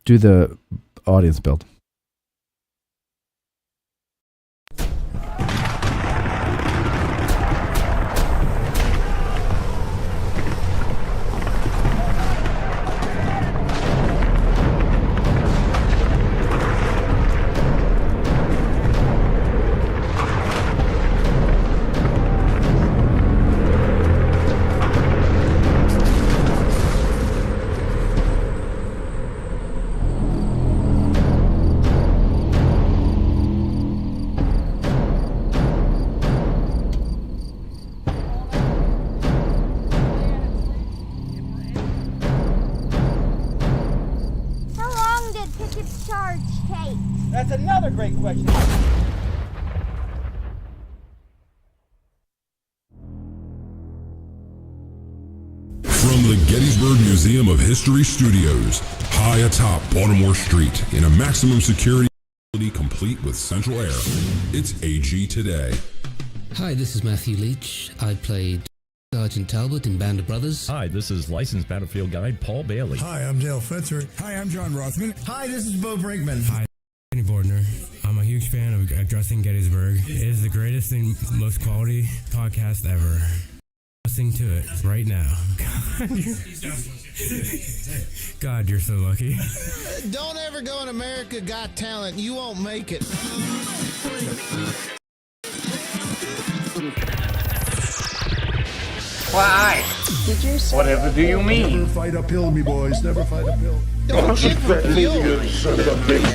Do the audience build. That's another great question. From the Gettysburg Museum of History Studios, high atop Baltimore Street, in a maximum security facility complete with central air, it's AG Today. Hi, this is Matthew Leach. I played Sergeant Talbot in Band of Brothers. Hi, this is licensed battlefield guide Paul Bailey. Hi, I'm Dale Fetzer. Hi, I'm John Rothman. Hi, this is Bo Brinkman. Hi, Kenny Bordner. I'm a huge fan of Addressing Gettysburg. It is the greatest and most quality podcast ever. Listening to it right now. God, you're so lucky. Don't ever go on America Got Talent. You won't make it. Why? Did you say Whatever do you mean? Never fight uphill, me boys. Never fight uphill. don't give a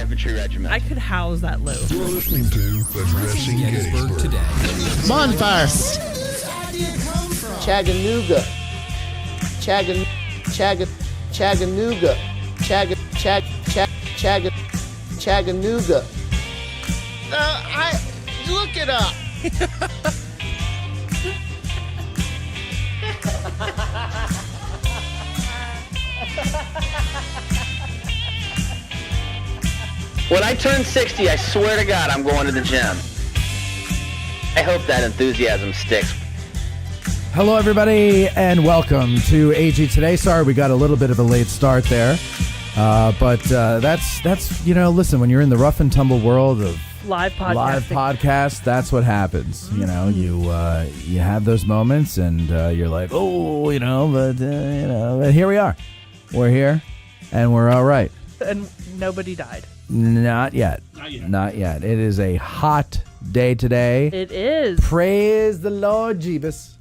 Infantry regiment. I could house that low. You're listening to Addressing Gettysburg Today. bonfire? Chattanooga, Chattanooga, Chattanooga. I look it up. When I turn 60, I swear to God, I'm going to the gym. I hope that enthusiasm sticks. Hello, everybody, and welcome to AG Today. Sorry, we got a little bit of a late start there, but that's listen, when you're in the rough and tumble world of Live podcasts, that's what happens. You know, you have those moments, and you're like, but here we are. We're here, and we're all right. And nobody died. Not yet. Not yet. It is a hot day today. It is. Praise the Lord, Jeebus.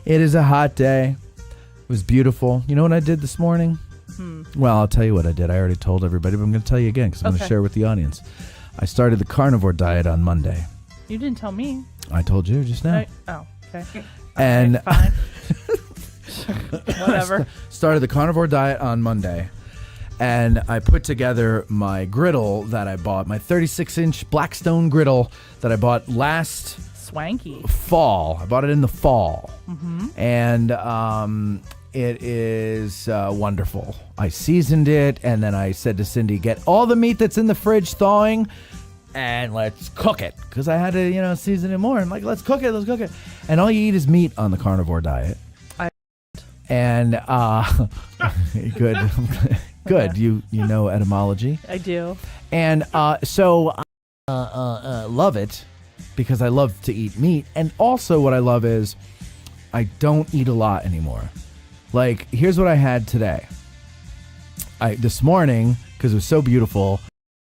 It is a hot day. It was beautiful. You know what I did this morning? Well, I'll tell you what I did. I already told everybody, but I'm going to tell you again because I'm going to share with the audience. I started the carnivore diet on Monday. You didn't tell me. I told you just now. Okay. And okay, fine. Whatever. Started the carnivore diet on Monday. And I put together my griddle that I bought, my 36-inch Blackstone griddle that I bought last Swanky. fall. I bought it in the fall. Mm-hmm. And it is wonderful. I seasoned it, and then I said to Cindy, get all the meat that's in the fridge thawing, and let's cook it. Because I had to, season it more. I'm like, let's cook it. And all you eat is meat on the carnivore diet. And good. Good. You know etymology. I do. And so I love it because I love to eat meat. And also what I love is I don't eat a lot anymore. Like, here's what I had today. This morning, because it was so beautiful,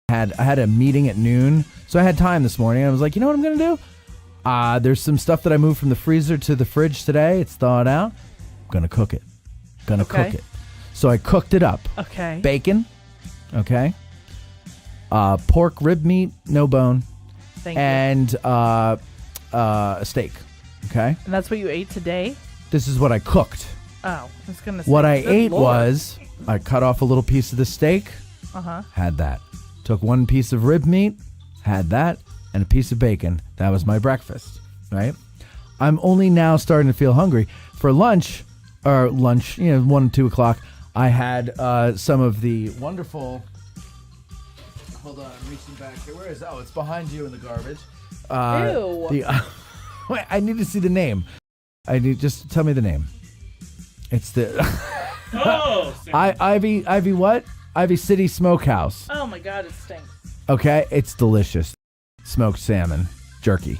I had a meeting at noon. So I had time this morning. And I was like, you know what I'm going to do? There's some stuff that I moved from the freezer to the fridge today. It's thawed out. I'm going to cook it. Cook it. So I cooked it up. Okay. Bacon. Okay. Pork rib meat, no bone. Thank you. And a steak. Okay. And that's what you ate today? This is what I cooked. Oh, I was going to say. What I ate was I cut off a little piece of the steak. Had that. Took one piece of rib meat. Had that. And a piece of bacon. That was my breakfast. Right? I'm only now starting to feel hungry. For lunch, 1, 2 o'clock, I had some of the wonderful. Hold on, I'm reaching back here. Where is it? Oh, it's behind you in the garbage. Ew. Wait, I need to see the name. Just tell me the name. It's the Ivy what? Ivy City Smokehouse. Oh my God, it stinks. Okay, it's delicious. Smoked salmon jerky.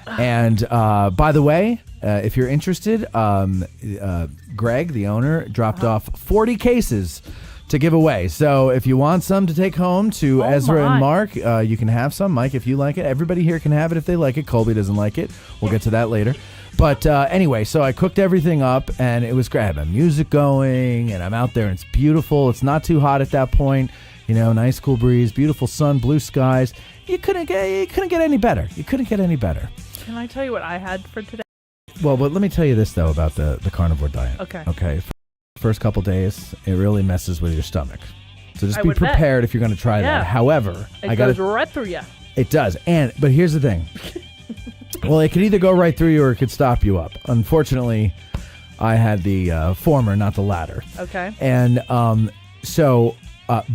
And by the way, if you're interested, Greg, the owner, dropped off 40 cases to give away. So if you want some to take home to Ezra and Mark, you can have some. Mike, if you like it. Everybody here can have it if they like it. Colby doesn't like it. We'll get to that later. But anyway, so I cooked everything up, and it was great. I have music going, and I'm out there, and it's beautiful. It's not too hot at that point. You know, nice cool breeze, beautiful sun, blue skies. You couldn't get any better. You couldn't get any better. Can I tell you what I had for today? Well, but let me tell you this, though, about the carnivore diet. Okay. First couple days, it really messes with your stomach. So just be prepared if you're going to try that. However, it goes right through you. It does. But here's the thing. Well, it could either go right through you or it could stop you up. Unfortunately, I had the former, not the latter. Okay. And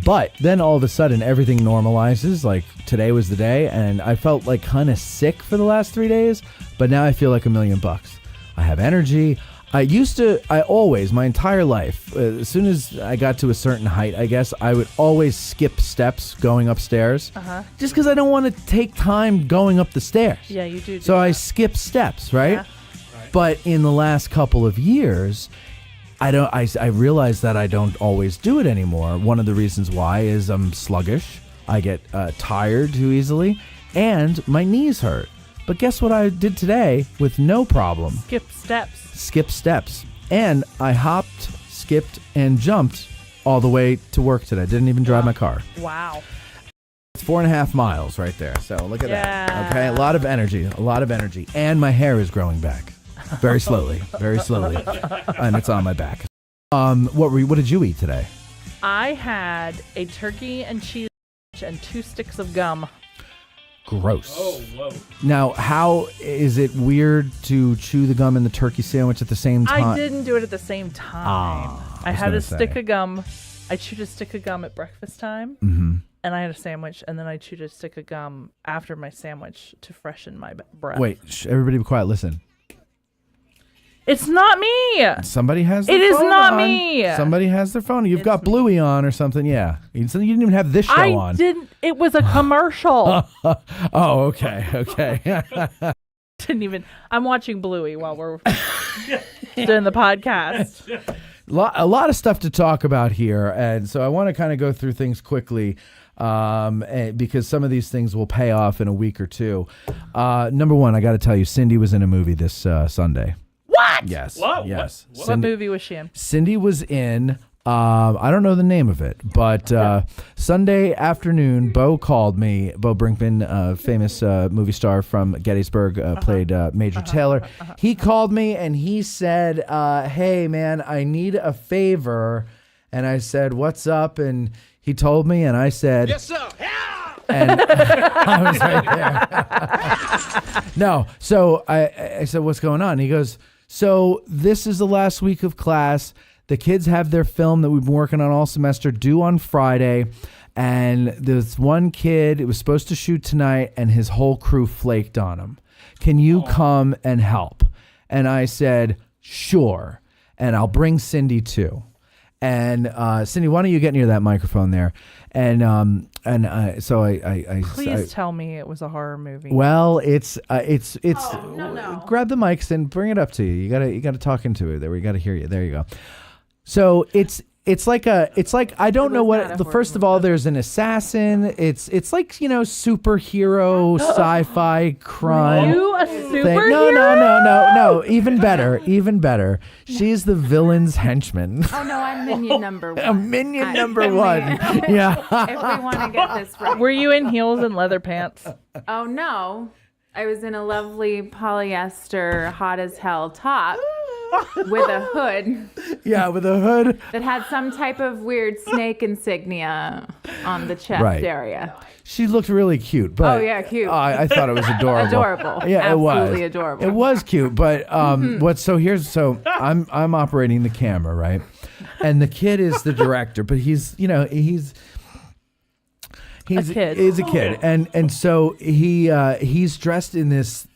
but then all of a sudden everything normalizes. Like today was the day, and I felt like kind of sick for the last 3 days, but now I feel like $1,000,000. I have energy. I always, my entire life, as soon as I got to a certain height, I guess, I would always skip steps going upstairs. Just because I don't want to take time going up the stairs. Yeah, you do. So I skip steps, right? Yeah. But in the last couple of years, I realize that I don't always do it anymore. One of the reasons why is I'm sluggish. I get tired too easily, and my knees hurt. But guess what I did today with no problem? Skip steps. And I hopped, skipped, and jumped all the way to work today. Didn't even drive my car. Wow. It's 4.5 miles right there. So look at that. Okay, a lot of energy. And my hair is growing back. Very slowly. And it's on my back. What did you eat today? I had a turkey and cheese and 2 sticks of gum. Gross. Oh, whoa. Now, how is it weird to chew the gum in the turkey sandwich at the same time? I didn't do it at the same time. I had a stick of gum. I chewed a stick of gum at breakfast time, and I had a sandwich, and then I chewed a stick of gum after my sandwich to freshen my breath. Wait, everybody be quiet. Listen. It's not me. Somebody has their phone. It is not on. me. Somebody has their phone. You've got Bluey on or something. Yeah. You didn't even have this show on. I didn't. It was a commercial. Oh, okay. Didn't even. I'm watching Bluey while we're doing the podcast. A lot of stuff to talk about here. And so I want to kind of go through things quickly because some of these things will pay off in a week or two. Number one, I got to tell you, Cindy was in a movie this Sunday. What? Yes. What? Yes. What movie was she in? Cindy was in, I don't know the name of it, but Sunday afternoon, Bo called me. Bo Brinkman, famous movie star from Gettysburg, played Major Taylor. He called me and he said, hey, man, I need a favor. And I said, what's up? And he told me, and I said, Yes, sir. and I was right there. No, so I said, what's going on? He goes, so this is the last week of class. The kids have their film that we've been working on all semester due on Friday. And there's one kid, it was supposed to shoot tonight, and his whole crew flaked on him. Can you come and help? And I said, sure. And I'll bring Cindy too. And Cindy, why don't you get near that microphone there? And so I Please tell me it was a horror movie. Well, it's no. Grab the mics and bring it up to you. You gotta talk into it. There, we gotta hear you. There you go. So it's like I don't know what. First of all, there's an assassin. It's like superhero sci-fi crime. You a superhero? Thing. No. Even better. She's the villain's henchman. Oh no, I'm minion number 1. A minion number 1. Yeah. If we want to get this right. Were you in heels and leather pants? Oh no, I was in a lovely polyester, hot as hell top. With a hood. Yeah, with a hood. That had some type of weird snake insignia on the chest area. She looked really cute. But, oh, yeah, cute. I thought it was adorable. Adorable. Yeah, absolutely it was. Adorable. It was cute. But I'm operating the camera, right? And the kid is the director, but he's He's a kid. He's a kid, and so he's dressed in this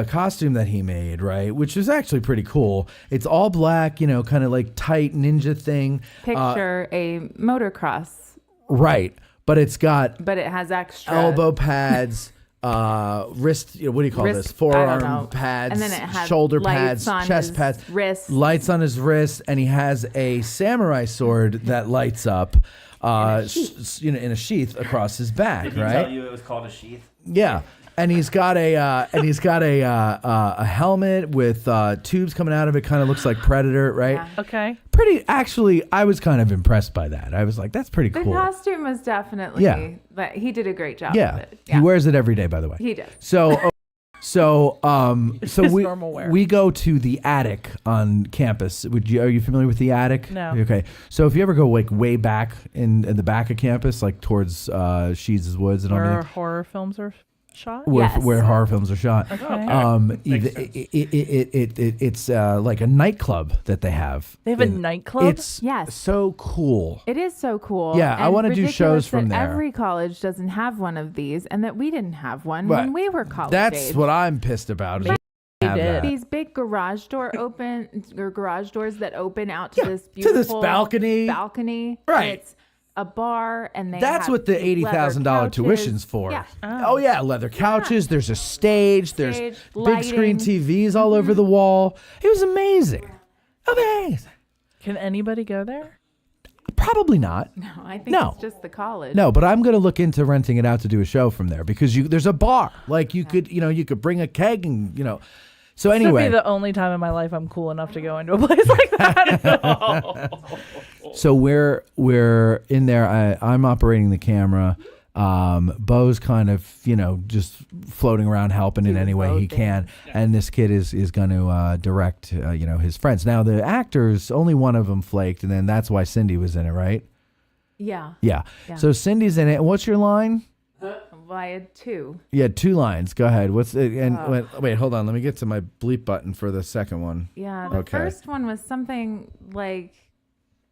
costume that he made, right? Which is actually pretty cool. It's all black, kind of like tight ninja thing. Picture a motocross. Right, but it has extra elbow pads. Wrist, what do you call this? Forearm pads, and then it has shoulder pads, chest pads, wrist, lights on his wrist, and he has a samurai sword that lights up, in a sheath across his back. Did he right? tell you it was called a sheath? Yeah. And he's got a helmet with tubes coming out of it. Kind of looks like Predator, right? Yeah. Okay. Actually, I was kind of impressed by that. I was like, that's pretty cool. The costume was definitely, but he did a great job with it. Yeah. He wears it every day, by the way. He does. So normal wear. we go to the attic on campus. Are you familiar with the attic? No. Okay. So if you ever go like way back in the back of campus, like towards Sheeds' Woods and Where all horror films are shot? where horror films are shot. Okay. It's like a nightclub that they have. They have a nightclub? It's so cool. It is so cool. Yeah, I and want to do shows from that there. Every college doesn't have one of these, and that we didn't have one Right. when we were college That's age. what I'm pissed about. Is we have that. These big garage doors that open out to this to beautiful this balcony. Right. And it's a bar, and That's what the $80,000 tuition's for. Yeah. Oh yeah, leather couches. There's a stage. There's big screen lighting. TVs all over the wall. It was amazing. Amazing. Can anybody go there? Probably not. No, I think it's just the college. No, but I'm going to look into renting it out to do a show from there because there's a bar. Like you could bring a keg and So anyway, this would be the only time in my life I'm cool enough to go into a place like that. So we're in there. I'm operating the camera. Bo's kind of just floating around helping in any way he can, and this kid is going to direct his friends. Now the actors, only one of them flaked, and then that's why Cindy was in it, right? Yeah. Yeah. So Cindy's in it. What's your line? Well, I had two. You had 2 lines. Go ahead. What's it? And wait, hold on. Let me get to my bleep button for the second one. Yeah. The first one was something like,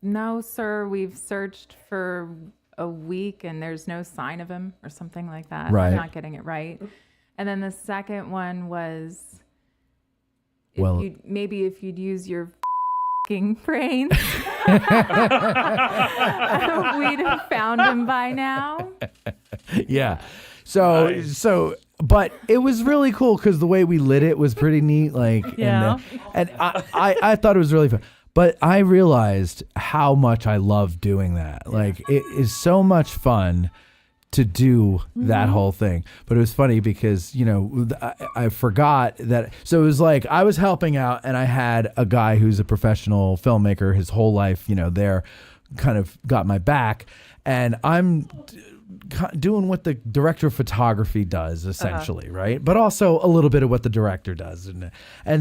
"No, sir, we've searched for a week and there's no sign of him," or something like that. Right. I'm not getting it right. And then the second one was, if you'd use your brains, we'd have found him by now. Yeah. So, but it was really cool because the way we lit it was pretty neat. Like, and I thought it was really fun. But I realized how much I love doing that. Like, it is so much fun to do that whole thing. But it was funny because, I forgot that. So it was like I was helping out and I had a guy who's a professional filmmaker his whole life, there kind of got my back. And I'm doing what the director of photography does, essentially, right? But also a little bit of what the director does. And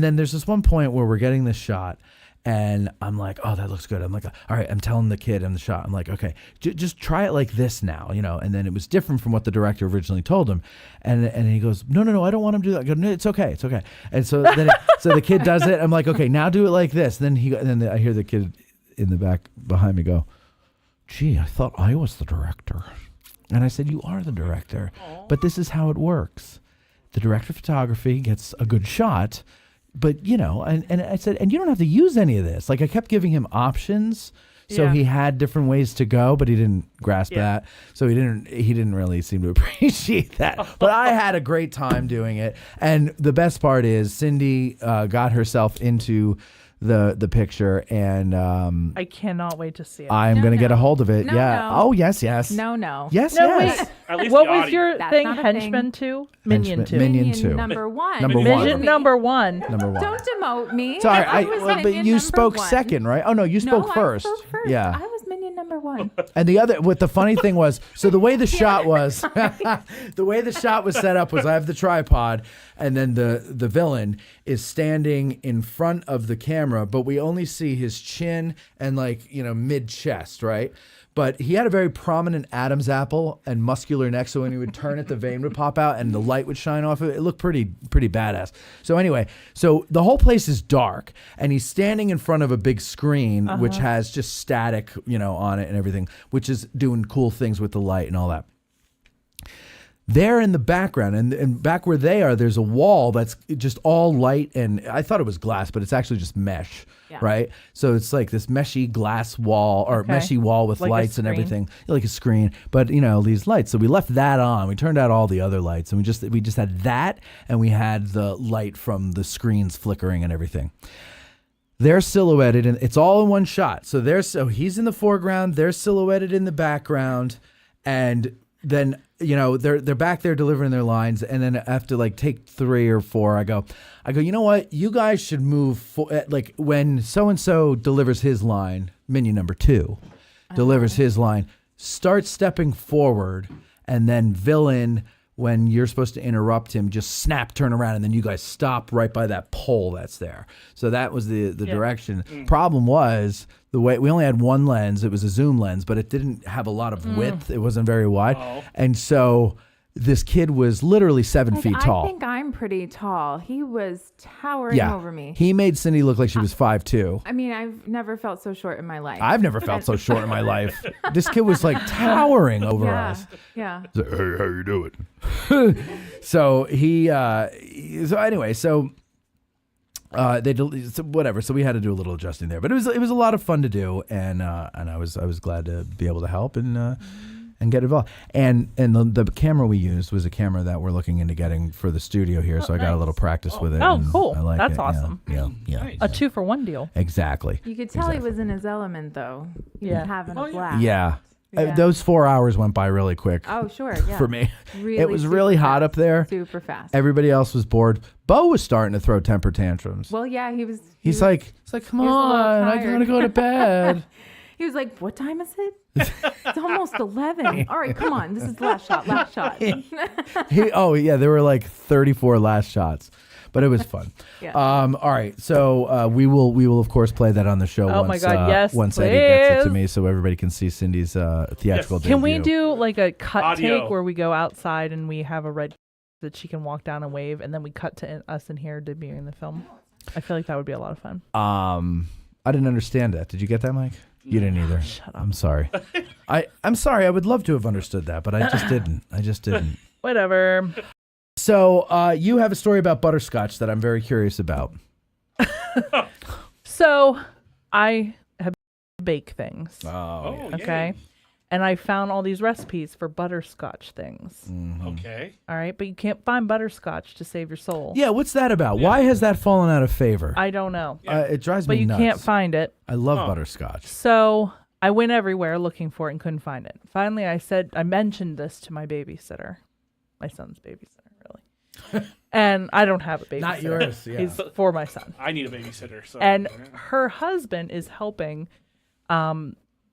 then there's this one point where we're getting this shot. And I'm like, oh, that looks good. I'm like, all right, I'm telling the kid in the shot, I'm like, okay, just try it like this now, And then it was different from what the director originally told him. And he goes, no, I don't want him to do that. I go, no, it's okay. And so then so the kid does it. I'm like, okay, now do it like this. And then I hear the kid in the back behind me go, gee, I thought I was the director. And I said, you are the director, but this is how it works. The director of photography gets a good shot. But, and I said, and you don't have to use any of this. Like I kept giving him options. So he had different ways to go, but he didn't grasp that. So he didn't really seem to appreciate that. But I had a great time doing it. And the best part is Cindy got herself into the picture, and I cannot wait to see it. I'm going to get a hold of it. No, yeah. no. Oh, yes. No. Yes, no, yes. Wait. At least What the was audio. your That's thing? not a Henchman 2? Minion 2. Minion 2. Number one. Minion number 1. Number 1. Don't demote me. Sorry, I was but minion you number spoke 1. second, right? Oh no, you spoke first. I spoke first. Yeah. I was minion number 1. And the funny thing was, so the way the shot was, the way the shot was set up was I have the tripod, and then the villain is standing in front of the camera, but we only see his chin and mid chest, right? But he had a very prominent Adam's apple and muscular neck, so when he would turn it, the vein would pop out and the light would shine off of it. It looked pretty badass. So anyway, so the whole place is dark, and he's standing in front of a big screen, which has just static, on it and everything, which is doing cool things with the light and all that. They're in the background, and back where they are, there's a wall that's just all light, and I thought it was glass, but it's actually just mesh, right? So it's like this meshy glass wall, or meshy wall with like lights and everything, like a screen, but these lights. So we left that on. We turned out all the other lights, and we just had that, and we had the light from the screens flickering and everything. They're silhouetted, and it's all in one shot. So he's in the foreground, they're silhouetted in the background, and then they're back there delivering their lines, and then after like take 3 or 4, I go, you know what? You guys should move like when so and so delivers his line, minion number 2 delivers his line, start stepping forward, and then villain, when you're supposed to interrupt him, just snap, turn around, and then you guys stop right by that pole that's there. So that was the direction. Problem was, the way we only had one lens. It was a zoom lens, but it didn't have a lot of width. It wasn't very wide. And so this kid was literally 7 feet tall. I think I'm pretty tall. He was towering over me. He made Cindy look like she was 5'2". I mean, I've never felt so short in my life. I've never felt so short in my life. This kid was like towering over us. Yeah. Like, hey, how you doing? So they whatever. So we had to do a little adjusting there, but it was a lot of fun to do, and I was glad to be able to help and get involved. And the camera we used was a camera that we're looking into getting for the studio here, so I got a little practice with it. Oh, cool! I like That's it. awesome. Yeah. Nice. A 2-for-1 deal. Exactly. You could tell he was in his element, though. He was having a blast. Yeah. Those 4 hours went by really quick. Oh, sure. Yeah. For me. It was really hot up there. Super fast. Everybody else was bored. Bo was starting to throw temper tantrums. Well, yeah, He's like, come on, I gotta go to bed. He was like, what time is it? It's almost 11. All right, come on. This is the last shot. There were like 34 last shots. But it was fun. All right, so we will of course play that on the show. My God, yes, once Eddie gets it to me, so everybody can see Cindy's theatrical debut. Can we do like a cut take where we go outside and we have a red that she can walk down and wave, and then we cut to us in here debuting the film? I feel like that would be a lot of fun. I didn't understand that. Did you get that, Mike? You didn't either. Shut up. I'm sorry. I'm sorry. I would love to have understood that, but I just didn't. Whatever. So you have a story about butterscotch that I'm very curious about. So I have bake things. Oh, okay. Yay. And I found all these recipes for butterscotch things. Mm-hmm. Okay. All right, but you can't find butterscotch to save your soul. Yeah, what's that about? Why has that fallen out of favor? I don't know. It drives me nuts. But you can't find it. I love butterscotch. So I went everywhere looking for it and couldn't find it. Finally, I mentioned this to my babysitter, my son's babysitter, really. And I don't have a babysitter. Not yours, yeah. He's for my son. I need a babysitter. So. And her husband is helping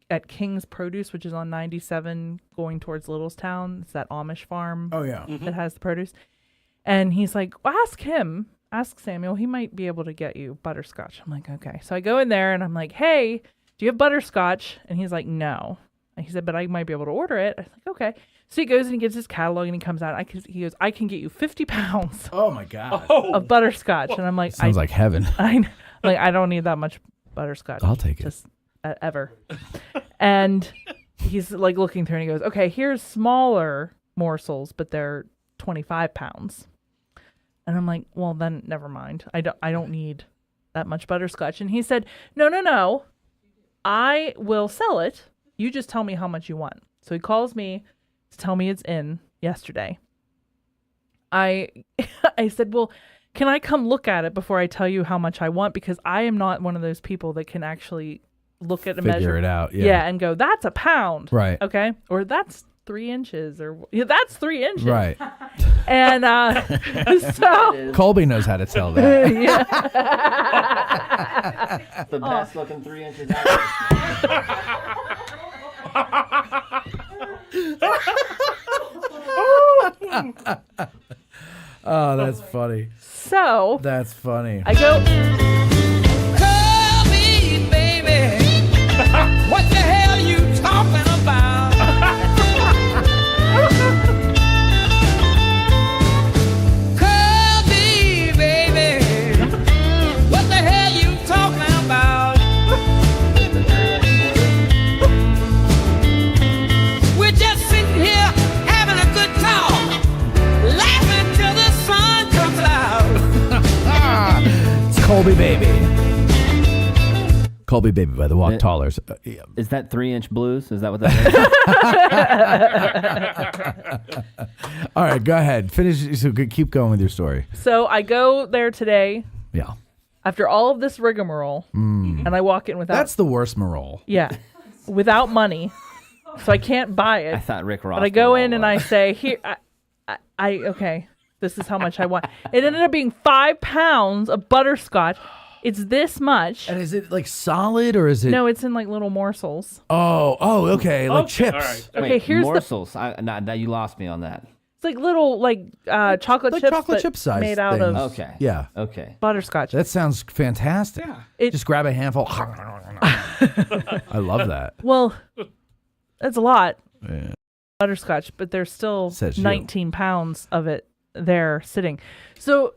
at King's Produce, which is on 97 going towards Littlestown. It's that Amish farm that has the produce. And he's like, well, ask Samuel. He might be able to get you butterscotch. I'm like, okay. So I go in there and I'm like, hey, do you have butterscotch? And he's like, no. And he said, but I might be able to order it. I was like, okay. So he goes and he gets his catalog and he comes out. He goes, I can get you 50 pounds Oh, my God. of butterscotch. And I'm like, Sounds like heaven. I don't need that much butterscotch. I'll take it. Just ever. And he's like looking through and he goes, okay, here's smaller morsels, but they're 25 pounds. And I'm like, well, then never mind. I don't need that much butterscotch. And he said, no. I will sell it. You just tell me how much you want. So he calls me to tell me it's in yesterday. I said, well, can I come look at it before I tell you how much I want? Because I am not one of those people that can actually look at a measure. Figure it out. Yeah. And go, that's a pound. Right. Okay. Or that's 3 inches. Or that's 3 inches. Right. And so Colby knows how to tell that. The best looking 3 inches out. Oh, that's funny. So that's funny. I go, Call me, baby. What the hell you talking about? Call me, baby. What the hell you talking about? We're just sitting here having a good talk. Me Baby. Call Me Baby by the Walk Tallers. Is that 3-inch blues? Is that what that is? All right, go ahead. Finish. So keep going with your story. So I go there today. Yeah. After all of this rigmarole, and I walk in without... That's the worst marole. Yeah. Without money. So I can't buy it. I thought Rick Ross. But I go in and I say, here, okay, this is how much I want. It ended up being 5 pounds of butterscotch. It's this much. And is it like solid or is it? No, it's in like little morsels. Oh, okay, like chips. All right. Okay, Wait, here's morsels. Now you lost me on that. It's like little chocolate like chips, chocolate but chip size made out things. of Okay. Yeah. Okay. butterscotch. That sounds fantastic. Yeah. Just grab a handful. I love that. Well, that's a lot. Yeah. Butterscotch, but there's still Says you. 19 pounds of it there sitting. So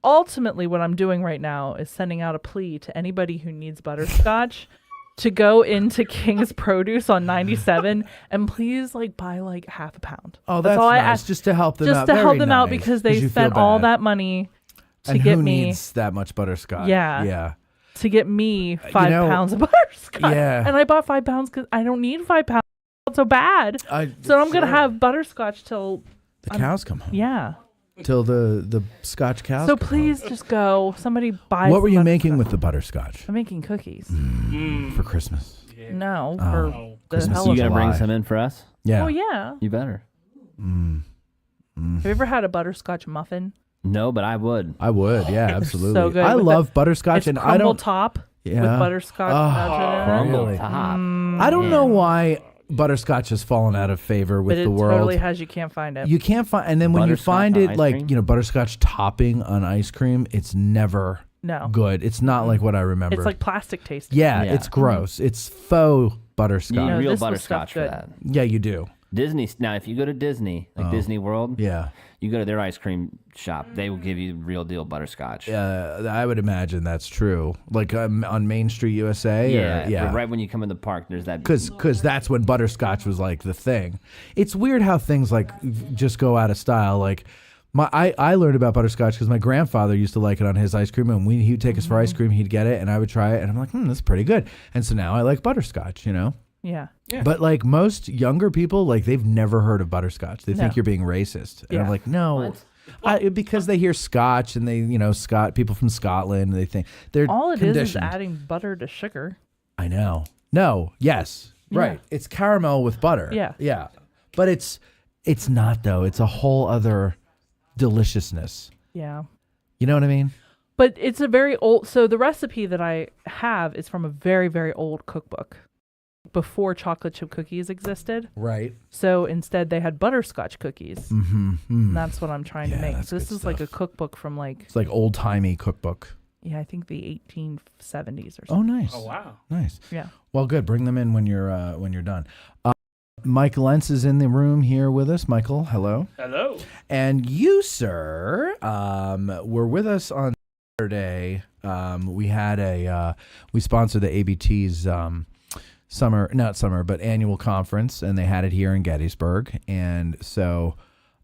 ultimately what I'm doing right now is sending out a plea to anybody who needs butterscotch to go into King's Produce on 97 and please buy half a pound. Oh, that's all I nice. ask. Just to help them out. Just to Very help them out nice, because 'cause they you spent feel all bad. that money to And get who me. needs that much butterscotch? Yeah. Yeah. To get me 5 pounds of butterscotch. Yeah. And I bought 5 pounds because I don't need 5 pounds. It's so bad. So I'm going to have butterscotch till The cows come home. Yeah. Till the Scotch cows. So come please just go. Somebody buy. What were some you butterscotch. making with the butterscotch? I'm making cookies. For Christmas. No, Oh. for the Christmas hell is of You it. gonna bring alive. some in for us? Yeah. Oh yeah. You better. Have you ever had a butterscotch muffin? No, but I would. I would. Yeah, absolutely. So good. I with love butterscotch, it's and I crumble don't. top Yeah. with butterscotch. Crumble really? top. I don't know why butterscotch has fallen out of favor with But it the world. totally has. You can't find it. You can't find, and then when you Butterscotch find on it, ice like cream? butterscotch topping on ice cream, it's never No. good. It's not like what I remember. It's like plastic tasting. yeah, Yeah. it's gross. It's faux butterscotch. You need No, real this was butterscotch for stuff that. Yeah, you do. Disney. Now, if you go to Disney, like Disney World, Yeah. you go to their ice cream shop, they will give you real deal butterscotch. I would imagine that's true. Like on Main Street, USA. Yeah, or, yeah. right when you come in the park, there's that. Because that's when butterscotch was like the thing. It's weird how things just go out of style. Like I learned about butterscotch because my grandfather used to like it on his ice cream, and he'd take us for ice cream, he'd get it, and I would try it, and I'm like, that's pretty good. And so now I like butterscotch, Yeah. But most younger people, they've never heard of butterscotch. They think No. you're being racist, and Yeah. I'm like, no. Because they hear Scotch and they, people from Scotland, and they think they're All it is conditioned. adding butter to sugar. I know. No. Yes. Yeah. Right. It's caramel with butter. Yeah. Yeah. But it's not though. It's a whole other deliciousness. Yeah. You know what I mean? But it's a very old. So the recipe that I have is from a very, very old cookbook before chocolate chip cookies existed. Right. So instead, they had butterscotch cookies. Mm-hmm. And that's what I'm trying to make. that's So this good is like a cookbook from It's like old timey cookbook. yeah, I think the 1870s or something. Oh, nice. Oh, wow. Nice. Yeah. Well, good. Bring them in when you're done. Mike Lentz is in the room here with us. Michael, hello. Hello. And you, sir, were with us on Saturday. We had we sponsored the ABT's annual conference, and they had it here in Gettysburg. And so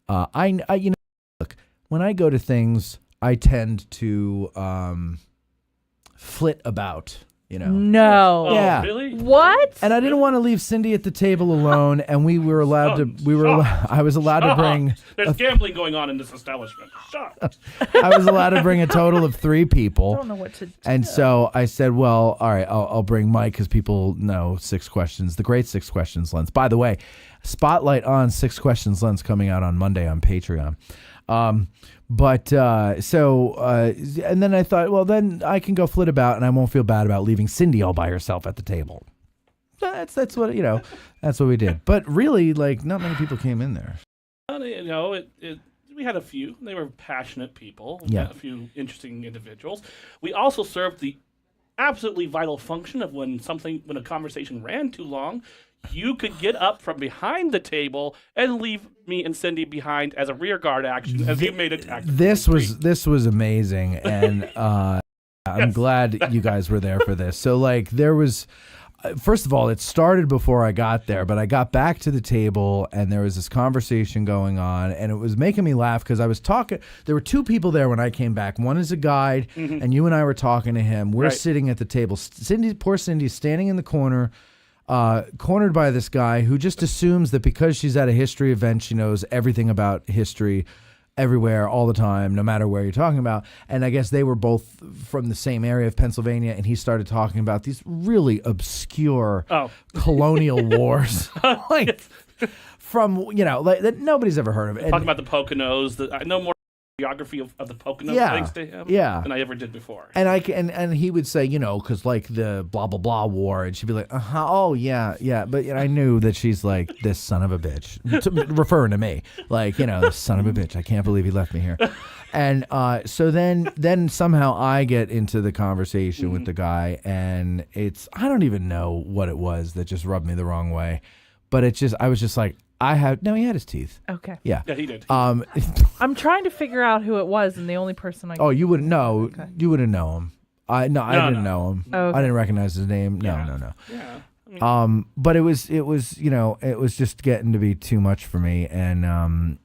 look, when I go to things, I tend to flit about. No. Yeah. Really? What? And I didn't want to leave Cindy at the table alone, and we were allowed I was allowed to bring There's gambling going on in this establishment. Shut. I was allowed to bring a total of 3 people. I don't know what to do. And so I said, well, all right, I'll bring Mike because people know 6 questions, the great 6 questions lens. By the way, spotlight on 6 questions lens coming out on Monday on Patreon. And then I thought, well, then I can go flit about and I won't feel bad about leaving Cindy all by herself at the table. That's what, that's what we did. But really, not many people came in there. We had a few. They were passionate people. Yeah. A few interesting individuals. We also served the absolutely vital function of when a conversation ran too long, you could get up from behind the table and leave me and Cindy behind as a rear guard action as you made a tactical retreat. This was amazing, and I'm glad you guys were there for this. So there was, first of all, it started before I got there, but I got back to the table and there was this conversation going on, and it was making me laugh because I was talking. There were two people there when I came back. One is a guide, and you and I were talking to him. We're sitting at the table. Poor Cindy's standing in the corner, cornered by this guy who just assumes that because she's at a history event, she knows everything about history. Everywhere, all the time, no matter where you're talking about. And I guess they were both from the same area of Pennsylvania, and he started talking about these really obscure colonial wars. Like, from, like, that nobody's ever heard of it. Talking about the Poconos. I know more geography of the Poconos thanks to him than I ever did before. And and he would say, because like the blah, blah, blah war, and she'd be like, oh, yeah. But I knew that she's like, this son of a bitch, referring to me. Like, this son of a bitch. I can't believe he left me here. And so then somehow I get into the conversation with the guy, and I don't even know what it was that just rubbed me the wrong way. But I was just like, he had his teeth. Okay. Yeah, he did. I'm trying to figure out who it was, and the only person you wouldn't know. Okay. You wouldn't know him. I didn't know him. Oh, okay. I didn't recognize his name. No. Yeah. But it was it was just getting to be too much for me, and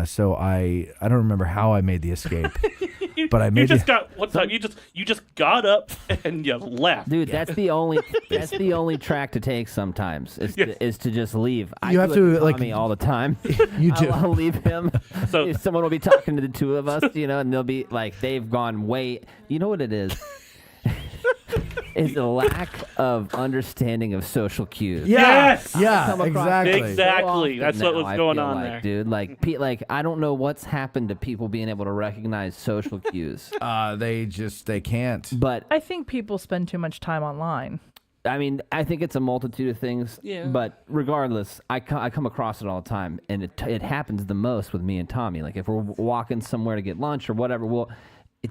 so I don't remember how I made the escape. But I made you just got up and you left. Dude, that's the only track to take sometimes is to just leave. You have to Tommy all the time. You do. I'll leave him. So someone will be talking to the two of us, and they'll be like, they've gone way. You know what it is? Is the lack of understanding of social cues. Yes. Yeah. Exactly. So that's what was going on there, dude. Like I don't know what's happened to people being able to recognize social cues. They can't. But I think people spend too much time online. I mean, I think it's a multitude of things. Yeah. But regardless, I come across it all the time, and it happens the most with me and Tommy. Like if we're walking somewhere to get lunch or whatever,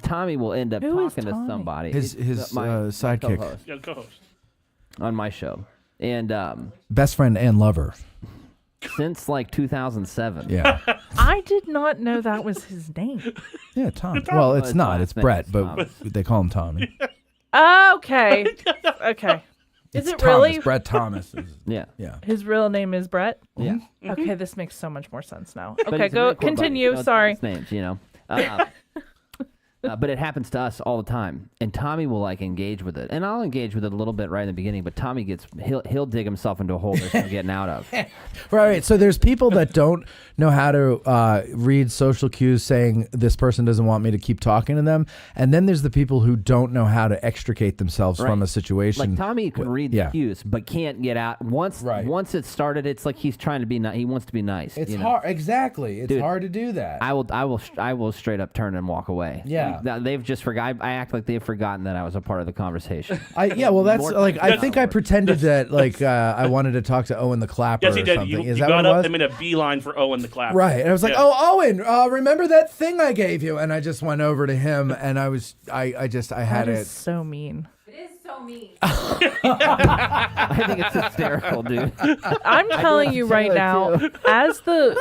Tommy will end up talking to somebody. His sidekick. Co-host. On my show. And best friend and lover. Since like 2007. Yeah. I did not know that was his name. Yeah, Tom. Well, it's not. It's Brett, but they call him Tommy. Okay. Is it really? Brett Thomas. Yeah. His real name is Brett? Yeah. Okay, this makes so much more sense now. But Okay, go continue. Sorry. Names, but it happens to us all the time, and Tommy will engage with it, and I'll engage with it a little bit right in the beginning. But Tommy he'll dig himself into a hole there's no getting out of. Right. So there's people that don't know how to read social cues, saying this person doesn't want me to keep talking to them, and then there's the people who don't know how to extricate themselves from a situation. Like Tommy can read the cues, but can't get out. Once it started, it's like he's trying to be nice. He wants to be nice. It's hard. Exactly. It's hard to do that. I will straight up turn and walk away. Yeah. They've just forgot. I act like they've forgotten that I was a part of the conversation. Well, that's I think I pretended that I wanted to talk to Owen the Clapper. Yes, he did. Or something. You Is that got what it up was? and made a beeline for Owen the Clapper. Right, and I was like, "Oh, Owen, remember that thing I gave you?" And I just went over to him, and I had that it. Is so mean. It is so mean. I think it's hysterical, dude. I'm telling you right now, as the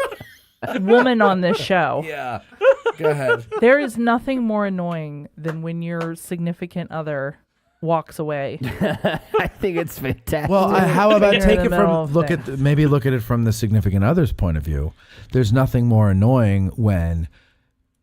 woman on this show. Yeah. Go ahead. There is nothing more annoying than when your significant other walks away. I think it's fantastic. Well, how about take it from look at it from the significant other's point of view. There's nothing more annoying when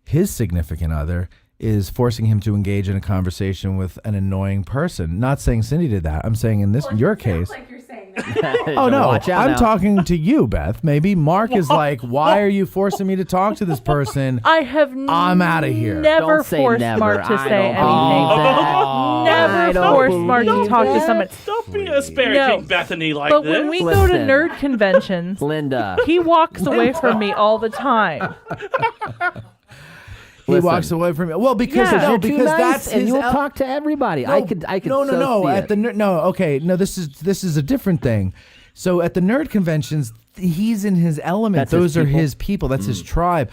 his significant other is forcing him to engage in a conversation with an annoying person. Not saying Cindy did that. I'm saying in your case. Like you're saying that. Oh no, I'm talking to you, Beth. Maybe Mark is like, why are you forcing me to talk to this person? I'm out of here. Never forced Mark to say anything. Never forced Mark to talk to someone. Don't be asparaging Bethany like this. But when we go to nerd conventions, Linda, he walks away from me all the time. He walks away from me. Well, because that's and you'll talk to everybody. I could. No. At the this is a different thing. So at the nerd conventions, he's in his element. Those are his people. That's his tribe.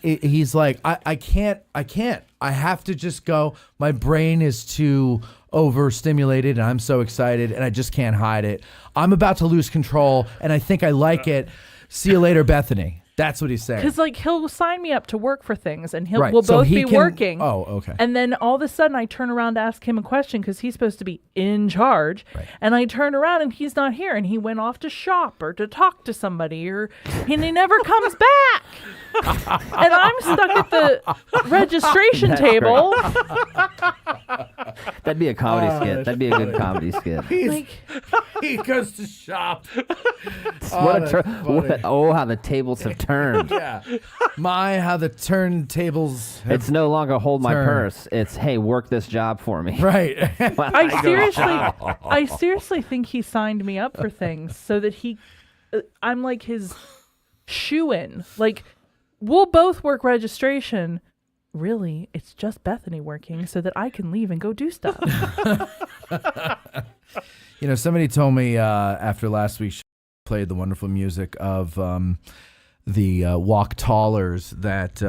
He's like, I can't. I have to just go. My brain is too overstimulated, and I'm so excited, and I just can't hide it. I'm about to lose control, and I think I like it. See you later, Bethany. That's what he's saying. Because like he'll sign me up to work for things, and Right, we'll so both he be can- working. Oh, okay. And then all of a sudden, I turn around to ask him a question because he's supposed to be in charge. Right. And I turn around and he's not here, and he went off to shop or to talk to somebody, and he never comes back. And I'm stuck at the registration That's table. That'd be a comedy skit. That'd be a good comedy skit. He goes to shop. How the tables have turned. Yeah. How the turntables have It's no longer hold my turned. purse. It's, hey, work this job for me. Right. I seriously think he signed me up for things so that I'm like his shoe-in. Like, we'll both work registration. Really, it's just Bethany working so that I can leave and go do stuff. Somebody told me after last week's show, played the wonderful music of the Walk Tallers that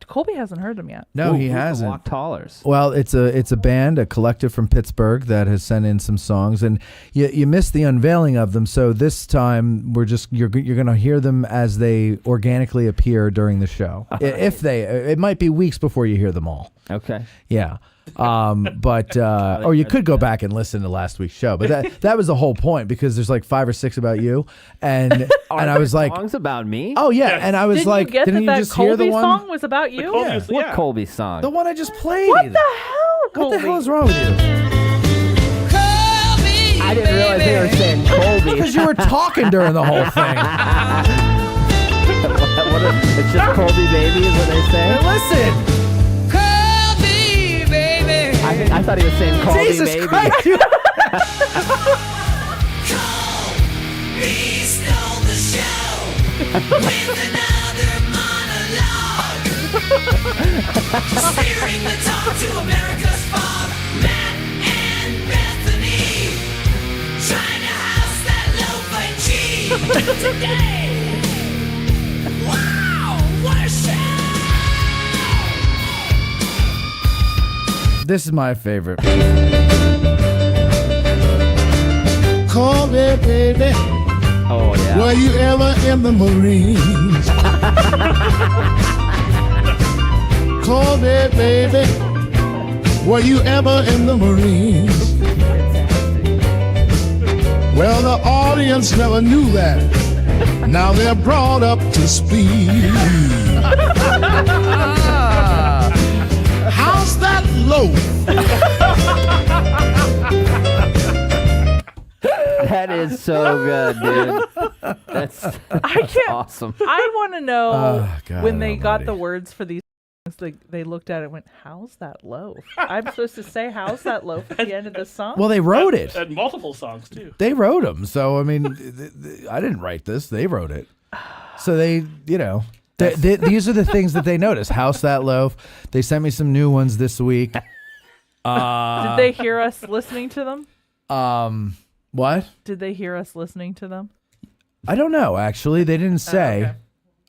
Colby hasn't heard them yet. No, he who's the hasn't. Walk Tallers. Well, it's a band, a collective from Pittsburgh that has sent in some songs, and you missed the unveiling of them. So this time you're going to hear them as they organically appear during the show. It might be weeks before you hear them all. Okay. Yeah. Or you could go back and listen to last week's show, but that was the whole point, because there's like 5 or 6 about you, and I was like, songs about me? oh yeah, and I was Didn't like, you get didn't that you just Colby hear the one? song was about you? What Colby song? The one I just played. What the hell, Colby? What the hell is wrong with you? I didn't realize they were saying Colby. Because you were talking during the whole thing. It's just Colby Baby is what they say? Hey, listen. I thought he was saying Colby Jesus Baby. Christ. Colby stole the show with another monologue. Steering the talk to America's fog. Matt and Bethany trying to house that loaf of cheese today. Wow, what a show! This is my favorite. Colby, baby. Oh, yeah. Were you ever in the Marines? Colby, baby. Were you ever in the Marines? Well, the audience never knew that. Now they're brought up to speed. How's that loaf? That is so good, dude. That's awesome. I want to know Oh, God when they almighty. got the words for these songs, they looked at it and went, how's that loaf? I'm supposed to say, how's that loaf at the end of the song? Well, they wrote it. And multiple songs, too. They wrote them. So, I mean, I didn't write this. They wrote it. So they, these are the things that they noticed. House that loaf. They sent me some new ones this week. Did they hear us listening to them? What? Did they hear us listening to them? I don't know, actually. They didn't say. Okay.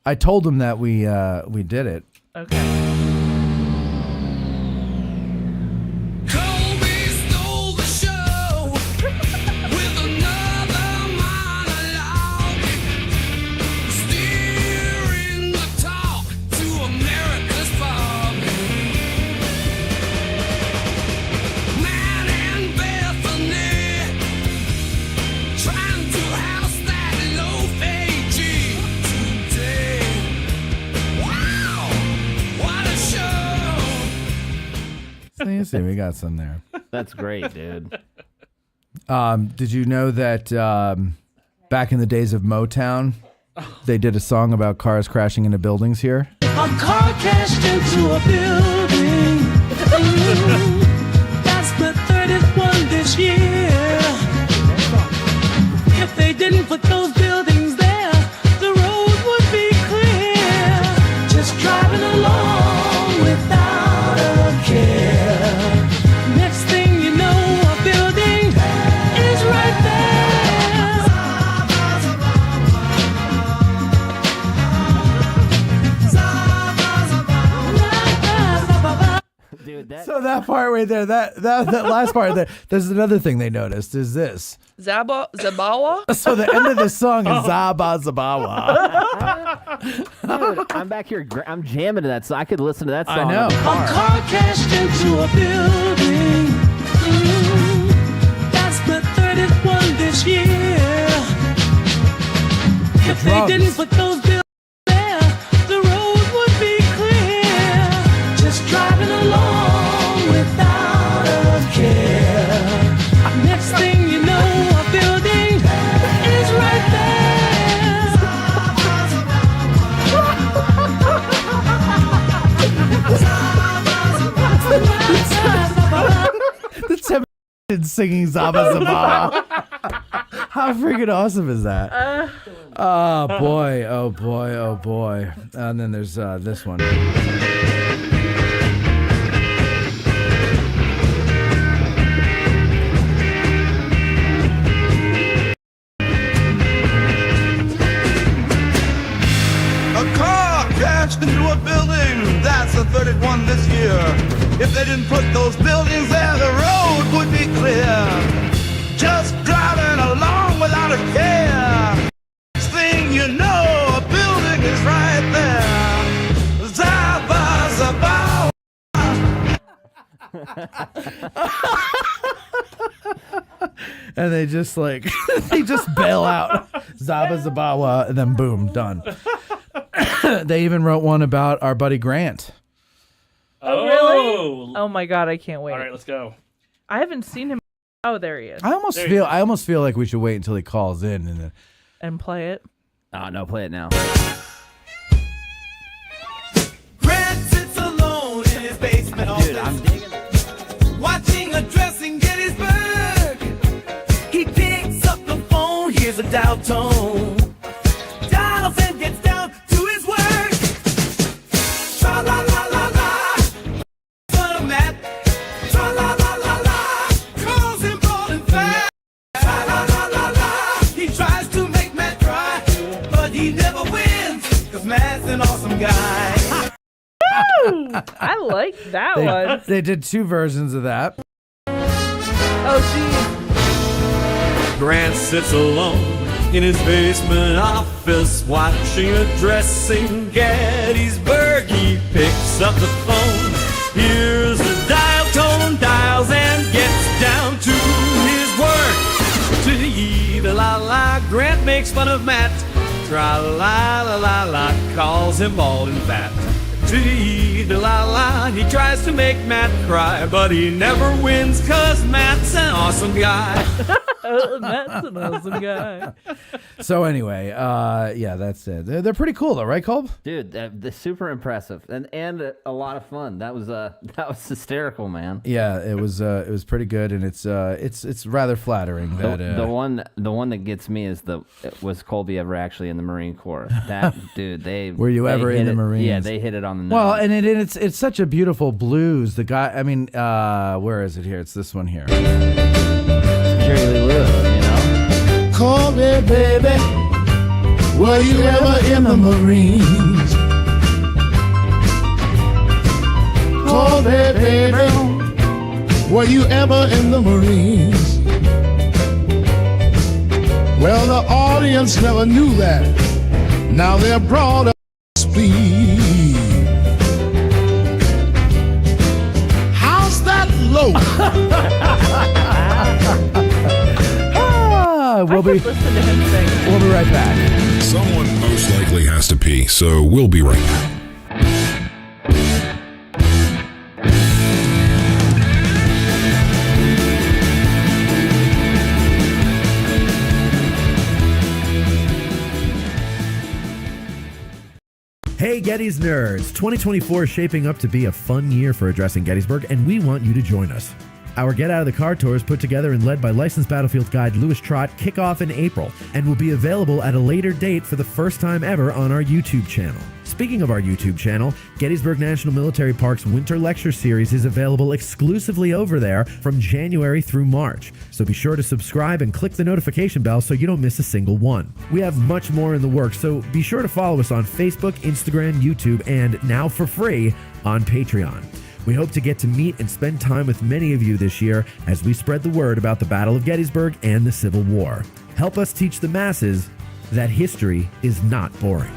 I told them that we did it. Okay. Colby stole the show with another monologue. Steering the talk to America's fog. Man and Bethany trying to house that loaf AG today. Wow, what a show! So you see, we got some there. That's great, dude. Did you know that back in the days of Motown, they did a song about cars crashing into buildings here? A car crashed into a building. That's the 30th one this year. If they didn't put those buildings there, the road would be clear. Just driving along without a care. Next thing you know, a building is right there. Dude, So that part right there, that last part there, there's another thing they noticed is this. Zabawa? So the end of the song is Zaba Zabawa. Dude, I'm back here. I'm jamming to that, so I could listen to that song. I know. In the car. A car crashed into a building. That's the 31 this year. If they didn't put those buildings there, the road would be clear. Just driving along without a care. Next thing you know, a building is right there. The Temptations singing Zaba Zabawa. How freaking awesome is that? Oh boy, oh boy, oh boy. And then there's this one. A car crashed into a building, that's a 31 this year. If they didn't put those buildings there, the road would be clear. Just driving along without a care. Next thing you know, a building is right there. Zaba Zabawa. And they just like they just bail out Zaba Zabawa and then boom, done. They even wrote one about our buddy Grant. Oh, really? Oh my God, I can't wait. All right, let's go. I haven't seen him. Oh, there he is. I almost feel like we should wait until he calls in and then And play it. Oh, no, play it now. Grant sits alone in his basement office. Dude, I'm digging it. Watching a dress in Gettysburg. He picks up the phone, hears a dial tone. Dials and gets down to his work. Tra la la la la. Son of Matt. Tra la la la la. Calls him bald and fat. Tra la la la la. He tries to make Matt cry, but he never wins, 'cause Matt's an awesome guy. Woo! I like that one. they did two versions of that. Oh, geez. Grant sits alone in his basement office, watching a dress in Gettysburg. He picks up the phone, hears the dial tone, dials and gets down to his work. Tee-la-la, Grant makes fun of Matt. Tra-la-la-la-la, calls him bald and fat. Tee-la-la, he tries to make Matt cry, but he never wins, 'cause Matt's an awesome guy. Matt's an awesome guy. So anyway, yeah, that's it. They're pretty cool though, right, Kolb? Dude, they're super impressive and a lot of fun. That was hysterical, man. Yeah, it was pretty good, and it's rather flattering that the one that gets me is was Colby ever actually in the Marine Corps? That dude, were you ever in the Marines? Yeah, they hit it on the nose. Well, and it's such a beautiful blues. The guy, I mean, where is it here? It's this one here. Jerry Lee Lewis, you know. Call me, baby. Were you ever in the Marines? Call me, baby. Were you ever in the Marines? Well, the audience never knew that. Now they're brought up to speed. How's that low? We'll be right back. Someone most likely has to pee, so we'll be right back. Hey Gettys nerds, 2024 is shaping up to be a fun year for Addressing Gettysburg, and we want you to join us. Our Get Out of the Car tours, put together and led by licensed battlefield guide Louis Trott, kick off in April and will be available at a later date for the first time ever on our YouTube channel. Speaking of our YouTube channel, Gettysburg National Military Park's Winter Lecture Series is available exclusively over there from January through March. So be sure to subscribe and click the notification bell so you don't miss a single one. We have much more in the works, so be sure to follow us on Facebook, Instagram, YouTube, and now for free on Patreon. We hope to get to meet and spend time with many of you this year as we spread the word about the Battle of Gettysburg and the Civil War. Help us teach the masses that history is not boring.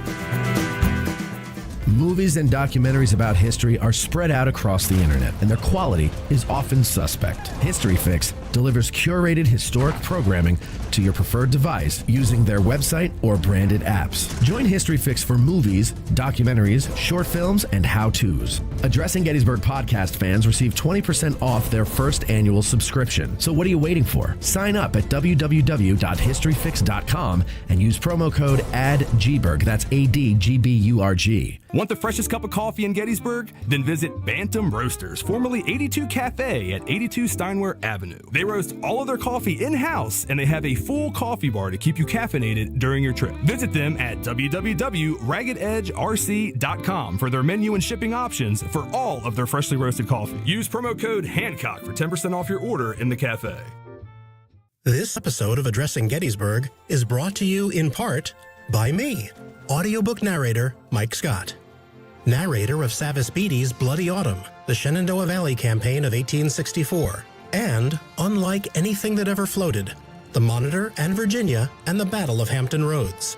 Movies and documentaries about history are spread out across the internet, and their quality is often suspect. History Fix delivers curated historic programming to your preferred device using their website or branded apps. Join History Fix for movies, documentaries, short films, and how-tos. Addressing Gettysburg podcast fans receive 20% off their first annual subscription. So what are you waiting for? Sign up at www.historyfix.com and use promo code ADGBURG. That's ADGBURG. Want the freshest cup of coffee in Gettysburg? Then visit Bantam Roasters, formerly 82 Cafe at 82 Steinware Avenue. They roast all of their coffee in-house, and they have a full coffee bar to keep you caffeinated during your trip. Visit them at www.raggededgerc.com for their menu and shipping options for all of their freshly roasted coffee. Use promo code Hancock for 10% off your order in the cafe. This episode of Addressing Gettysburg is brought to you in part by me, audiobook narrator Mike Scott, narrator of Savis Beattie's Bloody Autumn, the Shenandoah Valley Campaign of 1864, and Unlike Anything That Ever Floated, the Monitor and Virginia and the Battle of Hampton Roads.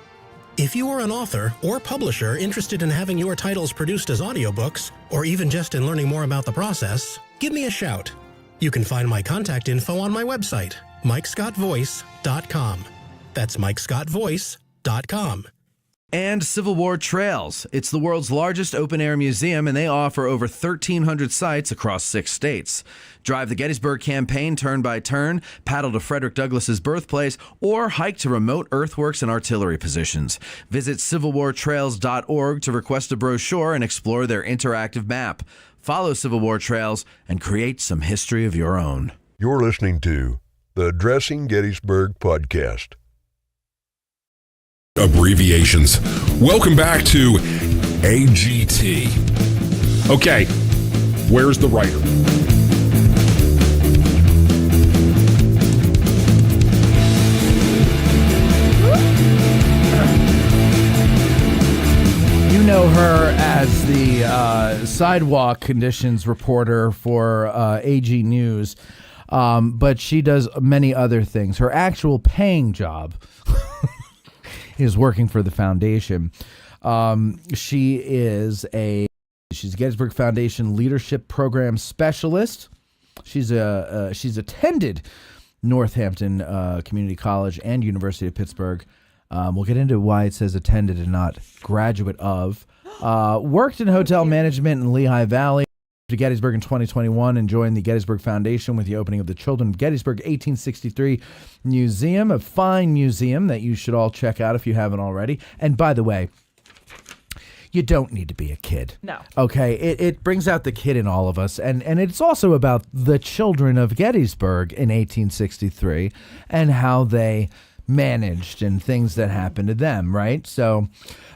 If you are an author or publisher interested in having your titles produced as audiobooks, or even just in learning more about the process, give me a shout. You can find my contact info on my website, MikeScottVoice.com. That's MikeScottVoice.com. And Civil War Trails. It's the world's largest open-air museum, and they offer over 1,300 sites across 6 states. Drive the Gettysburg campaign turn by turn, paddle to Frederick Douglass's birthplace, or hike to remote earthworks and artillery positions. Visit civilwartrails.org to request a brochure and explore their interactive map. Follow Civil War Trails and create some history of your own. You're listening to the Addressing Gettysburg podcast. Abbreviations. Welcome back to AGT. Okay, where's the writer? You know her as the sidewalk conditions reporter for AG News, but she does many other things. Her actual paying job is working for the foundation. She's a Gettysburg Foundation Leadership Program Specialist. She's attended Northampton Community College and University of Pittsburgh. We'll get into why it says attended and not graduate of. Worked in hotel management in Lehigh Valley. To Gettysburg in 2021 and joined the Gettysburg Foundation with the opening of the Children of Gettysburg 1863 Museum, a fine museum that you should all check out if you haven't already. And by the way, you don't need to be a kid. No. Okay, it brings out the kid in all of us. And it's also about the Children of Gettysburg in 1863 and how they managed and things that happened to them, right? So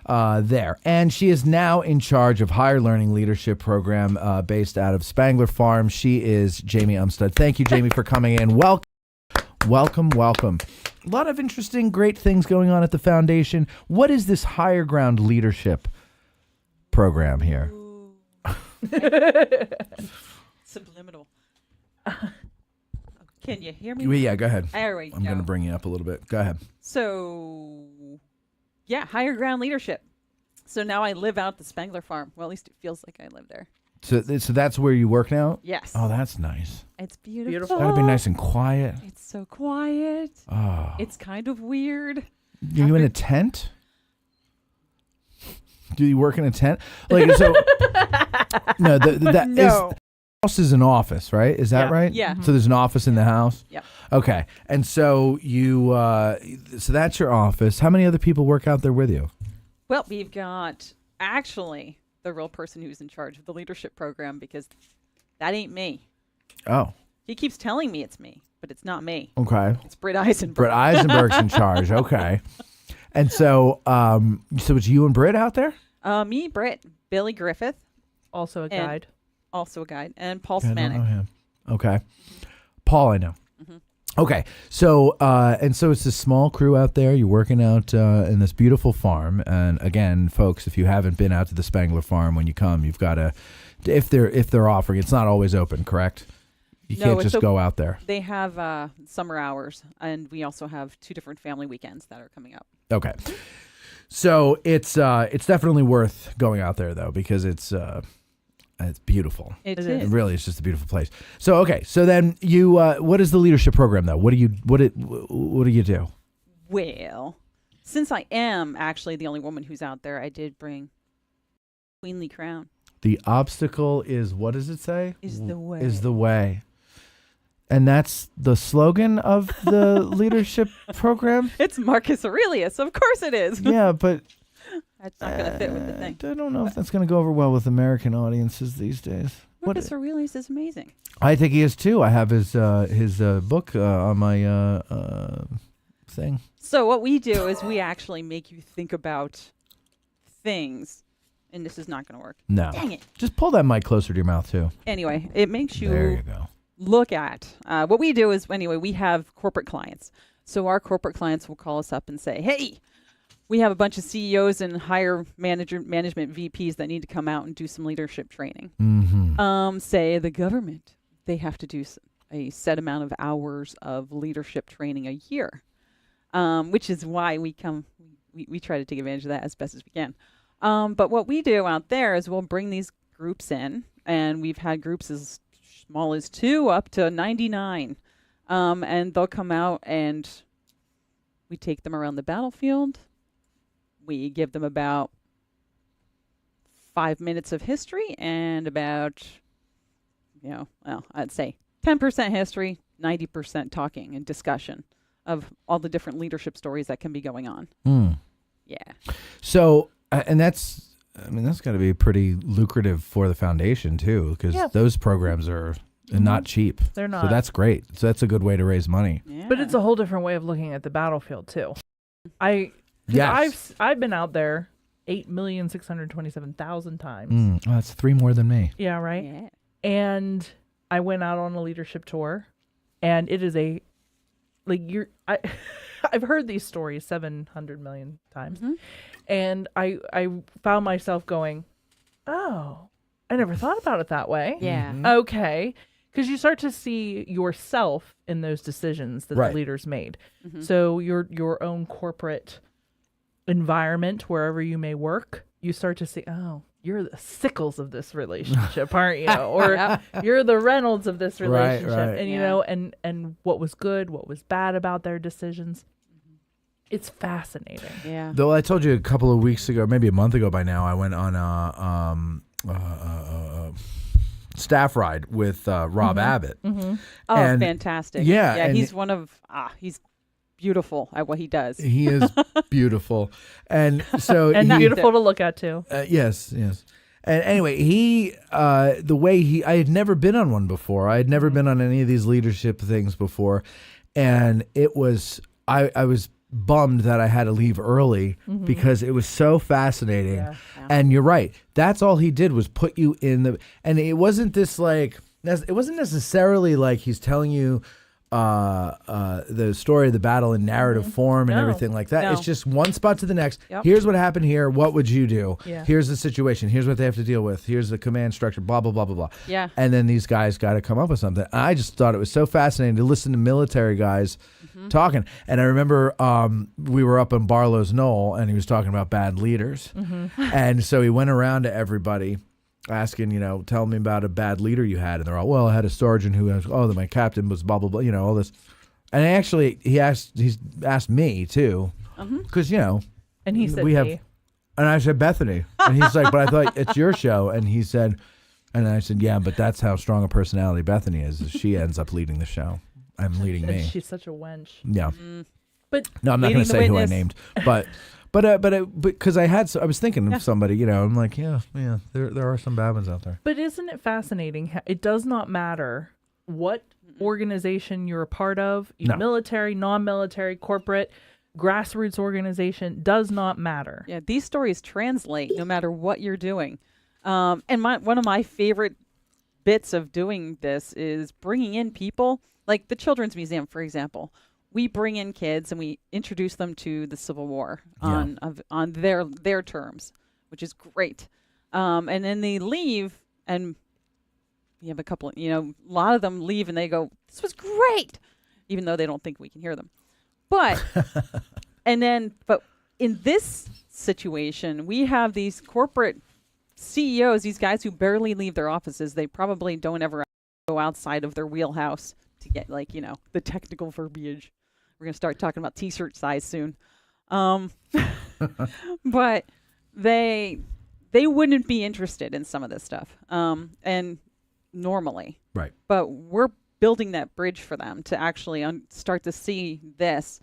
there. And she is now in charge of Higher Learning Leadership Program based out of Spangler Farm. She is Jaimee Umstattd. Thank you, Jaimee, for coming in. Welcome. A lot of interesting, great things going on at the foundation. What is this Higher Ground Leadership Program here? Subliminal. Can you hear me? Yeah, go ahead. I'm going to bring you up a little bit. Go ahead. So, yeah, higher ground leadership. So now I live out at the Spangler Farm. Well, at least it feels like I live there. So that's where you work now? Yes. Oh, that's nice. It's beautiful. That'd be nice and quiet. It's so quiet. Oh. It's kind of weird. Are you in a tent? Do you work in a tent? Like so? No. No. House is an office, right? Is that right? Yeah. So there's an office in the house? Yep. Okay. And so so that's your office. How many other people work out there with you? Well, we've got actually the real person who's in charge of the leadership program because that ain't me. Oh. He keeps telling me it's me, but it's not me. Okay. It's Britt Eisenberg. Britt Eisenberg's in charge. Okay. And so it's you and Britt out there? Me, Britt, Billy Griffith. Also a guide. And Paul Okay, I don't know Smanik. him. Okay. Paul, I know. Mm-hmm. Okay, so and so it's this small crew out there. You're working out in this beautiful farm, and again, folks, if you haven't been out to the Spangler Farm, when you come, you've got to, if they're offering, it's not always open, correct? You can't just go out there. They have summer hours, and we also have 2 different family weekends that are coming up. Okay, so it's definitely worth going out there though, because it's beautiful. It is. Really, it's just a beautiful place. So okay, so then you, what is the leadership program though? What do you do? Well, since I am actually the only woman who's out there, I did bring queenly crown. The obstacle is, what does it say? Is the way. Is the way. And that's the slogan of the leadership program? It's Marcus Aurelius. Of course it is. Yeah, but that's not going to fit with the thing. I don't know if that's going to go over well with American audiences these days. Marcus Aurelius is amazing. I think he is too. I have his book on my thing. So what we do is we actually make you think about things, and this is not going to work. No. Dang it. Just pull that mic closer to your mouth too. Anyway, it makes you, there you go. Look at what we do is, anyway, we have corporate clients. So our corporate clients will call us up and say, hey, we have a bunch of CEOs and higher management VPs that need to come out and do some leadership training. Mm-hmm. Say the government, they have to do a set amount of hours of leadership training a year, which is why we try to take advantage of that as best as we can. But what we do out there is we'll bring these groups in, and we've had groups as small as 2 up to 99. And they'll come out and we take them around the battlefield. We give them about 5 minutes of history and about, I'd say 10% history, 90% talking and discussion of all the different leadership stories that can be going on. Yeah. So, and that's got to be pretty lucrative for the foundation too, because those programs are not cheap. They're not. So that's great. So that's a good way to raise money. Yeah. But it's a whole different way of looking at the battlefield too. I've been out there 8,627,000 times. That's 3 more than me. Yeah, right. Yeah. And I went out on a leadership tour, and it is I've heard these stories 700 million times, and I found myself going, oh, I never thought about it that way. Yeah. Okay. Because you start to see yourself in those decisions that the leaders made. So your own corporate environment, wherever you may work, you start to see, oh, you're the Sickles of this relationship, aren't you? Or you're the Reynolds of this relationship. Right. And and what was good, what was bad about their decisions. It's fascinating. Yeah. Though I told you a couple of weeks ago, maybe a month ago by now, I went on a staff ride with Rob Abbott. Oh, and fantastic. Yeah. Yeah, he's he's beautiful at what he does. He is beautiful. And so and beautiful to look at too. Yes. And anyway, I had never been on one before. I had never been on any of these leadership things before. And it was, I was bummed that I had to leave early because it was so fascinating. Yeah. And you're right. That's all he did was put you in and it wasn't it wasn't necessarily like he's telling you the story of the battle in narrative form and everything like that. It's just one spot to the next. Yep. Here's what happened here. What would you do? Yeah. Here's the situation. Here's what they have to deal with. Here's the command structure, blah, blah, blah, blah, blah. Yeah. And then these guys got to come up with something. I just thought it was so fascinating to listen to military guys talking. And I remember we were up on Barlow's Knoll and he was talking about bad leaders. And so he went around to everybody asking, tell me about a bad leader you had. And they're all, well, I had a sergeant who was, my captain was blah, blah, blah, all this. And actually, he's asked me too. Because, And he said, and I said, Bethany. And he's like, but I thought it's your show. And he said, and I said, yeah, but that's how strong a personality Bethany is she ends up leading the show. I'm leading me. She's such a wench. Yeah. But no, I'm not going to say who I named, but because I was thinking of somebody, I'm like, yeah, there are some bad ones out there. But isn't it fascinating? It does not matter what organization you're a part of, military, non-military, corporate, grassroots organization, does not matter. Yeah, these stories translate no matter what you're doing. And one of my favorite bits of doing this is bringing in people like the Children's Museum, for example. We bring in kids and we introduce them to the Civil War on their terms, which is great. And then they leave, and we have a couple, a lot of them leave and they go, "This was great," even though they don't think we can hear them. But, but in this situation, we have these corporate CEOs, these guys who barely leave their offices. They probably don't ever go outside of their wheelhouse to get the technical verbiage. We're going to start talking about t-shirt size soon. But they wouldn't be interested in some of this stuff. And normally. Right. But we're building that bridge for them to actually start to see this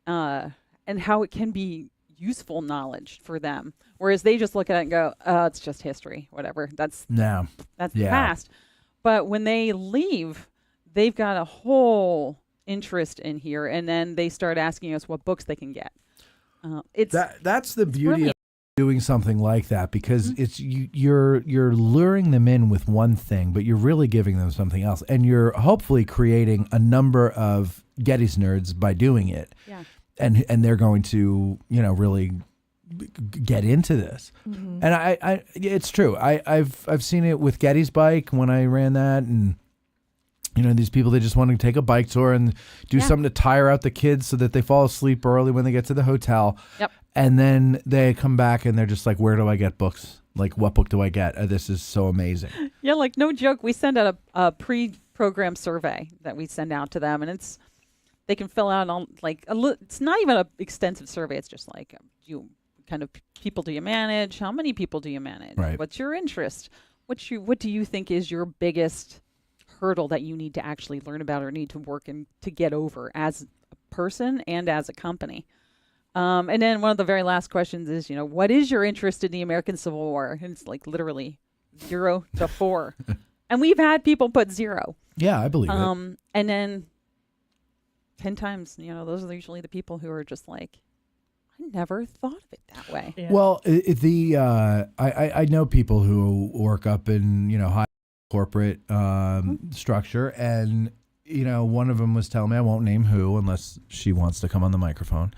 and how it can be useful knowledge for them. Whereas they just look at it and go, "Oh, it's just history, whatever. That's the past." But when they leave, they've got a whole interest in here, and then they start asking us what books they can get. That's the beauty of doing something like that, because it's you're luring them in with one thing, but you're really giving them something else, and you're hopefully creating a number of Gettys nerds by doing it. Yeah. And they're going to really get into this. And I it's true. I've seen it with Getty's Bike when I ran that, and these people, they just want to take a bike tour and do something to tire out the kids so that they fall asleep early when they get to the hotel. Yep. And then they come back and they're just like, "Where do I get books? Like, what book do I get? This is so amazing." Yeah, like no joke. We send out a pre-program survey that we send out to them, and they can fill out on it's not even an extensive survey. It's just like, kind of people do you manage? How many people do you manage? Right. What's your interest? What do you think is your biggest hurdle that you need to actually learn about or need to work and to get over as a person and as a company? And then one of the very last questions is, what is your interest in the American Civil War? And it's like literally 0 to 4. And we've had people put 0. Yeah, I believe it. And then 10 times, those are usually the people who are just like, "I never thought of it that way." Yeah. Well, I know people who work up in high corporate structure, and one of them was telling me, I won't name who unless she wants to come on the microphone.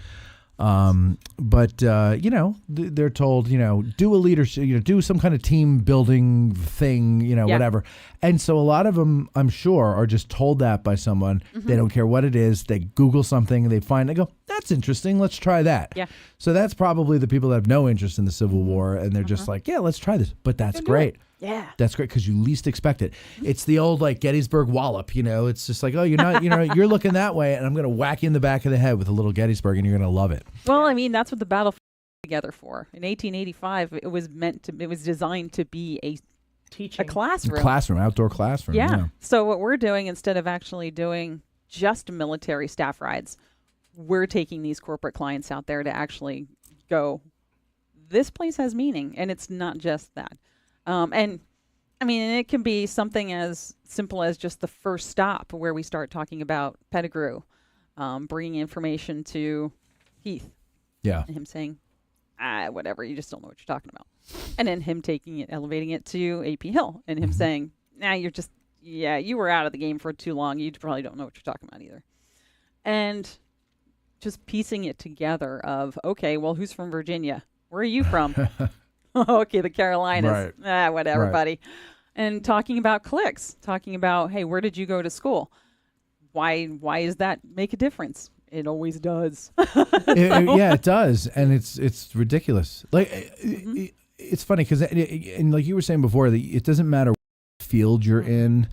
But they're told, do a leadership, do some kind of team building thing, whatever. And so a lot of them, I'm sure, are just told that by someone. They don't care what it is. They Google something, they go, "That's interesting. Let's try that." Yeah. So that's probably the people that have no interest in the Civil War, and they're just like, "Yeah, let's try this." But that's great. Yeah. That's great because you least expect it. It's the old Gettysburg wallop, It's just like, "Oh, you're not, you're looking that way, and I'm going to whack you in the back of the head with a little Gettysburg, and you're going to love it." Well, I mean, that's what the battle together for. In 1885, it was designed to be a classroom. Outdoor classroom. Yeah. So what we're doing, instead of actually doing just military staff rides, we're taking these corporate clients out there to actually go, "This place has meaning," and it's not just that. And I mean, it can be something as simple as just the first stop where we start talking about Pettigrew, bringing information to Heath. Yeah. And him saying, whatever, you just don't know what you're talking about. And then him taking it, elevating it to AP Hill, and him saying, you were out of the game for too long. You probably don't know what you're talking about either. And just piecing it together of, okay, well, who's from Virginia? Where are you from? Okay, the Carolinas. Right. Whatever, Right. buddy. And talking about cliques, talking about, hey, where did you go to school? Why does that make a difference? It always does. Yeah, it does, and it's ridiculous. It's funny because, and like you were saying before, it doesn't matter what field you're in.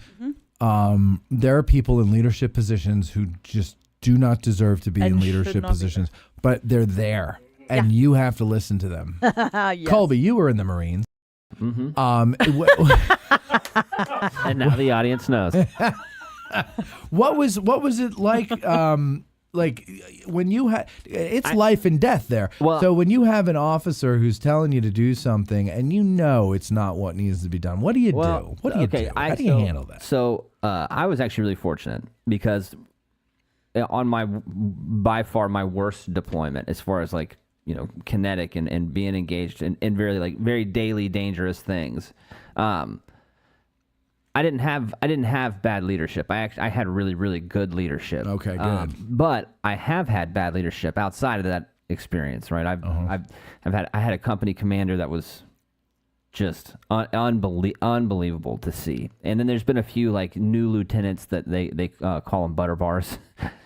There are people in leadership positions who just do not deserve to be in leadership positions, but they're there. And you have to listen to them. Yes. Colby, you were in the Marines. And now the audience knows. What was it like? Like when you had, it's life and death there. Well, so when you have an officer who's telling you to do something and it's not what needs to be done, what do you do? What do you do? How do you handle that? So I was actually really fortunate because on by far my worst deployment, as far as kinetic and being engaged in very very daily dangerous things, I I didn't have bad leadership. I had really, really good leadership. Okay, good. But I have had bad leadership outside of that experience, right? I had a company commander that was just unbelievable to see. And then there's been a few like new lieutenants that they call them butter bars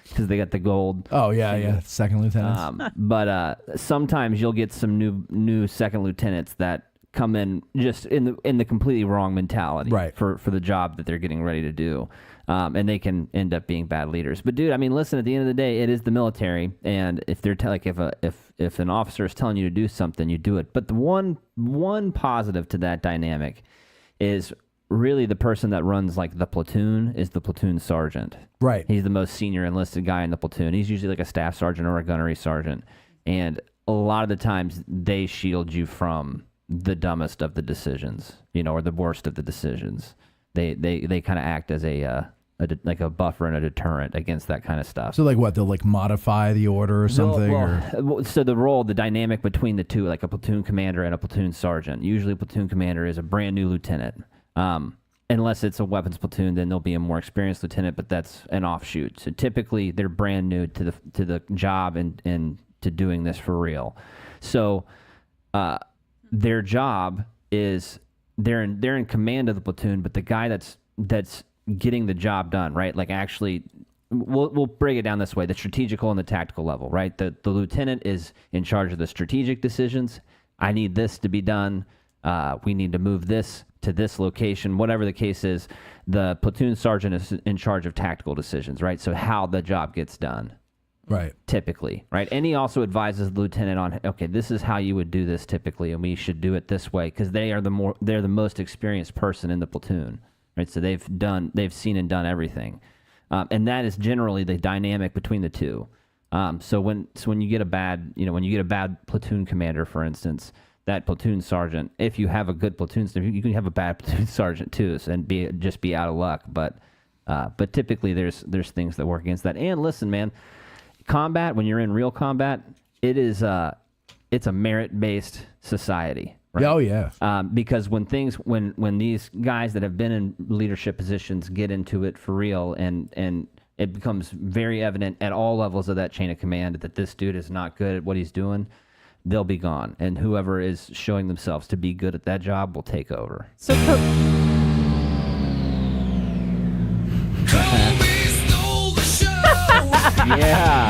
because they got the gold. Oh yeah, second lieutenants. But sometimes you'll get some new second lieutenants that come in just in the completely wrong mentality, right, for the job that they're getting ready to do. And they can end up being bad leaders. But dude, I mean, listen, at the end of the day, it is the military, and if they're if an officer is telling you to do something, you do it. But the one positive to that dynamic is really the person that runs like the platoon is the platoon sergeant. Right. He's the most senior enlisted guy in the platoon. He's usually like a staff sergeant or a gunnery sergeant, and a lot of the times they shield you from the dumbest of the decisions, or the worst of the decisions. They kind of act as like a buffer and a deterrent against that kind of stuff. So like what? They'll like modify the order or something? So the dynamic between the two, like a platoon commander and a platoon sergeant. Usually a platoon commander is a brand new lieutenant. Unless it's a weapons platoon, then there'll be a more experienced lieutenant, but that's an offshoot. So typically they're brand new to the job and to doing this for real. So their job is they're in command of the platoon, but the guy that's getting the job done, right? Like actually, we'll break it down this way: the strategical and the tactical level, right? The lieutenant is in charge of the strategic decisions. I need this to be done. We need to move this to this location, whatever the case is. The platoon sergeant is in charge of tactical decisions, right? So how the job gets done. Right. Typically, right? And he also advises the lieutenant on, okay, this is how you would do this typically, and we should do it this way, because they're the most experienced person in the platoon, right? So they've seen and done everything, and that is generally the dynamic between the two. So when you get a bad platoon commander, for instance, that platoon sergeant, if you have a good platoon, you can have a bad platoon sergeant too, and be out of luck. But typically there's things that work against that. And listen, man. Combat, when you're in real combat, it's a merit-based society. Right? Oh yeah. Because when these guys that have been in leadership positions get into it for real, and it becomes very evident at all levels of that chain of command that this dude is not good at what he's doing, they'll be gone, and whoever is showing themselves to be good at that job will take over. So. Yeah.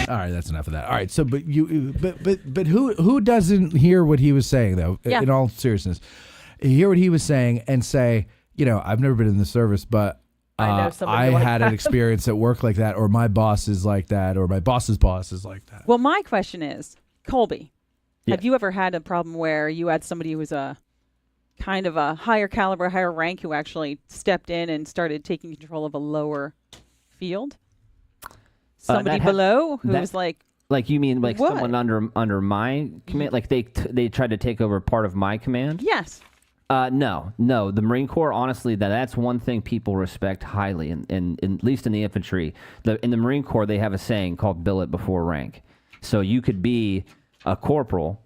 All right, that's enough of that. All right, so but who doesn't hear what he was saying though? Yeah. In all seriousness, hear what he was saying and say, I've never been in the service, but I know somebody I like had that. an experience at work like that, or my boss is like that, or my boss's boss is like that. Well, my question is, Colby, Yeah. have you ever had a problem where you had somebody who was a kind of a higher caliber, higher rank who actually stepped in and started taking control of a lower field? Somebody below who was like... Like you mean like What? someone under my command? Like they tried to take over part of my command? Yes. No. The Marine Corps, honestly, that's one thing people respect highly, in at least in the infantry. In the Marine Corps, they have a saying called billet before rank. So you could be a corporal,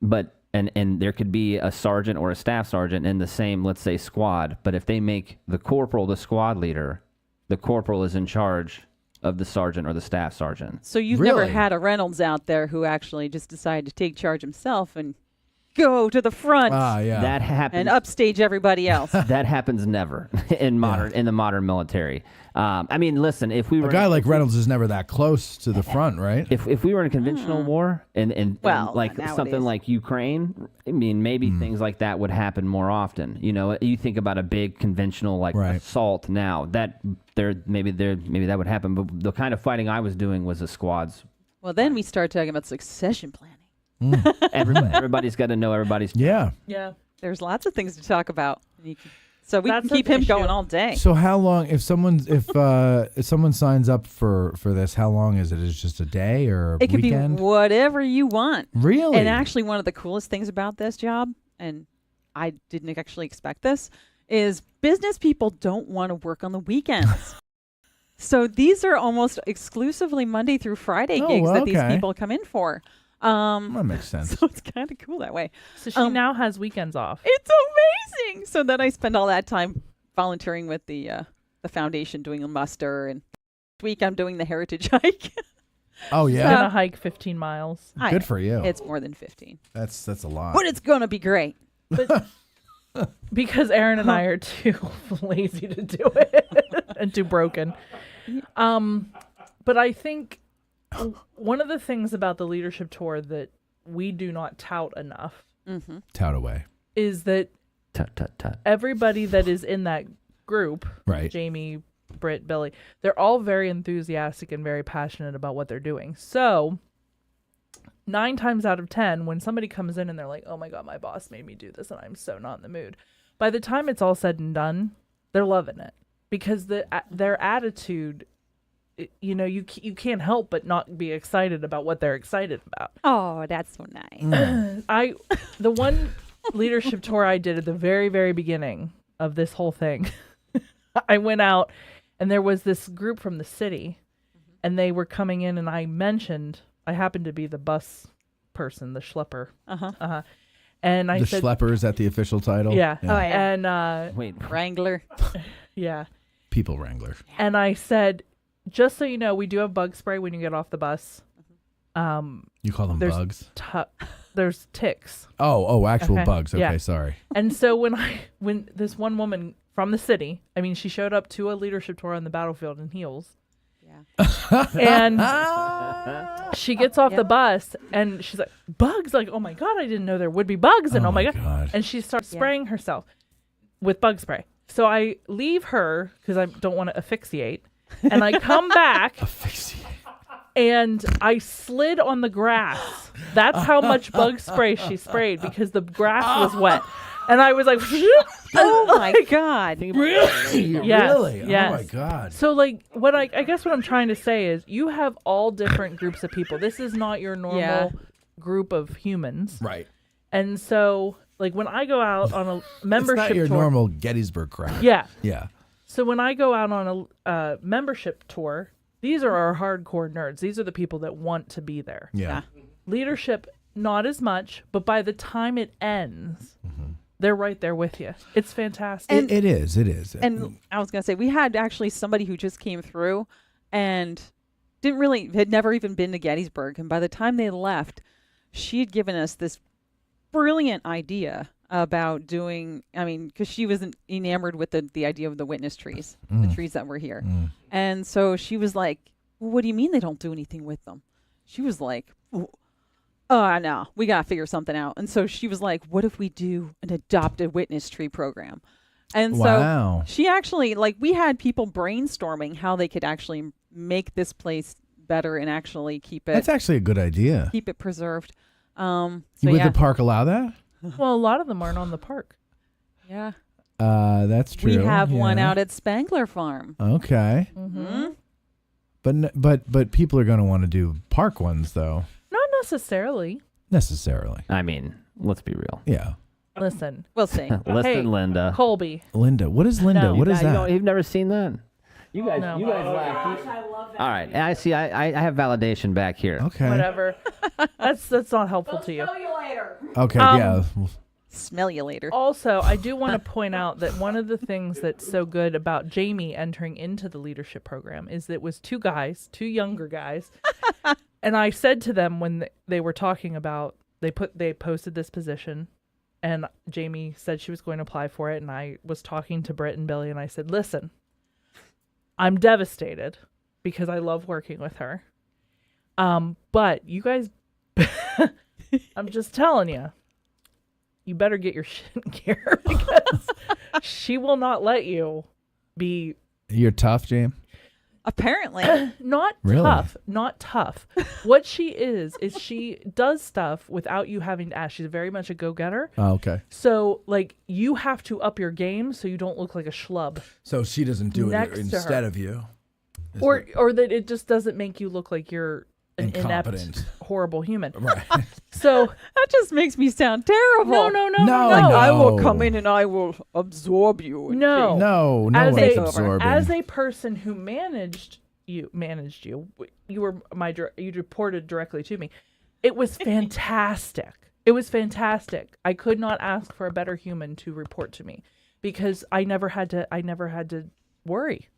but and there could be a sergeant or a staff sergeant in the same, let's say, squad. But if they make the corporal the squad leader, the corporal is in charge of the sergeant or the staff sergeant. So you've Really? never had a Reynolds out there who actually just decided to take charge himself and go to the front Yeah. That happens. and upstage everybody else. That happens never in the modern military. I mean, listen, if we were A guy like Reynolds is never that close to the front, right? if we were in a conventional war and Well, like nowadays. something like Ukraine, I mean, maybe things like that would happen more often. You think about a big conventional assault now, that maybe that would happen. But the kind of fighting I was doing was a squads. Well, then we start talking about succession planning. Everybody's got to know everybody's. Yeah. Yeah. There's lots of things to talk about. So we That's can keep an him going issue. all day. So how long, if someone signs up for this, how long is it? Is it just a day or a It could weekend? be whatever you want. Really? And actually, one of the coolest things about this job, and I didn't actually expect this, is business people don't want to work on the weekends. So these are almost exclusively Monday through Friday gigs that these people come in for. That makes sense. So it's kind of cool that way. So she now has weekends off. It's amazing. So then I spend all that time volunteering with the foundation, doing a muster, and this week I'm doing the heritage hike. Oh yeah, gonna hike 15 miles. Good for you. It's more than 15. That's a lot. But it's gonna be great. But because Aaron and I are too lazy to do it and too broken. But I think one of the things about the leadership tour that we do not tout enough, tout away, is that everybody that is in that group, right? Jaimee, Britt, Billy, they're all very enthusiastic and very passionate about what they're doing. So 9 times out of 10, when somebody comes in and they're like, oh my God, my boss made me do this and I'm so not in the mood. By the time it's all said and done, they're loving it because their attitude, you can't help but not be excited about what they're excited about. Oh, that's so nice. The one leadership tour I did at the very, very beginning of this whole thing, I went out and there was this group from the city and they were coming in and I mentioned, I happened to be the bus person, the schlepper. And I said, schlepper, is that the official title? Yeah. Oh, yeah. And wait, Wrangler. Yeah. People wrangler. And I said, just so you know, we do have bug spray when you get off the bus. You call them bugs? There's ticks. Oh, actual bugs. Okay, yeah. Sorry. And so when this one woman from the city, I mean, she showed up to a leadership tour on the battlefield in heels. Yeah. And she gets off the bus and she's like, bugs? Like, oh my God, I didn't know there would be bugs. And oh my God. And she starts spraying herself with bug spray. So I leave her because I don't want to asphyxiate. And I come back. And I slid on the grass. That's how much bug spray she sprayed because the grass was wet. And I was like, oh my God. Really? Yes, Really? yes. Oh my God. So like what I guess what I'm trying to say is you have all different groups of people. This is not your normal group of humans. Right. And so like when I go out on a membership it's not your tour, normal Gettysburg crowd. Yeah. Yeah. So when I go out on a membership tour, these are our hardcore nerds. These are the people that want to be there. Yeah. Leadership, not as much, but by the time it ends, they're right there with you. It's fantastic. And it is. And I was going to say, we had actually somebody who just came through and had never even been to Gettysburg. And by the time they left, she had given us this brilliant idea about doing, because she was enamored with the idea of the witness trees, the trees that were here. And so she was like, well, what do you mean they don't do anything with them? She was like, oh, no, we got to figure something out. And so she was like, what if we do an adopted witness tree program? And so she actually, we had people brainstorming how they could actually make this place better and actually keep it. That's actually a good idea. Keep it preserved. Would the park allow that? Well, a lot of them aren't on the park. Yeah. That's true. We have one out at Spangler Farm. Okay. But people are going to want to do park ones, though. Not necessarily. I mean, let's be real. Yeah. Listen. We'll see. Listen, Linda. Colby. Linda. What is Linda? No. What is that? You've never seen that? You guys No. laugh. All right. I see. I have validation back here. Okay. Whatever. That's not helpful to you. Okay, yeah. Smell you later. Also, I do want to point out that one of the things that's so good about Jaimee entering into the leadership program is that it was two younger guys. And I said to them when they were talking about, they posted this position and Jaimee said she was going to apply for it. And I was talking to Britt and Billy and I said, listen, I'm devastated because I love working with her. But you guys, I'm just telling you, you better get your shit in gear because she will not let you be. You're tough, James? Apparently. Not tough. What she is she does stuff without you having to ask. She's very much a go-getter. Oh, okay. So, you have to up your game so you don't look like a schlub. So she doesn't do it instead of you. Or that it just doesn't make you look like you're an inept, Incompetent. horrible human. Right. So that just makes me sound terrible. No. I will come in and I will absorb you. and No. No as one's a, absorbing. As a person who managed you, you were you reported directly to me. It was fantastic. It was fantastic. I could not ask for a better human to report to me because I never had to worry.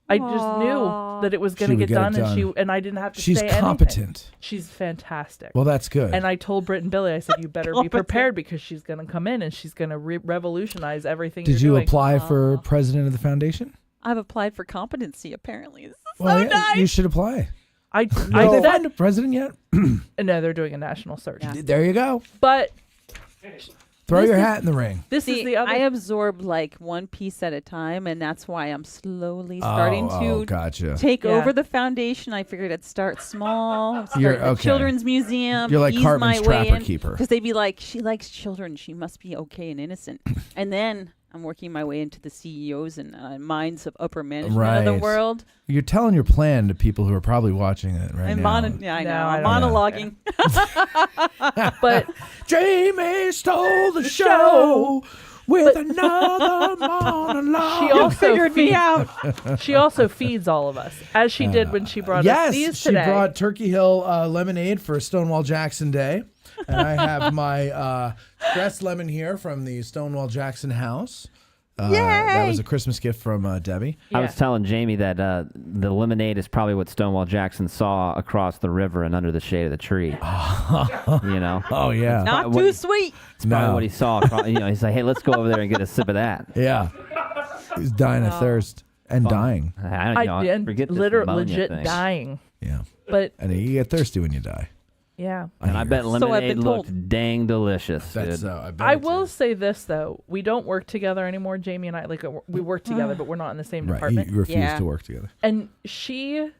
I just knew that it was going to get done, and I didn't have to She's say competent. anything. She's fantastic. Well, that's good. And I told Britt and Billy, I said, you better be prepared because she's going to come in and she's going to revolutionize everything. Did you you're doing. apply for president of the foundation? I've applied for competency, apparently. This is Well, so yeah, nice. you should apply. I Did they find a president yet? No, they're doing a national search. There you go. But Throw your hat in the ring. This is the other. I absorb like one piece at a time, and that's why I'm slowly starting to gotcha. take over the foundation. I figured I'd start small. You're- Start the okay. Children's Museum. You're like ease Cartman's my way Trapper in, Keeper. because they'd be like, she likes children. She must be okay and innocent. And then I'm working my way into the CEOs and minds of upper management of the world. You're telling your plan to people who are probably watching it right now. I know. I'm monologuing. But Jaimee stole the show with another monologue. She also figured me feeds- out. She also feeds all of us, as she did when she brought us these Yes, she today. brought Turkey Hill lemonade for Stonewall Jackson Day. And I have my stressed lemon here from the Stonewall Jackson house. That was a Christmas gift from Debbie. I was telling Jamie that the lemonade is probably what Stonewall Jackson saw across the river and under the shade of the tree. You know? Oh, yeah. Not too sweet. It's probably what he saw. He's like, hey, let's go over there and get a sip of that. Yeah. He's dying of thirst and dying. I forget this pneumonia legit thing. dying. Yeah. But And you get thirsty when you die. yeah. And I bet So I've lemonade been told. looked dang delicious. That's dude. I will say this though, we don't work together anymore. Jamie and I, like, we work together, but we're not in the same Right. department. You refuse to work together. And she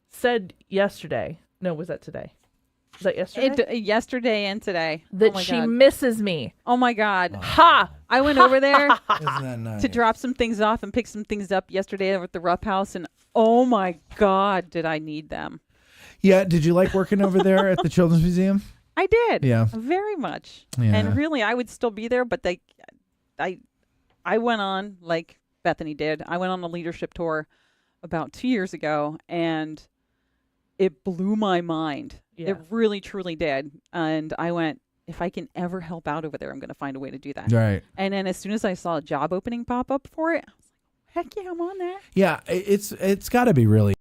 said yesterday. No, was that today? Was that yesterday? Yesterday and today. That Oh my she God. misses me. Oh my God. Ha! I went over there Isn't that nice? to drop some things off and pick some things up yesterday over at the Rough House, and oh my God, did I need them. Yeah. Did you like working over there at the Children's Museum? I did. Yeah. Very much. Yeah. And really, I would still be there, but I went on, like Bethany did, I went on a leadership tour about 2 years ago, and it blew my mind. Yeah. It really, truly did. And I went, if I can ever help out over there, I'm going to find a way to do that. Right. And then as soon as I saw a job opening pop up for it, I was like, heck yeah, I'm on that. Yeah. It's got to be really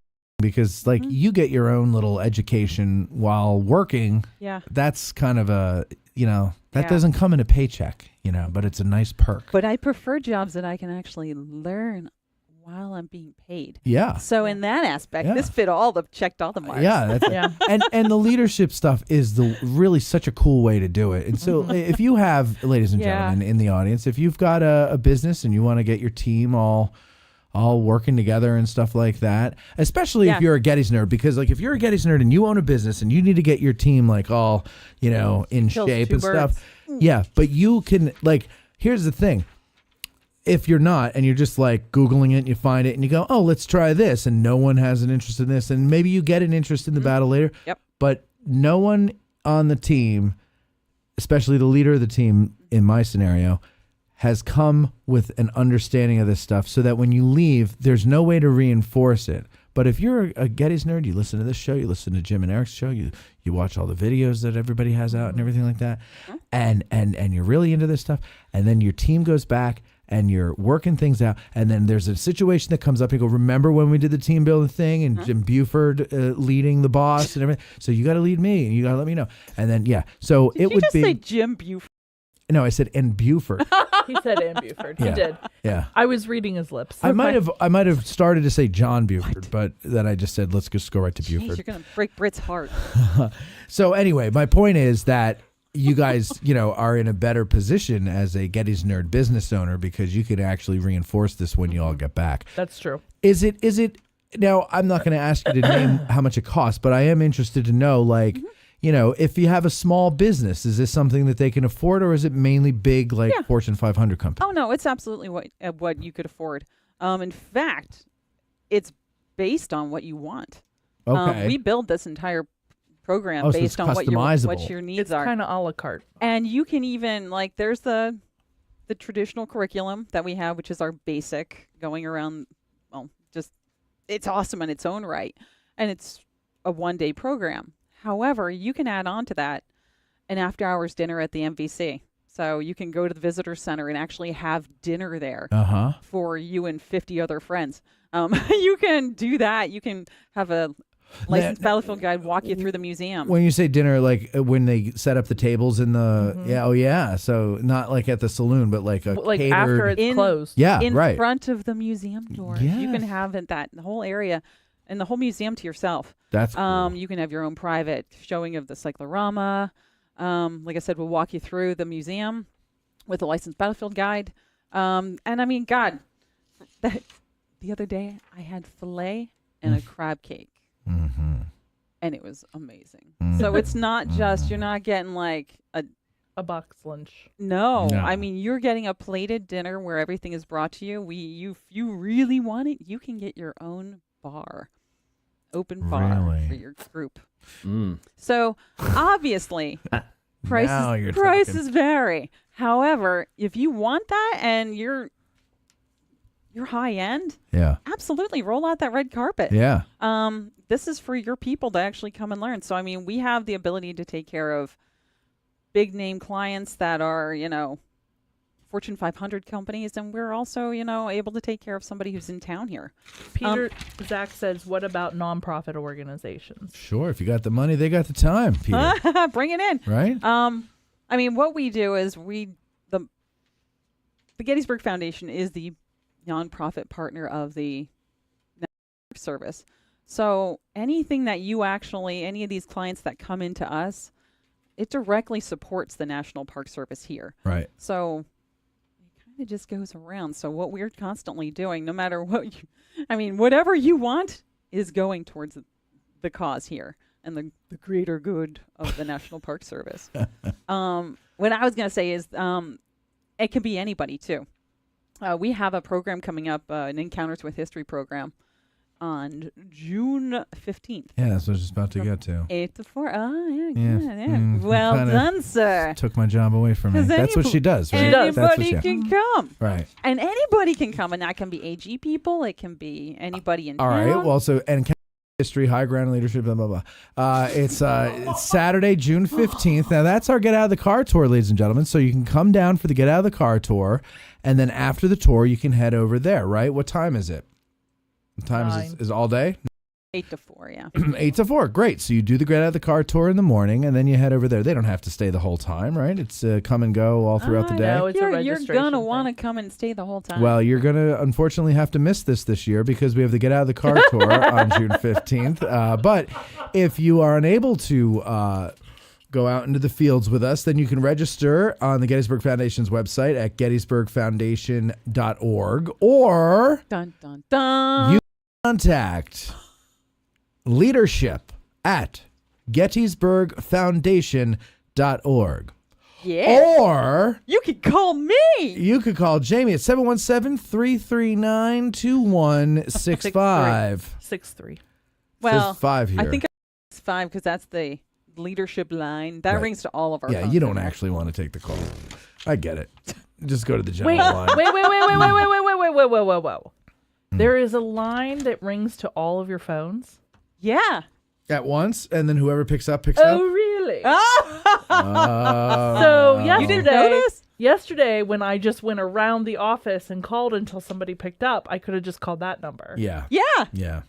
because like you get your own little education while working. Yeah. That's kind of that Yeah. doesn't come in a paycheck, but it's a nice perk. But I prefer jobs that I can actually learn while I'm being paid. Yeah. So in that aspect, Yeah. this checked all the marks. Yeah, and the leadership stuff is really such a cool way to do it. And so, if you have, ladies and gentlemen, in the audience, if you've got a business and you want to get your team all working together and stuff like that, especially if you're a Gettys nerd, because like if you're a Gettys nerd and you own a business and you need to get your team like all in shape and stuff, but you can here's the thing. If you're not, and you're just like Googling it and you find it and you go, oh, let's try this, and no one has an interest in this, and maybe you get an interest in the battle later. Yep. But no one on the team, especially the leader of the team in my scenario, has come with an understanding of this stuff so that when you leave, there's no way to reinforce it. But if you're a Gettys nerd, you listen to this show, you listen to Jim and Eric's show, you watch all the videos that everybody has out and everything like that, and you're really into this stuff, and then your team goes back and you're working things out, and then there's a situation that comes up, and you go, remember when we did the team building thing, and Jim Buford leading the boss and everything, so you got to lead me, and you got to let me know. And then, so Did it you would just be... say Jim Buford? No, I said, and Buford. He said Ann Buford. He Yeah. did. Yeah. I was reading his lips. I might have started to say John Buford, but then I just said, let's just go right to Jeez, Buford. you're going to break Britt's heart. So anyway, my point is that you guys, are in a better position as a Gettys nerd business owner because you could actually reinforce this when you all get back. That's true. Is it now, I'm not going to ask you to name how much it costs, but I am interested to know, if you have a small business, is this something that they can afford, or is it mainly big, Fortune 500 companies? Oh, no, it's absolutely what you could afford. In fact, it's based on what you want. Okay. We build this entire program Oh, so based it's on what customizable. your needs It's are. kind of a la carte. And you can even there's the traditional curriculum that we have, which is our basic going around. Well, just it's awesome in its own right, and it's a 1-day program. However, you can add on to that an after-hours dinner at the MVC. So you can go to the visitor center and actually have dinner there for you and 50 other friends. You can do that. You can have a licensed battlefield guide walk you through the museum. When you say dinner, like when they set up the tables in the so not like at the saloon, but like a catered, after it's closed. Yeah, in right. front of the museum door. You can have the whole area and the whole museum to yourself. That's cool. You can have your own private showing of the cyclorama. Like I said, we'll walk you through the museum with a licensed battlefield guide. And I mean, God, the other day I had filet and a crab cake. And it was amazing. So it's not just, you're not getting like a box lunch. No, I mean, you're getting a plated dinner where everything is brought to you. If you really want it, you can get your own bar, open bar for your group. So obviously, prices vary. However, if you want that and you're high end, absolutely roll out that red carpet. Yeah. This is for your people to actually come and learn. So I mean, we have the ability to take care of big name clients that are, Fortune 500 companies, and we're also, able to take care of somebody who's in town here. Peter Zach says, what about nonprofit organizations? Sure, if you got the money, they got the time, Peter. Bring it in. Right? I mean, what we do is the Gettysburg Foundation is the nonprofit partner of the National Park Service. So anything that any of these clients that come into us, it directly supports the National Park Service here. Right. So it kind of just goes around. So what we're constantly doing, no matter whatever you want is going towards the cause here and the greater good of the National Park Service. What I was going to say is it can be anybody too. We have a program coming up, an Encounters with History program, on June 15th. Yeah, that's what I was just about to get to. 8 to 4. Oh, yeah. Well done, sir. Took my job away from me. That's what she does, right? Anybody can come. Right. And anybody can come, and that can be AG people. It can be anybody in town. All right. Well, so, and history, high ground leadership, blah, blah, blah. It's Saturday, June 15th. Now, that's our Get Out of the Car tour, ladies and gentlemen. So you can come down for the Get Out of the Car tour, and then after the tour, you can head over there, right? What time is it? What time is it? Is it all day? 8 to 4, yeah. 8 to 4, great. So you do the Get Out of the Car tour in the morning, and then you head over there. They don't have to stay the whole time, right? It's come and go all throughout the day. No, it's you're going to want to come and stay the whole time. Well, you're going to unfortunately have to miss this year because we have the Get Out of the Car tour on June 15th. But if you are unable to go out into the fields with us, then you can register on the Gettysburg Foundation's website at gettysburgfoundation.org, or dun, dun, dun. You contact leadership at gettysburgfoundation.org. Yeah. Or you could call me. You could call Jaimee at 717-339-2165. 63. Well, 5 here. I think it's 5 because that's the leadership line. That rings to all of our phones. You don't actually want to take the call. I get it. Just go to the general line. Wait. There is a line that rings to all of your phones? Yeah. At once, and then whoever picks up. Oh, really? So yesterday, when I just went around the office and called until somebody picked up, I could have just called that number. Yeah. Yeah. Yeah.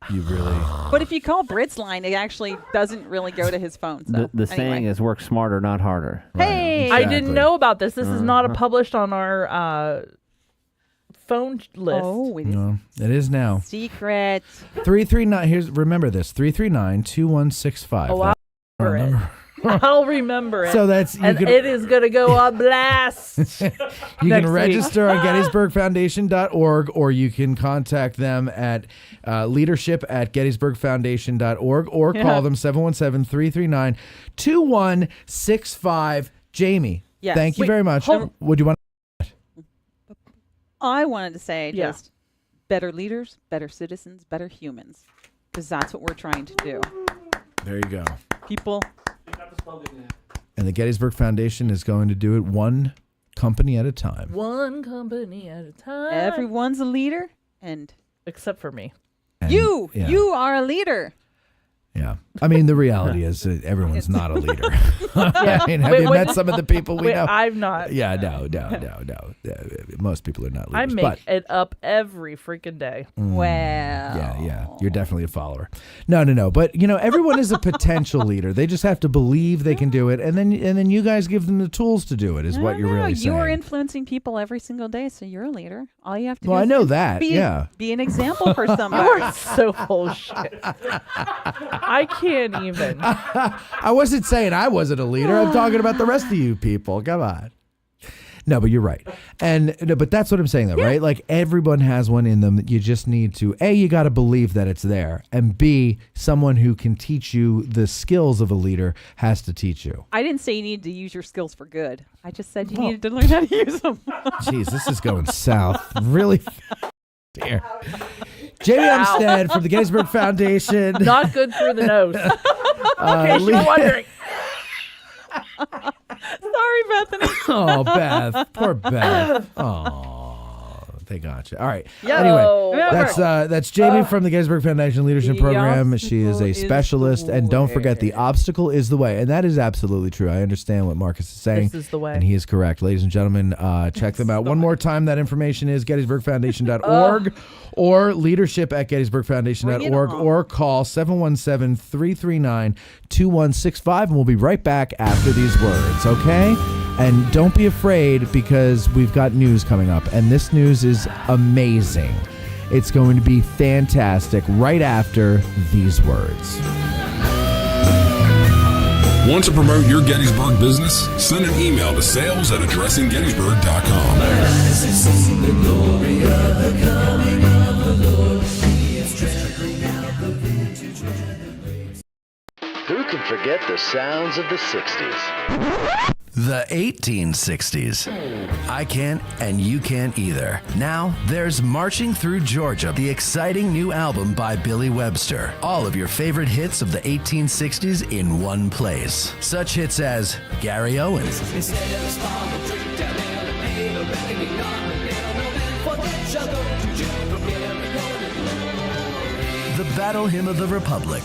You really. But if you call Britt's line, it actually doesn't really go to his phone. So the saying is work smarter, not harder. Hey. Exactly. I didn't know about this. This is not published on our phone list. Oh, it is now. Secret. 339. Remember this. 339-2165. Oh, I'll remember it. So that's it is going to go on blast. You can register on gettysburgfoundation.org, or you can contact them at leadership at gettysburgfoundation.org, or call them 717-339-2165. Jaimee, thank you very much. What do you want? I wanted to say just better leaders, better citizens, better humans. because that's what we're trying to do. There you go. People. And the Gettysburg Foundation is going to do it one company at a time. One company at a time. Everyone's a leader, and except for me. And, you yeah. you are a leader. Yeah. I mean, the reality is that everyone's not a leader. I mean, have you met some of the people we know? I've not. Yeah, no. Most people are not leaders. I make it up every freaking day. Well. Yeah. You're definitely a follower. No. But, everyone is a potential leader. They just have to believe they can do it. And then you guys give them the tools to do it is what you're really saying. You're influencing people every single day, so you're a leader. All you have to do I is know that. be an example for somebody. You are so full of shit. I can't even. I wasn't saying I wasn't a leader. I'm talking about the rest of you people. Come on. No, but you're right. But that's what I'm saying, though, right? Like, everyone has one in them. You just need to, A, you got to believe that it's there. And B, someone who can teach you the skills of a leader has to teach you. I didn't say you needed to use your skills for good. I just said you needed to learn how to use them. Jeez, this is going south. Really? Dear. Jaimee Umstattd from the Gettysburg Foundation. Not good through the nose. In case you're wondering. Sorry, Bethany. Oh, Beth. Poor Beth. Oh, they got you. All right. Yo. Anyway, that's Jaimee from the Gettysburg Foundation Leadership The Program. She is a obstacle specialist. is the And don't way. forget, the obstacle is the way. And that is absolutely true. I understand what Marcus is saying. This is the way. And he is correct. Ladies and gentlemen, check them out. One more time, that information is gettysburgfoundation.org or leadership at gettysburgfoundation.org or call 717-339-2165. And we'll be right back after these words, okay? And don't be afraid, because we've got news coming up. And this news is amazing. It's going to be fantastic right after these words. Want to promote your Gettysburg business? Send an email to sales@addressinggettysburg.com. Who can forget the sounds of the 60s? The 1860s. I can't, and you can't either. Now, there's Marching Through Georgia, the exciting new album by Billy Webster. All of your favorite hits of the 1860s in one place. Such hits as Gary Owens, the Battle Hymn of the Republic,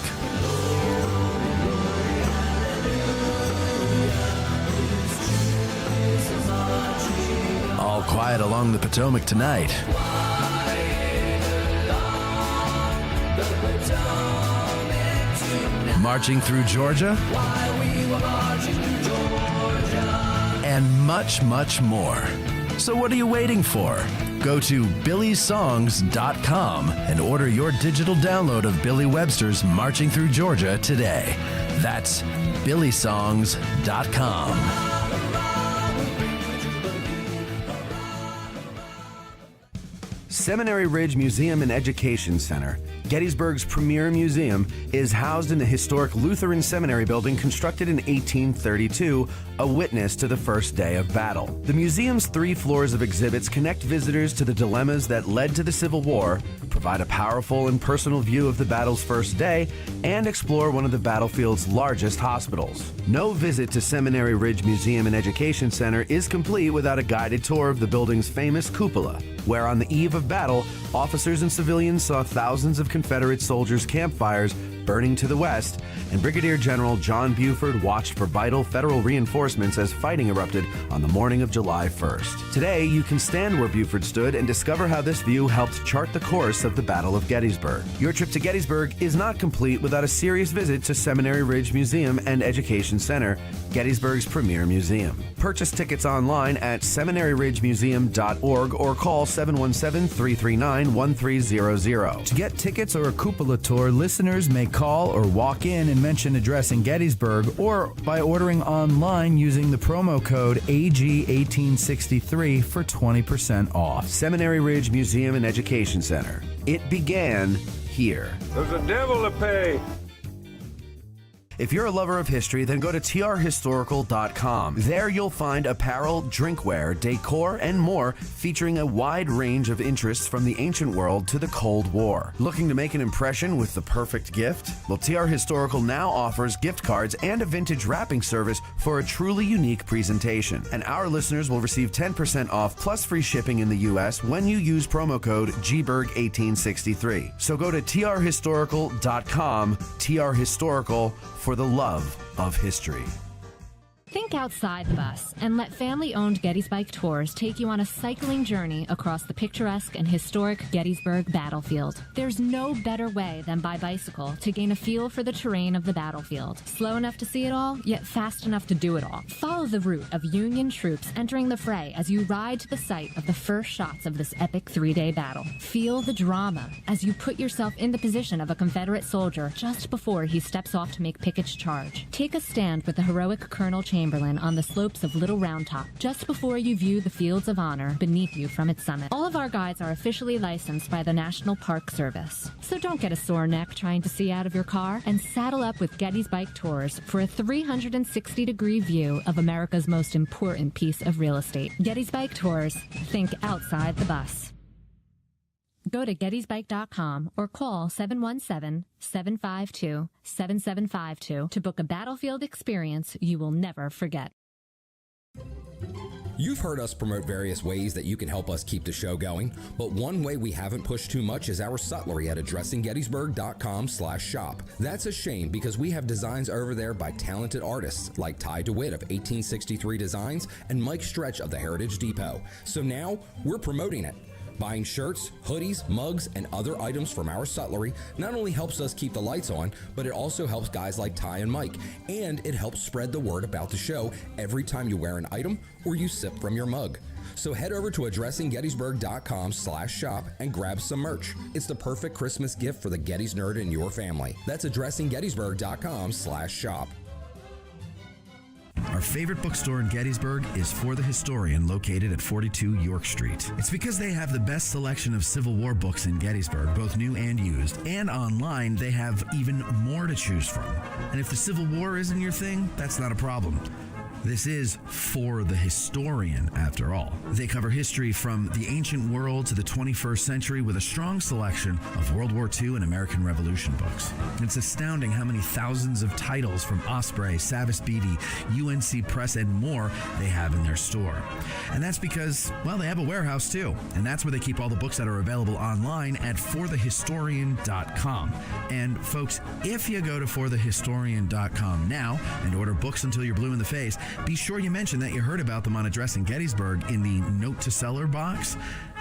All Quiet Along the Potomac Tonight, Marching Through Georgia, and much, much more. So what are you waiting for? Go to billysongs.com and order your digital download of Billy Webster's Marching Through Georgia today. That's billysongs.com. Seminary Ridge Museum and Education Center, Gettysburg's premier museum, is housed in the historic Lutheran Seminary building constructed in 1832, a witness to the first day of battle. The museum's 3 floors of exhibits connect visitors to the dilemmas that led to the Civil War, provide a powerful and personal view of the battle's first day, and explore one of the battlefield's largest hospitals. No visit to Seminary Ridge Museum and Education Center is complete without a guided tour of the building's famous cupola, where on the eve of battle, officers and civilians saw thousands of Confederate soldiers' campfires burning to the west, and Brigadier General John Buford watched for vital federal reinforcements as fighting erupted on the morning of July 1st. Today, you can stand where Buford stood and discover how this view helped chart the course of the Battle of Gettysburg. Your trip to Gettysburg is not complete without a serious visit to Seminary Ridge Museum and Education Center, Gettysburg's premier museum. Purchase tickets online at seminaryridgemuseum.org or call 717-339-1300. To get tickets or a cupola tour, listeners may call or walk in and mention Addressing Gettysburg, or by ordering online using the promo code AG1863 for 20% off. Seminary Ridge Museum and Education Center. It began here. There's a devil to pay. If you're a lover of history, then go to trhistorical.com. There you'll find apparel, drinkware, decor, and more featuring a wide range of interests from the ancient world to the Cold War. Looking to make an impression with the perfect gift? Well, TR Historical now offers gift cards and a vintage wrapping service for a truly unique presentation. And our listeners will receive 10% off plus free shipping in the U.S. when you use promo code GBERG1863. So go to trhistorical.com, TR Historical, for the love of history. Think outside the bus and let family-owned Gettysburg Tours take you on a cycling journey across the picturesque and historic Gettysburg battlefield. There's no better way than by bicycle to gain a feel for the terrain of the battlefield. Slow enough to see it all, yet fast enough to do it all. Follow the route of Union troops entering the fray as you ride to the site of the first shots of this epic 3-day battle. Feel the drama as you put yourself in the position of a Confederate soldier just before he steps off to make Pickett's charge. Take a stand with the heroic Colonel Chamberlain on the slopes of Little Round Top, just before you view the fields of honor beneath you from its summit. All of our guides are officially licensed by the National Park Service. So don't get a sore neck trying to see out of your car, and saddle up with Gettysburg Tours for a 360-degree view of America's most important piece of real estate. Gettysburg Tours. Think outside the bus. Go to gettysburg.com or call 717-752-7752 to book a battlefield experience you will never forget. You've heard us promote various ways that you can help us keep the show going, but one way we haven't pushed too much is our sutlery at addressinggettysburg.com/shop. That's a shame because we have designs over there by talented artists like Ty DeWitt of 1863 Designs and Mike Stretch of the Heritage Depot. So now we're promoting it. Buying shirts, hoodies, mugs, and other items from our sutlery not only helps us keep the lights on, but it also helps guys like Ty and Mike, and it helps spread the word about the show every time you wear an item or you sip from your mug. So head over to addressinggettysburg.com/shop and grab some merch. It's the perfect Christmas gift for the Gettys nerd in your family. That's addressinggettysburg.com/shop. Our favorite bookstore in Gettysburg is For the Historian, located at 42 York Street. It's because they have the best selection of Civil War books in Gettysburg, both new and used. And online, they have even more to choose from. And if the Civil War isn't your thing, that's not a problem. This is For the Historian, after all. They cover history from the ancient world to the 21st century with a strong selection of World War II and American Revolution books. It's astounding how many thousands of titles from Osprey, Savas Beatty, UNC Press, and more they have in their store. And that's because, well, they have a warehouse too. And that's where they keep all the books that are available online at forthehistorian.com. And folks, if you go to forthehistorian.com now and order books until you're blue in the face, be sure you mention that you heard about them on Addressing Gettysburg in the Note to Seller box,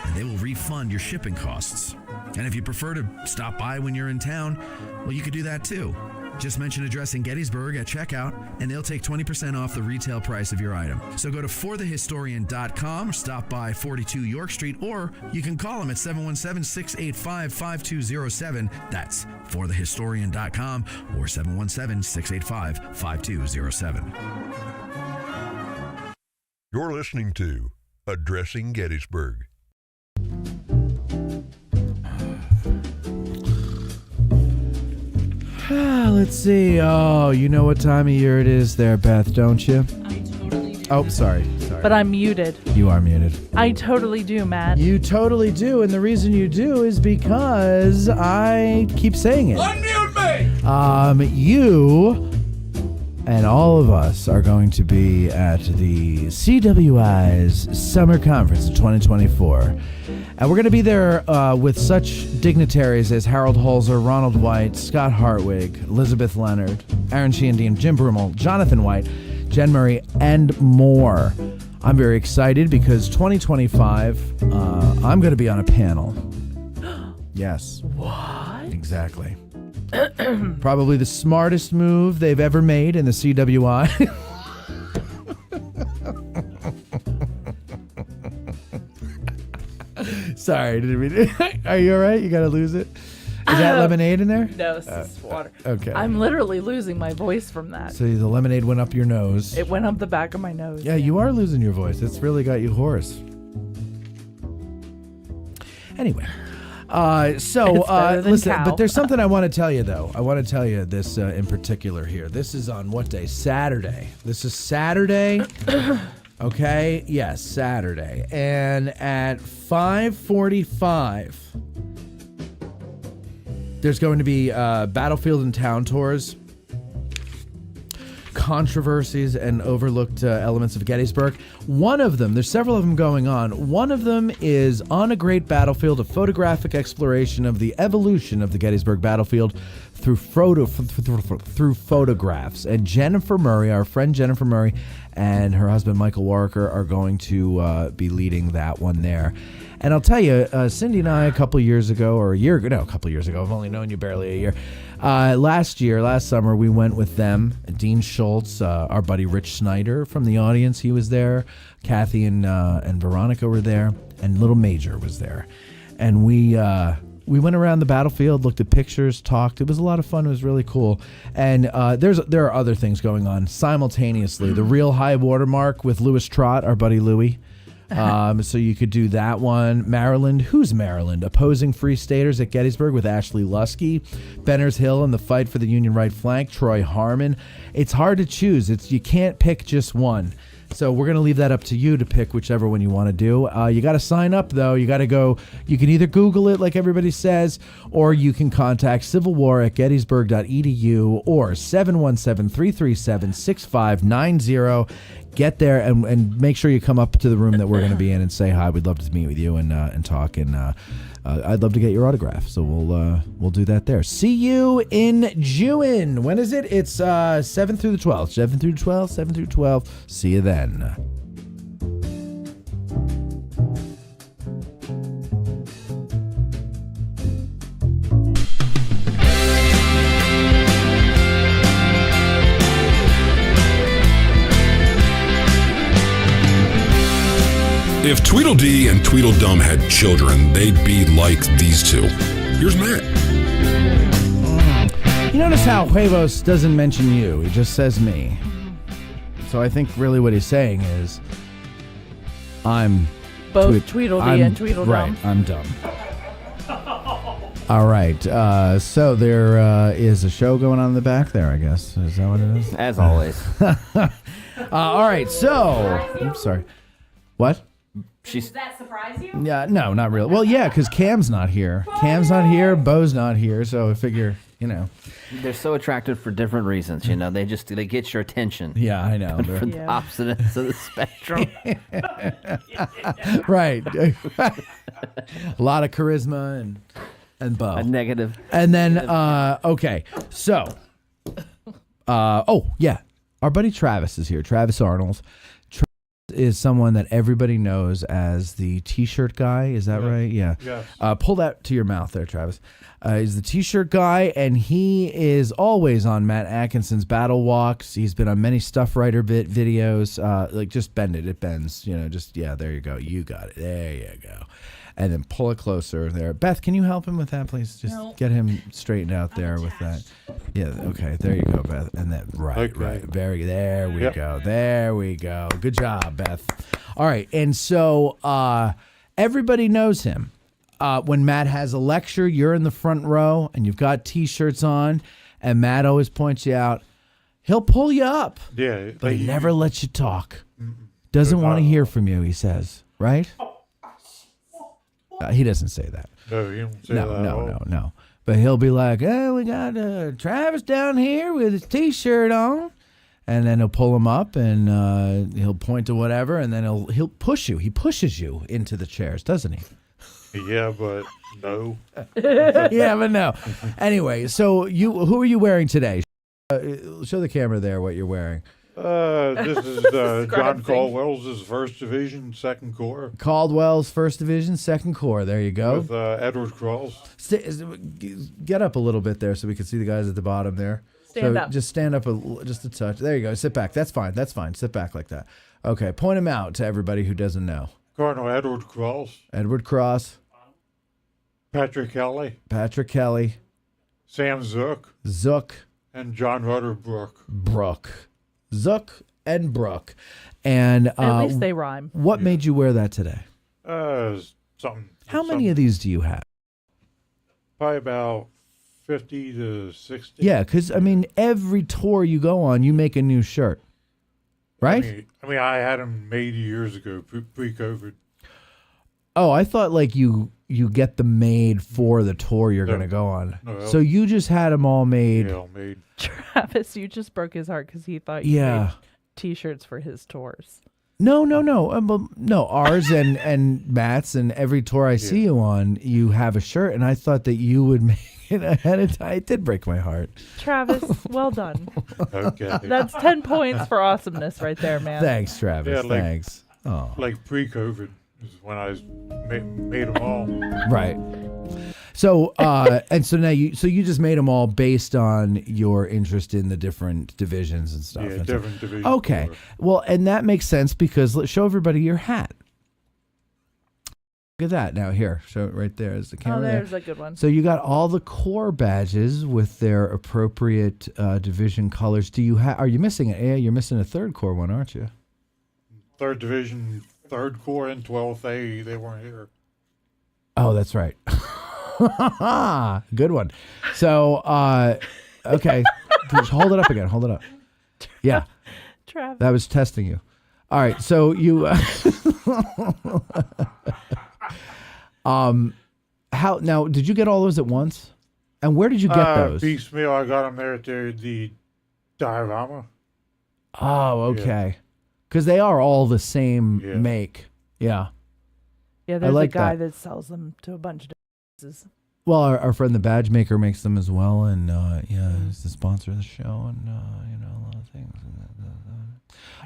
and they will refund your shipping costs. And if you prefer to stop by when you're in town, well, you could do that too. Just mention Addressing Gettysburg at checkout, and they'll take 20% off the retail price of your item. So go to forthehistorian.com or stop by 42 York Street, or you can call them at 717-685-5207. That's forthehistorian.com or 717-685-5207. You're listening to Addressing Gettysburg. Let's see. Oh, you know what time of year it is there, Beth, don't you? I totally do. Oh, sorry. But I'm muted. You are muted. I totally do, Matt. You totally do, and the reason you do is because I keep saying it. Unmute me! You and all of us are going to be at the CWI's Summer Conference in 2024. And we're going to be there with such dignitaries as Harold Holzer, Ronald White, Scott Hartwig, Elizabeth Leonard, Aaron Sheehan, Jim Brummel, Jonathan White, Jen Murray, and more. I'm very excited because 2025, I'm going to be on a panel. Yes. What? Exactly. Probably the smartest move they've ever made in the CWI. Sorry, didn't mean. Are you all right? You got to lose it? Is that lemonade in there? No, it's just water. Okay. I'm literally losing my voice from that. So the lemonade went up your nose. It went up the back of my nose. Yeah, you are losing your voice. It's really got you hoarse. Anyway, Listen, cow. but there's something I want to tell you, though. I want to tell you this in particular here. This is on what day? Saturday. This is Saturday. Okay? Yes, Saturday. And at 5:45, there's going to be battlefield and town tours, controversies and overlooked elements of Gettysburg. One of them, there's several of them going on. One of them is On a Great Battlefield, a photographic exploration of the evolution of the Gettysburg battlefield through photographs. And Jennifer Murray, our friend Jennifer Murray, and her husband Michael Warwicker are going to be leading that one there. And I'll tell you, Cindy and I, a couple years ago, I've only known you barely a year. Last summer, we went with them. Dean Schultz, our buddy Rich Snyder from the audience, he was there. Kathy and Veronica were there, and Little Major was there. And we went around the battlefield, looked at pictures, talked. It was a lot of fun. It was really cool. And there are other things going on simultaneously. The Real High Watermark with Louis Trott, our buddy Louis. So you could do that one. Maryland. Who's Maryland? Opposing Free Staters at Gettysburg with Ashley Lusky. Benner's Hill and the fight for the Union right flank. Troy Harmon. It's hard to choose. You can't pick just one. So we're going to leave that up to you to pick whichever one you want to do. You got to sign up, though. You got to go. You can either Google it, like everybody says, or you can contact civilwar@gettysburg.edu or 717-337-6590. Get there and make sure you come up to the room that we're going to be in and say hi. We'd love to meet with you and talk. And I'd love to get your autograph. So we'll do that there. See you in June. When is it? It's 7 through the 12th. 7 through 12. 7 through 12. See you then. If Tweedledee and Tweedledum had children, they'd be like these two. Here's Matt. You notice how Huevos doesn't mention you. He just says me. So I think really what he's saying is I'm... Both Tweedledee and Tweedledum. Right, I'm dumb. All right. So there is a show going on in the back there, I guess. Is that what it is? As always. All right. So... I'm sorry. What? Does that surprise you? Yeah, no, not really. Well, yeah, because Cam's not here. Cam's not here. Bo's not here. So I figure, they're so attractive for different reasons. They get your attention. Yeah, I know. For the opposite ends of the spectrum. Right. A lot of charisma and Bo. A negative. And then, okay, so, yeah, our buddy Travis is here. Travis Arnold. Is someone that everybody knows as the T-shirt guy. Is that right? Yeah. Yes. Pull that to your mouth there, Travis. He's the T-shirt guy, and he is always on Matt Atkinson's battle walks. He's been on many Stuff Writer videos. Just bend it. It bends. There you go. You got it. There you go. And then pull it closer there. Beth, can you help him with that, please? Just get him straightened out there with that. Yeah, okay. There you go, Beth. And then, right. There we go. There we go. Good job, Beth. All right. And so everybody knows him. When Matt has a lecture, you're in the front row, and you've got T-shirts on, and Matt always points you out. He'll pull you up. Yeah. But he never lets you talk. Doesn't want to hear from you, he says. Right? He doesn't say that. No, he don't say that. No. But he'll be like, "Oh, we got Travis down here with his T-shirt on," and then he'll pull him up and he'll point to whatever, and then he'll push you. He pushes you into the chairs, doesn't he? Yeah, but no. Yeah, but no. Anyway, so who are you wearing today? Show the camera there what you're wearing. This is John Caldwell's 1st Division, 2nd Corps. Caldwell's 1st Division, 2nd Corps. There you go. With Edward Cross. Get up a little bit there so we can see the guys at the bottom there. Stand up. Just stand up just a touch. There you go. Sit back. That's fine. Sit back like that. Okay. Point him out to everybody who doesn't know. Colonel Edward Cross. Edward Cross. Patrick Kelly. Sam Zook. And John Rudder Brook. Zook and Brook. And at least they rhyme. What made you wear that today? Something. How many of these do you have? Probably about 50 to 60. Yeah, because I mean, every tour you go on, you make a new shirt, right? I mean, I had them made years ago, pre-COVID. Oh, I thought like you get them made for the tour you're going to go on. No, so you just had them all made. Yeah, all made. Travis, you just broke his heart because he thought you made T-shirts for his tours. No. No, ours and Matt's and every tour I see you on, you have a shirt, and I thought that you would make it ahead of time. It did break my heart. Travis, well done. Okay. That's 10 points for awesomeness right there, man. Thanks, Travis. Thanks. Oh. Like pre-COVID is when I made them all. Right. So and so now you just made them all based on your interest in the different divisions and stuff. Yeah, and different divisions. Okay. Well, and that makes sense because let's show everybody your hat. Look at that. Now here, show it right there. Is the camera there's there? a good one. So you got all the corps badges with their appropriate division colors. Do you are you missing it? Yeah, you're missing a 3rd Corps one, aren't you? 3rd Division, 3rd Corps, and 12th A, they weren't here. Oh, that's right. Good one. So, okay. Just hold it up again. Hold it up. Yeah. Travis. That was testing you. All right. So you, how, now, did you get all those at once? And where did you get those? Piecemeal, I got them there at the diorama. Oh, okay. Because they are all the same make. Yeah. Yeah, there's like a guy that. that sells them to a bunch of places. Well, our friend the badge maker makes them as well, and he's the sponsor of the show, and a lot of things.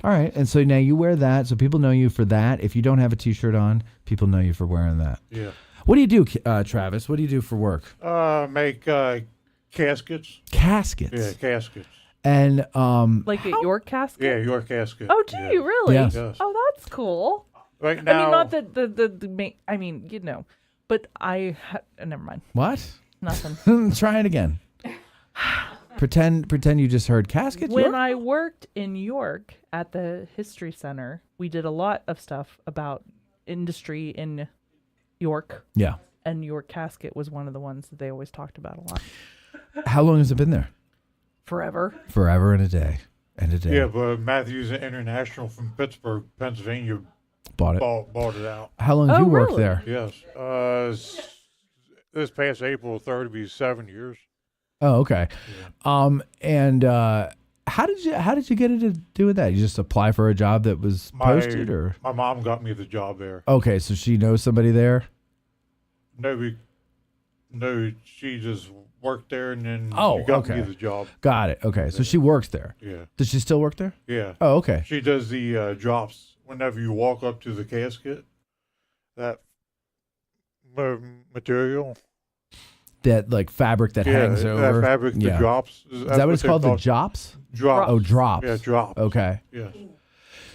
All right, and so now you wear that, so people know you for that. If you don't have a T-shirt on, people know you for wearing that. Yeah. What do you do, Travis? What do you do for work? Make caskets. Caskets. Yeah, caskets. And like at your casket? Yeah, your casket. Oh, do you really? Yes. Oh, that's cool. Right now, I mean, not the I mean, but never mind. What? Nothing. Try it again. Pretend you just heard caskets. When I worked in York at the History Center, we did a lot of stuff about industry in York. Yeah. And your casket was one of the ones that they always talked about a lot. How long has it been there? Forever. Forever and a day. Yeah, but Matthews International from Pittsburgh, Pennsylvania, bought it out. How long did you work there? Yes. This past April 3rd will be 7 years. Oh, okay. Yeah. And how did you get it to do with that? You just apply for a job that was posted, or my mom got me the job there. Okay, so she knows somebody there. No, she just worked there, and then she got me the job. Got it. Okay, so she works there. Yeah. Does she still work there? Yeah. Oh, okay. She does the drops whenever you walk up to the casket. That material. That like fabric that hangs over. That fabric, the drops. Is that what it's called? The drops? Drops. Oh, drops. Yeah, drops. Okay. Yes.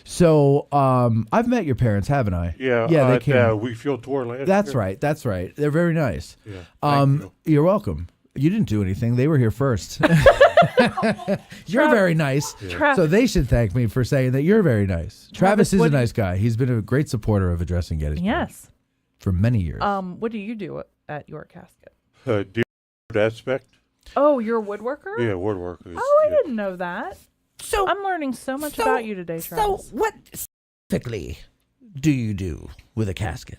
So, I've met your parents, haven't I? Yeah. Yeah, they came. We Feel tour last That's year. right. That's right. They're very nice. Yeah. Thank you. You're welcome. You didn't do anything. They were here first. You're very nice. Yeah. So they should thank me for saying that you're very nice. Travis is a nice guy. He's been a great supporter of Addressing Gettysburg. Yes. For many years. What do you do at your casket? Deer aspect. Oh, you're a woodworker? Yeah, woodworker. Oh, I didn't know that. So I'm learning so much about you today, Travis. So what specifically do you do with a casket?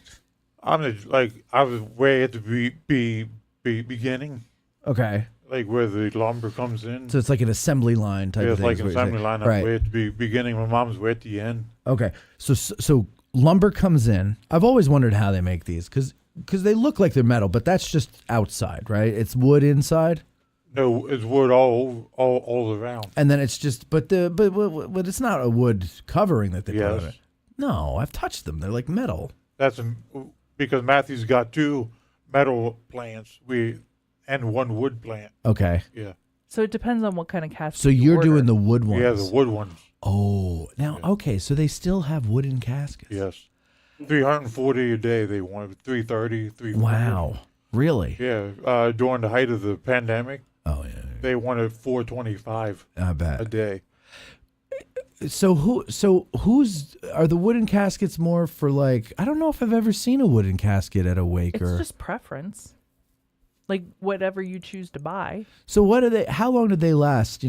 I was way at the beginning. Okay. Like where the lumber comes in. So it's like an assembly line type of it's thing. like an assembly line. I'm Right. way at the beginning. My mom's way at the end. Okay. So lumber comes in. I've always wondered how they make these because they look like they're metal, but that's just outside, right? It's wood inside. No, it's wood all around. And then it's just, but it's not a wood covering that they put on it. No, I've touched them. They're like metal. That's because Matthew's got 2 metal plants and 1 wood plant. Okay. Yeah. So it depends on what kind of casket. So you're doing the wood ones. Yeah, the wood ones. Oh, now okay. So they still have wooden caskets. Yes. 340 a day. They wanted 330, 340. Wow. Really? Yeah. During the height of the pandemic. Oh yeah. They wanted 425 I bet. a day. So who's are the wooden caskets more for like? I don't know if I've ever seen a wooden casket at a wake. It's just preference. Like whatever you choose to buy. So what are they? How long did they last?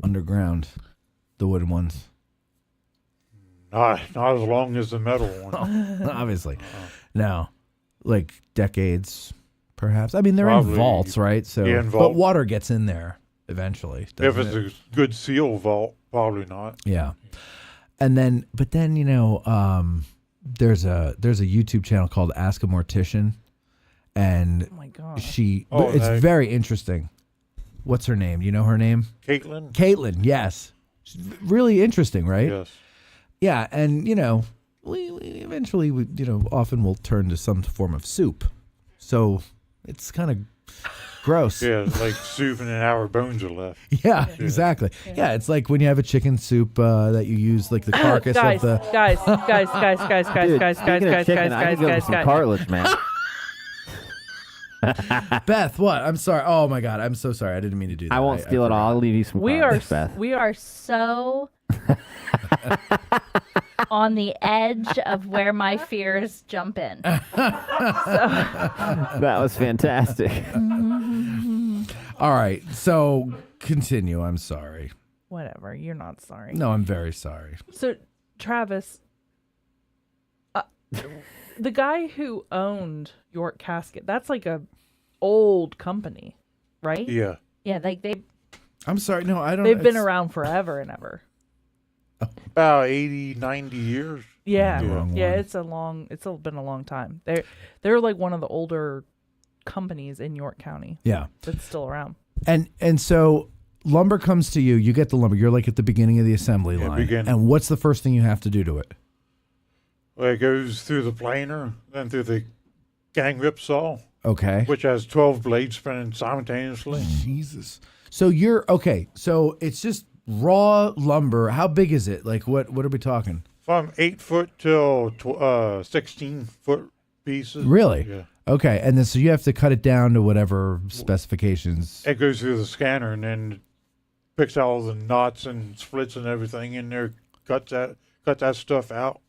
Underground, the wooden ones. Not as long as the metal one. Obviously, no, like decades, perhaps. I mean, they're Probably, in vaults, right? So, yeah, in but vault. water gets in there eventually. If doesn't it's it? a good seal vault, probably not. Yeah. And then, there's a YouTube channel called Ask a Mortician, and Oh my God. it's very interesting. What's her name? You know her name? Caitlin? Caitlin, yes. She's really interesting, right? Yes. Yeah, and we eventually often will turn to some form of soup. So it's kind of gross. Yeah, it's like soup and an hour bones are left. Yeah, exactly. Yeah, it's like when you have a chicken soup that you use like the carcass guys, of the guys, cartilage, man. Beth, what? I'm sorry. Oh my God, I'm so sorry. I didn't mean to do that. I won't steal it all. I'll leave you some cartilage, Beth. We are so on the edge of where my fears jump in. That was fantastic. All right, so continue. I'm sorry. Whatever. You're not sorry. No, I'm very sorry. So, Travis, the guy who owned York Casket, that's like a old company, right? Yeah. Yeah, like I'm sorry. No, I don't. They've been around forever and ever. About 80, 90 years. Yeah, Yeah. it's been a long time. They're like one of the older companies in York County. Yeah, that's still around. And so lumber comes to you. You get the lumber. You're like at the beginning of the assembly line. beginning. And what's the first thing you have to do to it? Well, it goes through the planer, then through the gang rip saw. Okay. Which has 12 blades spinning simultaneously. Jesus. So you're okay. So it's just raw lumber. How big is it? Like what are we talking? From 8 foot till 16 foot pieces. Really? Yeah. Okay. And then so you have to cut it down to whatever specifications. It goes through the scanner and then picks out all the knots and splits and everything in there, cut that stuff out.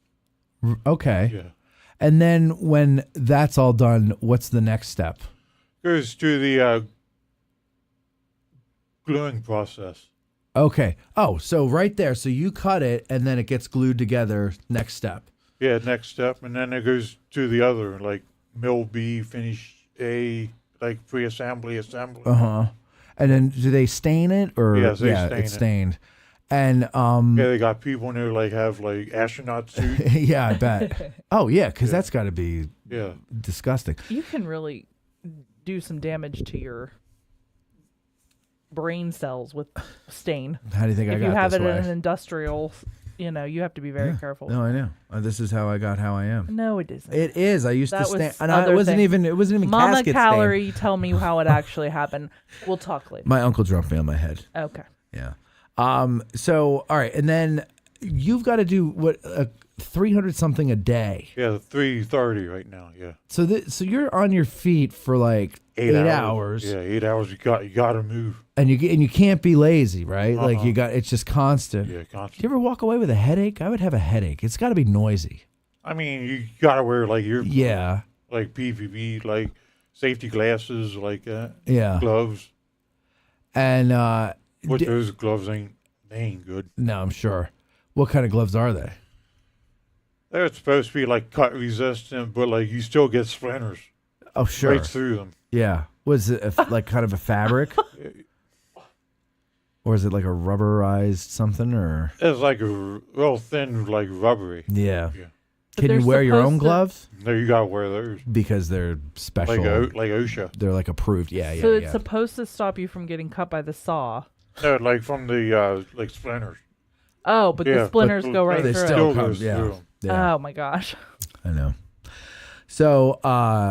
Okay. Yeah. And then when that's all done, what's the next step? Goes to the gluing process. Okay. Oh, so right there. So you cut it and then it gets glued together. Next step. Yeah, next step. And then it goes to the other, like mill B, finish A, like pre-assembly, assembly. Uh-huh. And then do they stain it or Yes, they stain it's it. stained. And Yeah, they got people in there like have like astronaut suits. yeah, I bet. Oh yeah, because that's got to be disgusting. You can really do some damage to your brain cells with stain. How do you think I if got you have this it way? in an industrial, you have to be very careful. No, I know. This is how I got how I am. No, it isn't. It is. I used That to was stain, and other it wasn't thing. even Mama casket Calorie, stain. tell me how it actually happened. We'll talk later. My uncle dropped me on my head. Okay. Yeah. So all right, and then you've got to do what 300 something a day. Yeah, 330 right now. Yeah. So so you're on your feet for like 8 hours. Yeah, 8 hours. You got to move. And you can't be lazy, right? Like Uh-huh. it's just constant. Yeah, constant. Do you ever walk away with a headache? I would have a headache. It's got to be noisy. I mean, you got to wear like your like PPE, like safety glasses, like that. Yeah. Gloves. And What those gloves ain't good. No, I'm sure. What kind of gloves are they? They're supposed to be like cut resistant, but like you still get splinters. Oh, sure. Right through them. Yeah. Was it like kind of a fabric? Or is it like a rubberized something or? It's like a real thin, like rubbery. Yeah. Yeah. Can you wear your own supposed to- gloves? No, you gotta wear those. Because they're special. Like OSHA. They're like approved. Yeah, yeah, So yeah. it's supposed to stop you from getting cut by the saw. No, like from the like splinters. Oh, but the splinters go right They through still it. come, goes yeah. through 'em. Yeah. Oh my gosh. I know. So,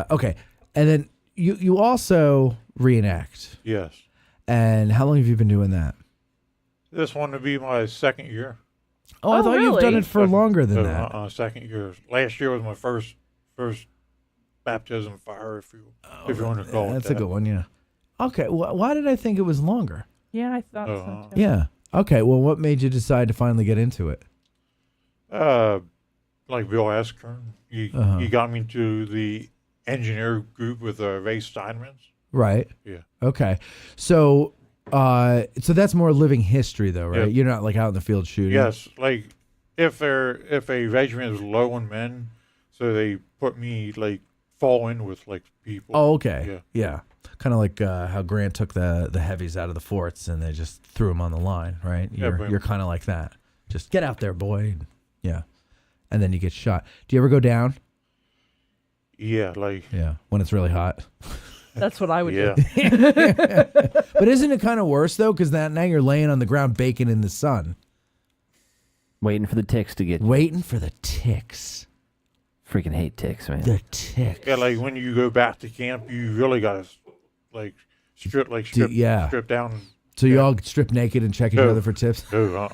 okay. And then you also reenact. Yes. And how long have you been doing that? This one will be my second year. Oh, I thought you've done it for longer than No, that. second year. Last year was my first baptism fire, if you want to call it That's that. a good one, yeah. Okay, well, why did I think it was longer? Yeah, I thought so too. Yeah. Okay, well, what made you decide to finally get into it? Like Bill Askern. He got me into the engineer group with Ray Steinman's. Right. Yeah. Okay. So, so that's more living history, though, right? Yeah. You're not like out in the field shooting. Yes, like if a regiment is low on men, so they put me like fall in with like people. Oh, okay. Yeah. Kind of like how Grant took the heavies out of the forts and they just threw them on the line, right? You're kind of like that. Just get out there, boy. Yeah. And then you get shot. Do you ever go down? Yeah, like when it's really hot. That's what I would do. But isn't it kind of worse though? Because now you're laying on the ground baking in the sun, waiting for the ticks to get. Waiting for the ticks. Freaking hate ticks, man. The ticks. Yeah, like when you go back to camp, you really gotta like strip down. So you all strip naked and check each No. other for tips. No,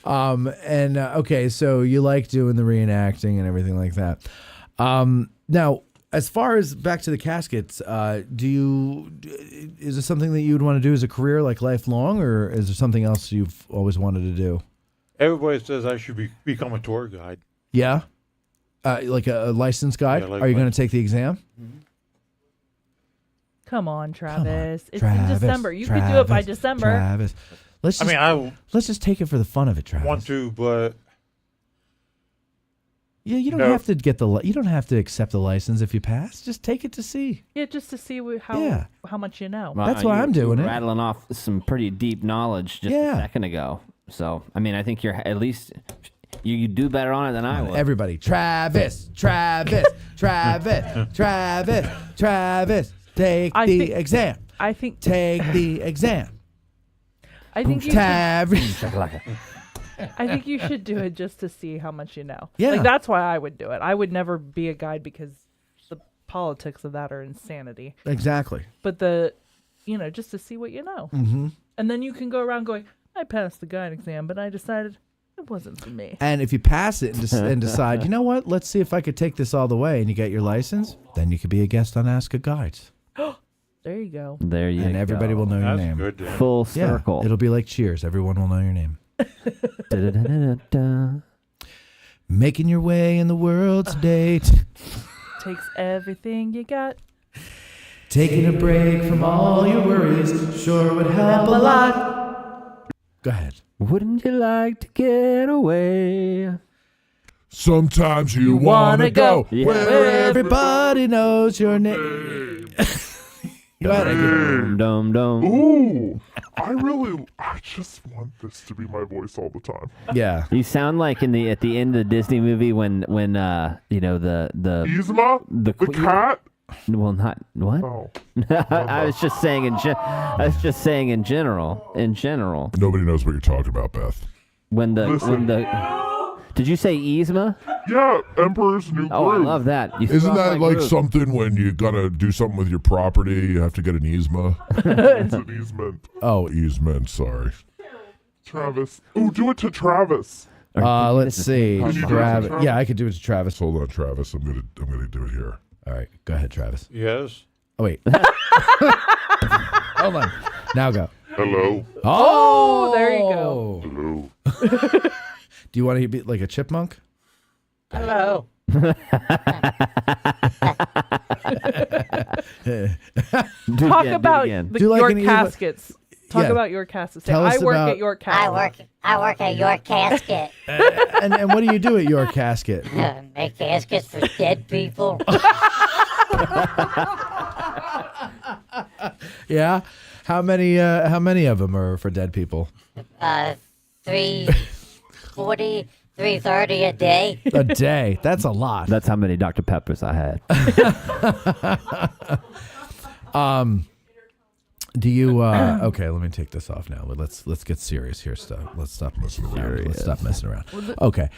Okay, so you like doing the reenacting and everything like that. Now, as far as back to the caskets, is this something that you would want to do as a career, like lifelong, or is there something else you've always wanted to do? Everybody says I should become a tour guide. Yeah, like a licensed guide. Yeah, like Are you going to take the exam? Come on, Travis. It's Travis, in December. You could do it by December. Travis. Let's just take it for the fun of it, Travis. Want to, but yeah, you don't have to you don't have to accept the license if you pass. Just take it to see. Yeah, just to see how much you know. Well, That's why I'm doing it. Rattling off some pretty deep knowledge just a second ago. So, I mean, I think you're at least you do better on it than I would. Everybody, Travis, Travis, Travis, Travis, Travis, take the exam. I think take the exam. I think you Travis. I think you should do it just to see how much you know. Yeah. Like, that's why I would do it. I would never be a guide because the politics of that are insanity. Exactly. But just to see what you know. Mm-hmm. And then you can go around going, I passed the guide exam, but I decided it wasn't for me. And if you pass it and decide, you know what, let's see if I could take this all the way, and you get your license, then you could be a guest on Ask a Guide. There you go. There you go. And everybody will know your That's name. good, yeah. Full circle. It'll be like Cheers. Everyone will know your name. Making your way in the world today. Takes everything you got. Taking a break from all your worries sure would help a lot. Go ahead. Wouldn't you like to get away? Sometimes you wanna go where everybody knows your name. Go ahead. Dum dum. Ooh, I just want this to be my voice all the time. Yeah. You sound like at the end of the Disney movie when the Yzma? The cat? Well, not what? Oh. I was just saying in general. In general. Nobody knows what you're talking about, Beth. Did you say Yzma? Yeah, Emperor's New Groove. Oh, I love that. Isn't that like something when you gotta do something with your property, you have to get an easement? It's an easement. Oh, easement. Sorry, Travis. Ooh, do it to Travis. Let's see. Can you do it to Travis. Travis? Yeah, I could do it to Travis. Hold on, Travis. I'm gonna do it here. All right, go ahead, Travis. Yes. Oh wait. Hold on. Now go. Hello. Oh, there you go. Hello. Do you want to be like a chipmunk? Hello. Talk about your caskets. Talk about your caskets. Say, I work at your casket. I work at your casket. And what do you do at your casket? Make caskets for dead people. Yeah. How many of them are for dead people? 340, 330 a day. A day. That's a lot. That's how many Dr. Peppers I had. Do you okay, let me take this off now. Let's get serious here, Let's stop messing around. Let's stop messing around. Okay.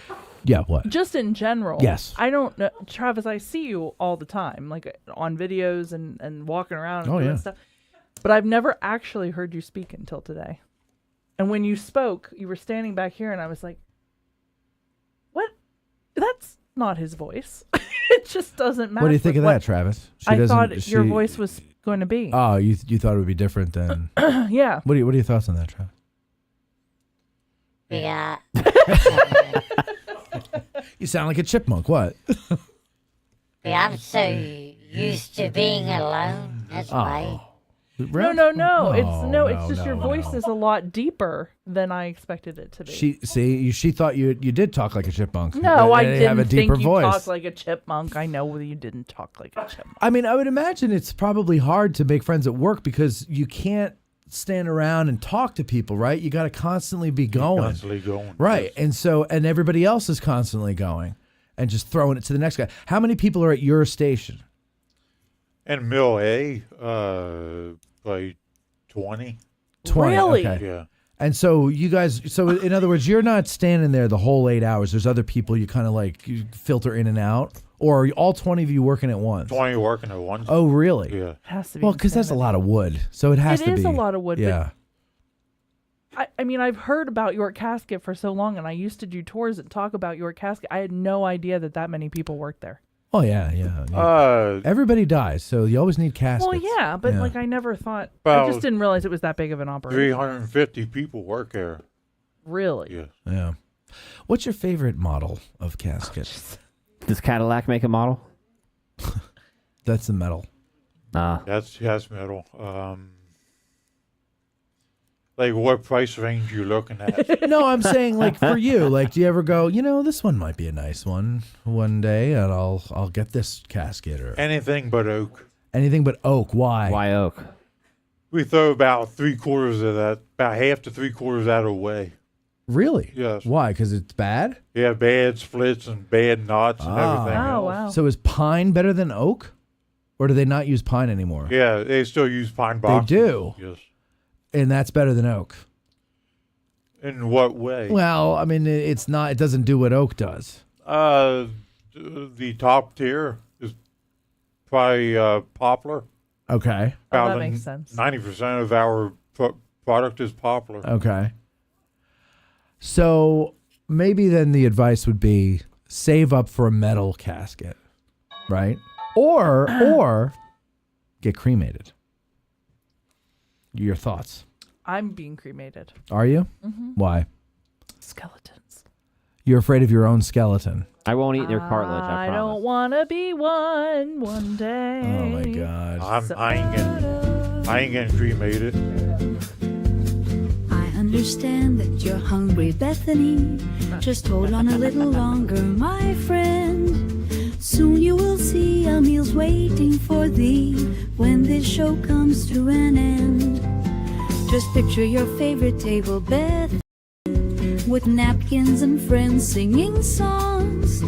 Yeah, what? Just in general. Yes. I don't know, Travis, I see you all the time, like on videos and walking around and doing stuff. But I've never actually heard you speak until today. And when you spoke, you were standing back here and I was like, what? That's not his voice. It just doesn't matter. What do you think of that, Travis? I thought your voice was going to be. Oh, you thought it would be different than Yeah. What are your thoughts on that, Travis? Yeah. You sound like a chipmunk. What? Yeah, I'm so used to being alone. That's why. It's just your voice is a lot deeper than I expected it to be. She thought you did talk like a chipmunk. No, I They didn't have a think deeper you voice. talked like a chipmunk. I know you didn't talk like a chipmunk. I mean, I would imagine it's probably hard to make friends at work because you can't stand around and talk to people, right? You got to constantly be going. Constantly going. Right. And everybody else is constantly going and just throwing it to the next guy. How many people are at your station? And Mill A, by 20. 20. Really? Okay. Yeah. And so you guys, in other words, you're not standing there the whole 8 hours. There's other people you kind of like you filter in and out, or are all 20 of you working at once? 20 working at once. Oh, really? Yeah. Has to be. Well, because that's a lot of wood, so it has to be. It is a lot of wood. Yeah. I mean, I've heard about York Casket for so long, and I used to do tours and talk about York Casket. I had no idea that many people worked there. Oh yeah. Everybody dies, so you always need caskets. Well, yeah, but like I never thought. I Well, just didn't realize it was that big of an operation. 350 people work there. Really? Yeah. Yeah. What's your favorite model of casket? Does Cadillac make a model? That's the metal. That's metal. Like what price range you looking at? No, I'm saying like for you, like do you ever go, this one might be a nice one day, and I'll get this casket or Anything but oak. anything but oak. Why? Why oak? We throw about 3/4 of that, about half to 3/4 out of the way. Really? Yes. Why? Because it's bad. Yeah, bad splits and bad knots and everything else. Oh, wow. So is pine better than oak, or do they not use pine anymore? Yeah, they still use pine boxes. They do. Yes. And that's better than oak. In what way? Well, I mean, it's not. It doesn't do what oak does. The top tier is probably poplar. Okay. That makes sense. 90% of our product is poplar. Okay. So maybe then the advice would be save up for a metal casket, right? Or get cremated. Your thoughts? I'm being cremated. Are you? Mhm. Why? Skeletons. You're afraid of your own skeleton. I won't eat their cartilage. I I promise. don't want to be one day. Oh my God. I ain't getting cremated. I understand that you're hungry, Bethany. Just hold on a little longer, my friend. Soon you will see a meal's waiting for thee when this show comes to an end. Just picture your favorite table, Beth, with napkins and friends singing songs.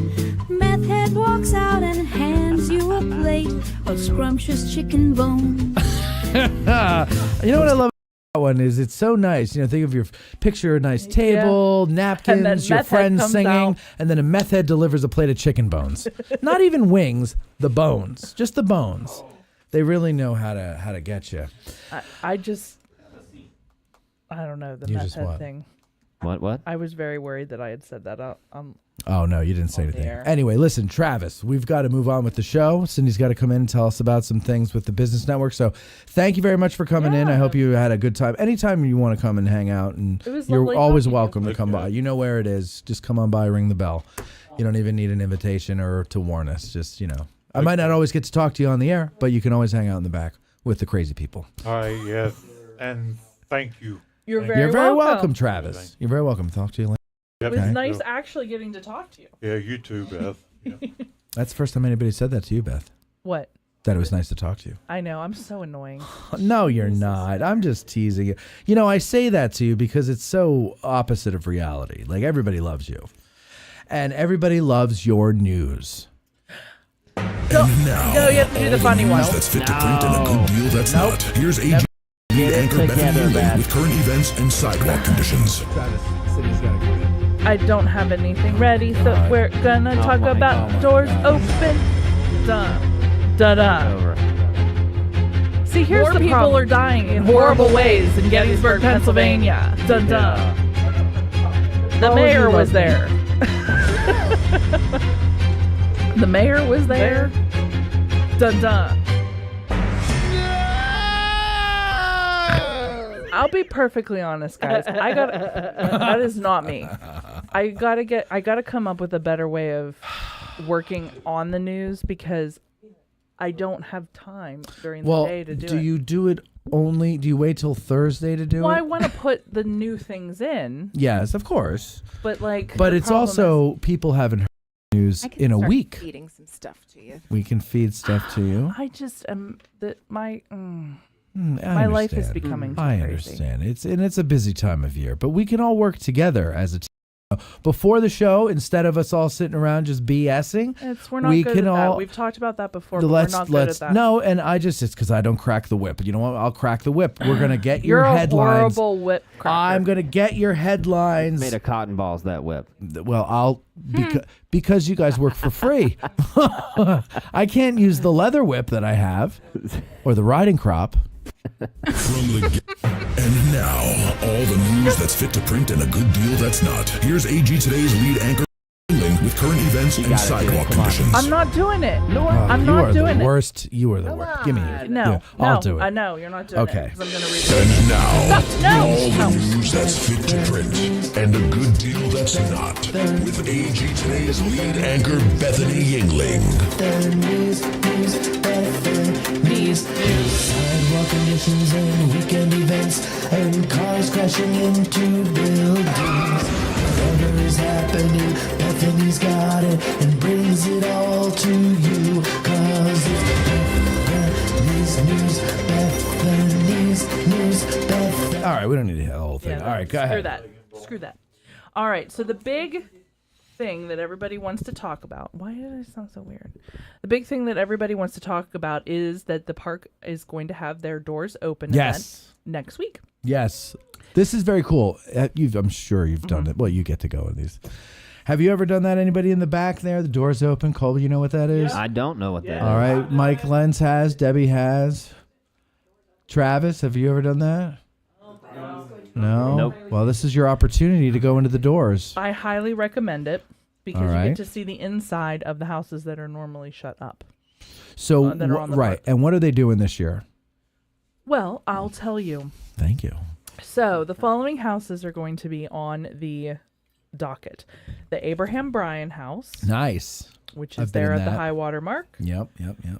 Meth head walks out and hands you a plate of scrumptious chicken bone. You know what I love about that one is it's so nice. Think of your picture, a nice table, napkins, your meth head friends comes singing, out. and then a meth head delivers a plate of chicken bones. Not even wings, the bones, just the bones. They really know how to get you. I don't know the You meth just head what? thing. What? I was very worried that I had said that out. Oh, no, you didn't say anything. air. Anyway, listen, Travis, we've got to move on with the show. Cindy's got to come in and tell us about some things with the business network. So thank you very much for coming in. I hope you had a good time. Anytime you want to come and hang out, and It was you're lovely always talking to you. welcome to come by. You know where it is. Just come on by, ring the bell. You don't even need an invitation or to warn us. Just, I might not always get to talk to you on the air, but you can always hang out in the back with the crazy people. All right, yeah. And thank you. You're Thank very welcome, welcome. Travis. You're very welcome. Talk to you later. It was Okay. nice actually getting to talk to you. Yeah, you too, Beth. Yeah. That's the first time anybody said that to you, Beth. What? That it was nice to talk to you. I know. I'm so annoying. No, you're not. I'm just teasing you. I say that to you because it's so opposite of reality. Like, everybody loves you. And everybody loves your news. Now, No, you have to do the funny one. that's fit to print and a good deal that's not. Here's AG Get it anchor Bethany together, Lane man. with current events and sidewalk conditions. I don't have anything ready, so we're gonna talk my about God. doors open. Da da da. Over. See, here's More the people problem. are dying in horrible ways in Gettysburg, Pennsylvania. Dun dun. The Oh, mayor you was love me. there. The mayor was there. Dun dun. I'll be perfectly honest, guys. That is not me. I gotta come up with a better way of working on the news because I don't have time during the day to do it. Do you do it only? Do you wait till Thursday to do it? Well, I want to put the new things in. Yes, of course. But it's also people haven't heard news in a week. Feeding some stuff to you. We can feed stuff to you. I just am my I life is understand. becoming too I crazy. understand. It's a busy time of year, but we can all work together as a team. Before the show, instead of us all sitting around just BSing, We're not good at that. We've talked about that before, but we're not good at that. No, and it's because I don't crack the whip. You know what? I'll crack the whip. We're gonna get You're your a headlines. horrible whip cracker. I'm gonna get your headlines. Made of cotton balls, that whip. Well, because you guys work for free. I can't use the leather whip that I have or the riding crop. And now, all the news that's fit to print and a good deal that's not. Here's AG Today's lead anchor with current events and sidewalk conditions. I'm not doing it. No, Oh, I'm not doing it. Worst. You are the worst. Give me it. No, I'll do it. I know you're not doing Okay. it. 'Cause I'm gonna read it. And now, No. all the news that's fit to print and a good deal that's not. With AG Today's lead anchor, Bethany Yingling. Sidewalk conditions and weekend events and cars crashing into buildings. Whatever is happening, Bethany's got it and brings it all to you. 'Cause it's Bethany's news, Bethany's. All right, we don't need to hear the whole thing. Yeah, All right, go ahead. Screw that. All right, so the big thing that everybody wants to talk about. Why did I sound so weird? The big thing that everybody wants to talk about is that the park is going to have their doors open event next week. Yes. This is very cool. I'm sure you've done it. Well, you get to go in these. Have you ever done that? Anybody in the back there? The doors open. Cole, you know what that is? I don't know what that is. All right. Mike Lenz has. Debbie has. Travis, have you ever done that? No? Nope. Well, this is your opportunity to go into the doors. I highly recommend it because All you right. get to see the inside of the houses that are normally shut up. So, that are on the right. And what are they doing this year? Well, I'll tell you. Thank you. So the following houses are going to be on the docket. The Abraham Bryan house. Nice. Which I've is been there in at the that. high water mark. Yep.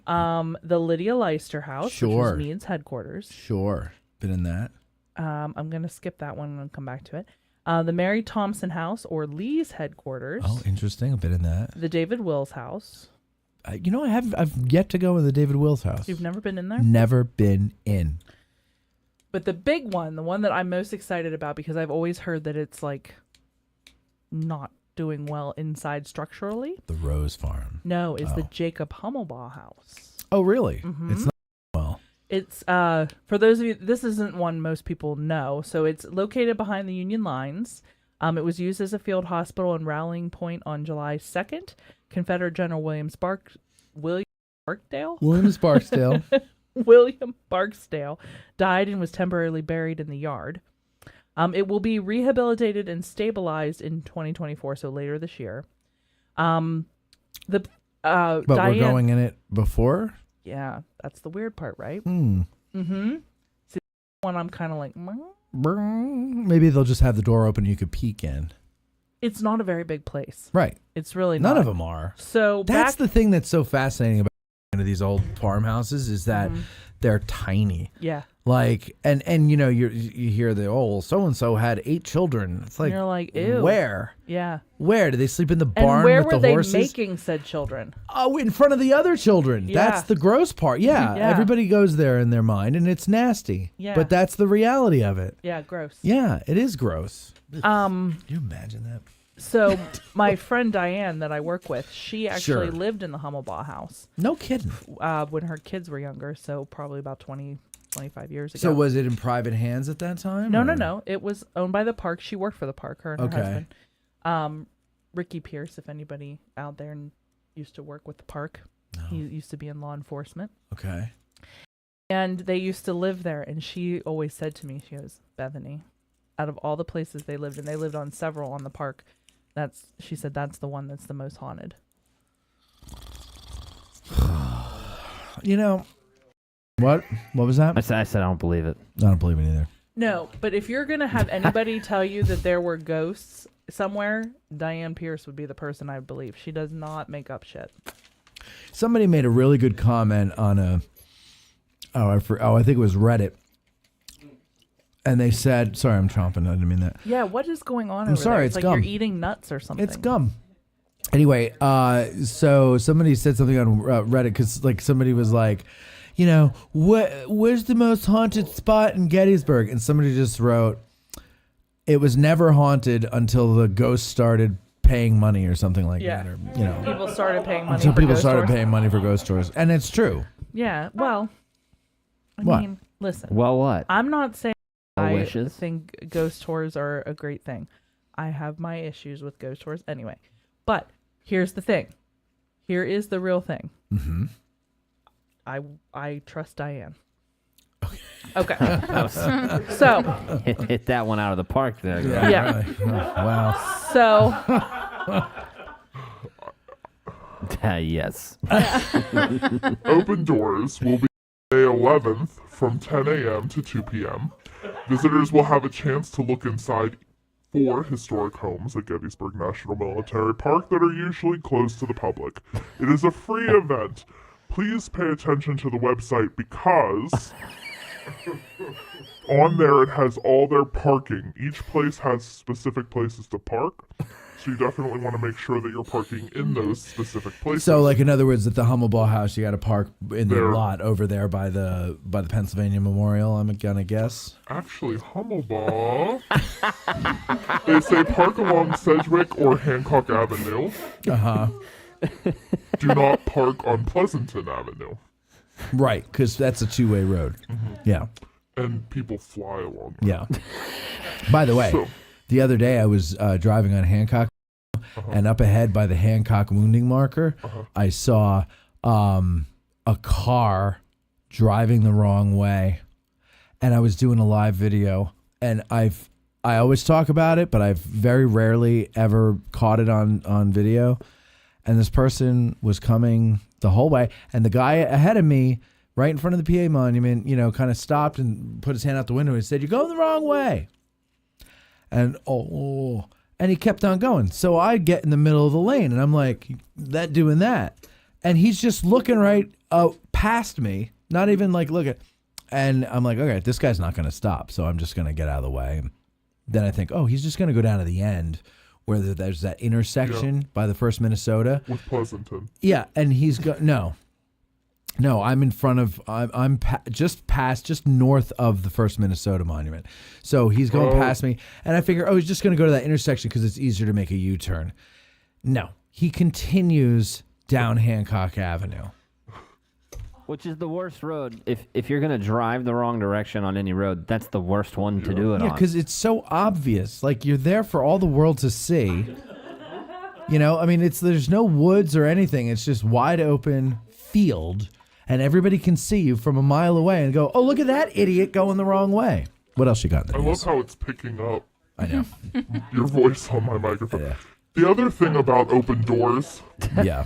The Lydia Leister house, Sure. which is Meade's headquarters. Sure. Been in that. I'm going to skip that one and come back to it. The Mary Thompson house, or Lee's headquarters. Oh, interesting. I've been in that. The David Wills house. I've yet to go in the David Wills house. You've never been in there? Never been in. But the big one, the one that I'm most excited about, because I've always heard that it's like not doing well inside structurally. The Rose Farm. No, is the Jacob Hummelbaugh house. Oh, really? Mhm. It's not well. It's for those of you, this isn't one most people know. So it's located behind the Union lines. It was used as a field hospital and rallying point on July 2nd. Confederate General William Barksdale. Williams Barksdale. William Barksdale died and was temporarily buried in the yard. It will be rehabilitated and stabilized in 2024, so later this year. But we're going in it before? Yeah, that's the weird part, right? Hmm. Mm-hmm. See, one I'm kind of like, Maybe they'll just have the door open and you could peek in. it's not a very big place. Right. It's really None not. of them are. So That's the thing that's so fascinating about into these old farmhouses is that they're tiny. Yeah. Like, and you know, you hear the, so-and-so had 8 children. It's like, You're like, ew. where? Yeah. Where? Did they sleep in the barn And where with were the they horses? making said children? Oh, in front of the other children. Yeah. That's the gross part. Yeah, Yeah. everybody goes there in their mind, and it's nasty. Yeah. But that's the reality of it. Yeah, gross. Yeah, it is gross. Can you imagine that? So my friend Diane that I work with, she actually Sure. lived in the Hummelbaugh house. No kidding. When her kids were younger, so probably about 25 years ago. So was it in private hands at that time? No. or- It was owned by the park. She worked for the park, her and Okay. her husband. Ricky Pierce, if anybody out there used to work with the park. He used to be in law enforcement. Okay. And they used to live there. And she always said to me, she goes, Bethany, out of all the places they lived in, they lived on several on the park. She said that's the one that's the most haunted. You know, what? What was that? I said I don't believe it. I don't believe it either. No, but if you're gonna have anybody tell you that there were ghosts somewhere, Diane Pierce would be the person I believe. She does not make up shit. Somebody made a really good comment on I think it was Reddit. And they said, sorry, I'm chomping. I didn't mean that. Yeah, what is going on I'm over sorry, there? it's like gum. you're eating nuts or something. It's gum. Anyway, so somebody said something on Reddit because like somebody was like, you know, where's the most haunted spot in Gettysburg? And somebody just wrote, it was never haunted until the ghost started paying money or something like that. Or, you know, people started paying money. until for people ghost started tours. paying money for ghost tours, and it's true. Yeah, well, I What? mean, listen. Well, what? I'm not saying No I wishes? think ghost tours are a great thing. I have my issues with ghost tours anyway. But here's the thing. Here is the real thing. Mm-hmm. I trust Diane. Okay. So hit that one out of the park there. girl. Yeah. Really. Oh, wow. So yes. Open doors will be May 11th from 10 a.m. to 2 p.m. Visitors will have a chance to look inside 4 historic homes at Gettysburg National Military Park that are usually closed to the public. It is a free event. Please pay attention to the website because on there it has all their parking. Each place has specific places to park. So you definitely want to make sure that you're parking in those specific places. So, like in other words, at the Hummelball House, you got to park in the There. lot over there by the Pennsylvania Memorial. I'm gonna guess. Actually, Hummelball. They say park along Sedgwick or Hancock Avenue. Uh huh. Do not park on Pleasanton Avenue. Right, because that's a two-way road. Yeah. And people fly along. Yeah. By the way, So- the other day I was driving on Hancock, and up ahead by the Hancock wounding marker, I saw a car driving the wrong way, and I was doing a live video, and I always talk about it, but I've very rarely ever caught it on video. And this person was coming the whole way, and the guy ahead of me, right in front of the PA monument, you know, kind of stopped and put his hand out the window and said, "You're going the wrong way." And and he kept on going. So I get in the middle of the lane, and I'm like, doing that. And he's just looking right past me, not even like looking. And I'm like, okay, this guy's not going to stop, so I'm just going to get out of the way. And then I think, he's just going to go down to the end where there's that intersection by the First Minnesota. With Pleasanton. Yeah, and he's No, I'm in front of. I'm just north of the First Minnesota Monument. So he's going past me, and I figure, he's just going to go to that intersection because it's easier to make a U-turn. No, he continues down Hancock Avenue, Which is the worst road. If you're gonna drive the wrong direction on any road, that's the worst one to do it on. Yeah, because it's so obvious. Like you're there for all the world to see. You know, I mean, there's no woods or anything. It's just wide open field. And everybody can see you from a mile away and go, "Oh, look at that idiot going the wrong way." What else you got in the I news? love how it's picking up. I know. Your voice on my microphone. The other thing about open doors. Yeah.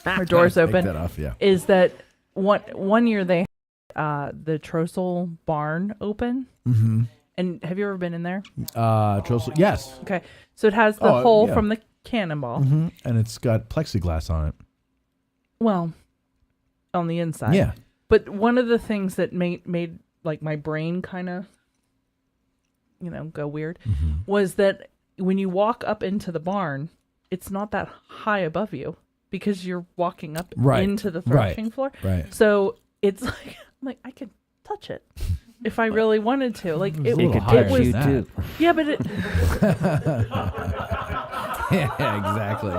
Our doors Take open. that off, yeah. Is that one year they had the Trossel barn open? Mm-hmm. And have you ever been in there? Trossel, yes. Okay, so it has the Oh, hole yeah. from the cannonball. Mm-hmm. And it's got plexiglass on it. Well, on the inside. Yeah. But one of the things that made like my brain kind of, go weird, was that when you walk up into the barn, it's not that high above you because you're walking up into the threshing floor. Right. So it's like, I could touch it if I really wanted to. Like it could it was, you too. Yeah, but it. Yeah, exactly.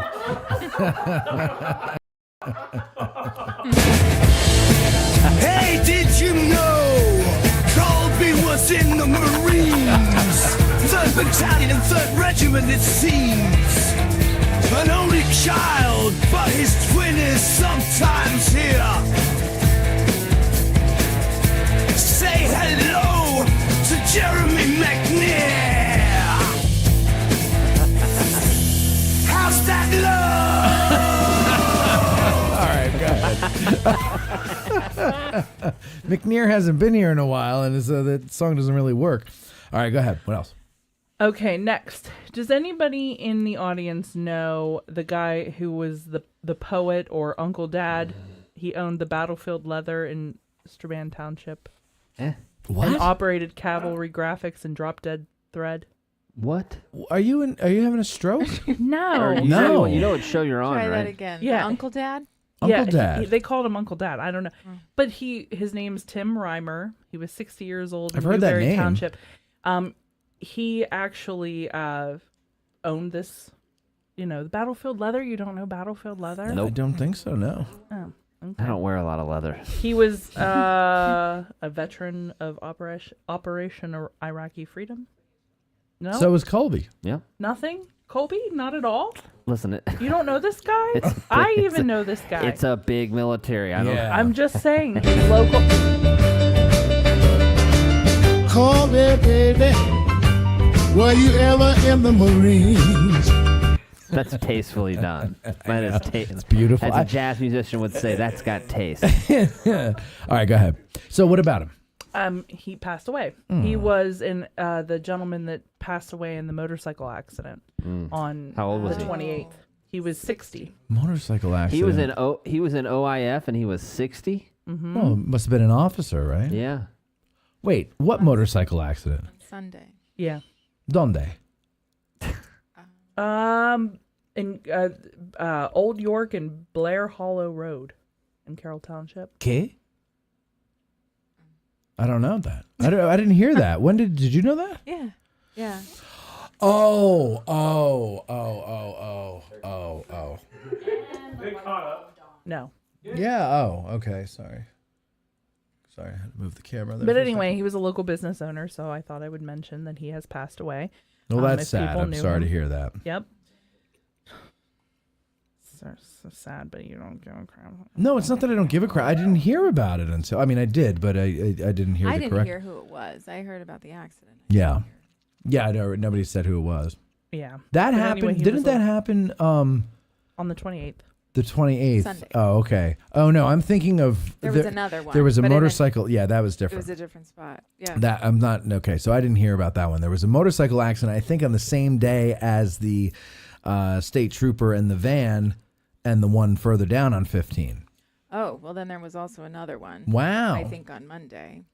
Hey, did you know Colby was in the Marines? 3rd Battalion and 3rd Regiment, it seems. An only child, but his twin is sometimes here. Say hello to Jeremy McNair. How's that love? All right, go ahead. McNear hasn't been here in a while, and so that song doesn't really work. All right, go ahead. What else? Okay, next. Does anybody in the audience know the guy who was the poet or Uncle Dad? He owned the Battlefield Leather in Strabane Township. What? And operated cavalry graphics and drop dead thread. What? Are you having a stroke? No. Or you know what show you're on, Try right? that again. Yeah. The Uncle Dad? Uncle Dad. They called him Uncle Dad. I don't know. But his name's Tim Reimer. He was 60 years old in I've heard that Newberry name. Township. He actually owned this, the Battlefield Leather. You don't know Battlefield Leather? I don't think so, no. Oh, okay. I don't wear a lot of leather. He was a veteran of Operation Iraqi Freedom. No? So was Colby. Yeah. Nothing? Colby? Not at all? Listen, You don't know this guy? I even know this guy. It's a big military. I don't. I'm just saying, he's local. Colby, baby, were you ever in the Marines? That's tastefully done. That is It's beautiful. As a jazz musician would say, that's got taste. All right, go ahead. So what about him? He passed away. He was the gentleman that passed away in the motorcycle accident on How old was the he? 28th. He was 60. Motorcycle accident. He was in OIF and he was 60. Mm-hmm. Well, must have been an officer, right? Yeah. Wait, what motorcycle accident? Sunday. Yeah. Donde? In Old York and Blair Hollow Road in Carroll Township. ¿Qué? I don't know that. I didn't hear that. When did you know that? Yeah. Yeah. Oh. They caught up. No. Yeah. Oh. Okay. Sorry. I had to move the camera there. But for a anyway, second. he was a local business owner, so I thought I would mention that he has passed away. Well, that's if sad. people I'm knew sorry him. to hear that. Yep. So sad, but you don't give a crap. No, it's not that I don't give a crap. I didn't hear about it until. I mean, I did, but I didn't hear I the didn't correct. hear who it was. I heard about the accident. Yeah. Yeah. No, nobody said who it was. Yeah. That But happened. anyway, he Didn't was that happen? on the 28th. The 28th. Sunday. Oh, okay. Oh no, I'm thinking of There was another one, There was a but in a- motorcycle. Yeah, that was It different. was a different spot. Yeah. That I'm not okay. So I didn't hear about that one. There was a motorcycle accident. I think on the same day as the state trooper in the van, and the one further down on 15. Oh, well, then there was also another one. Wow. I think on Monday.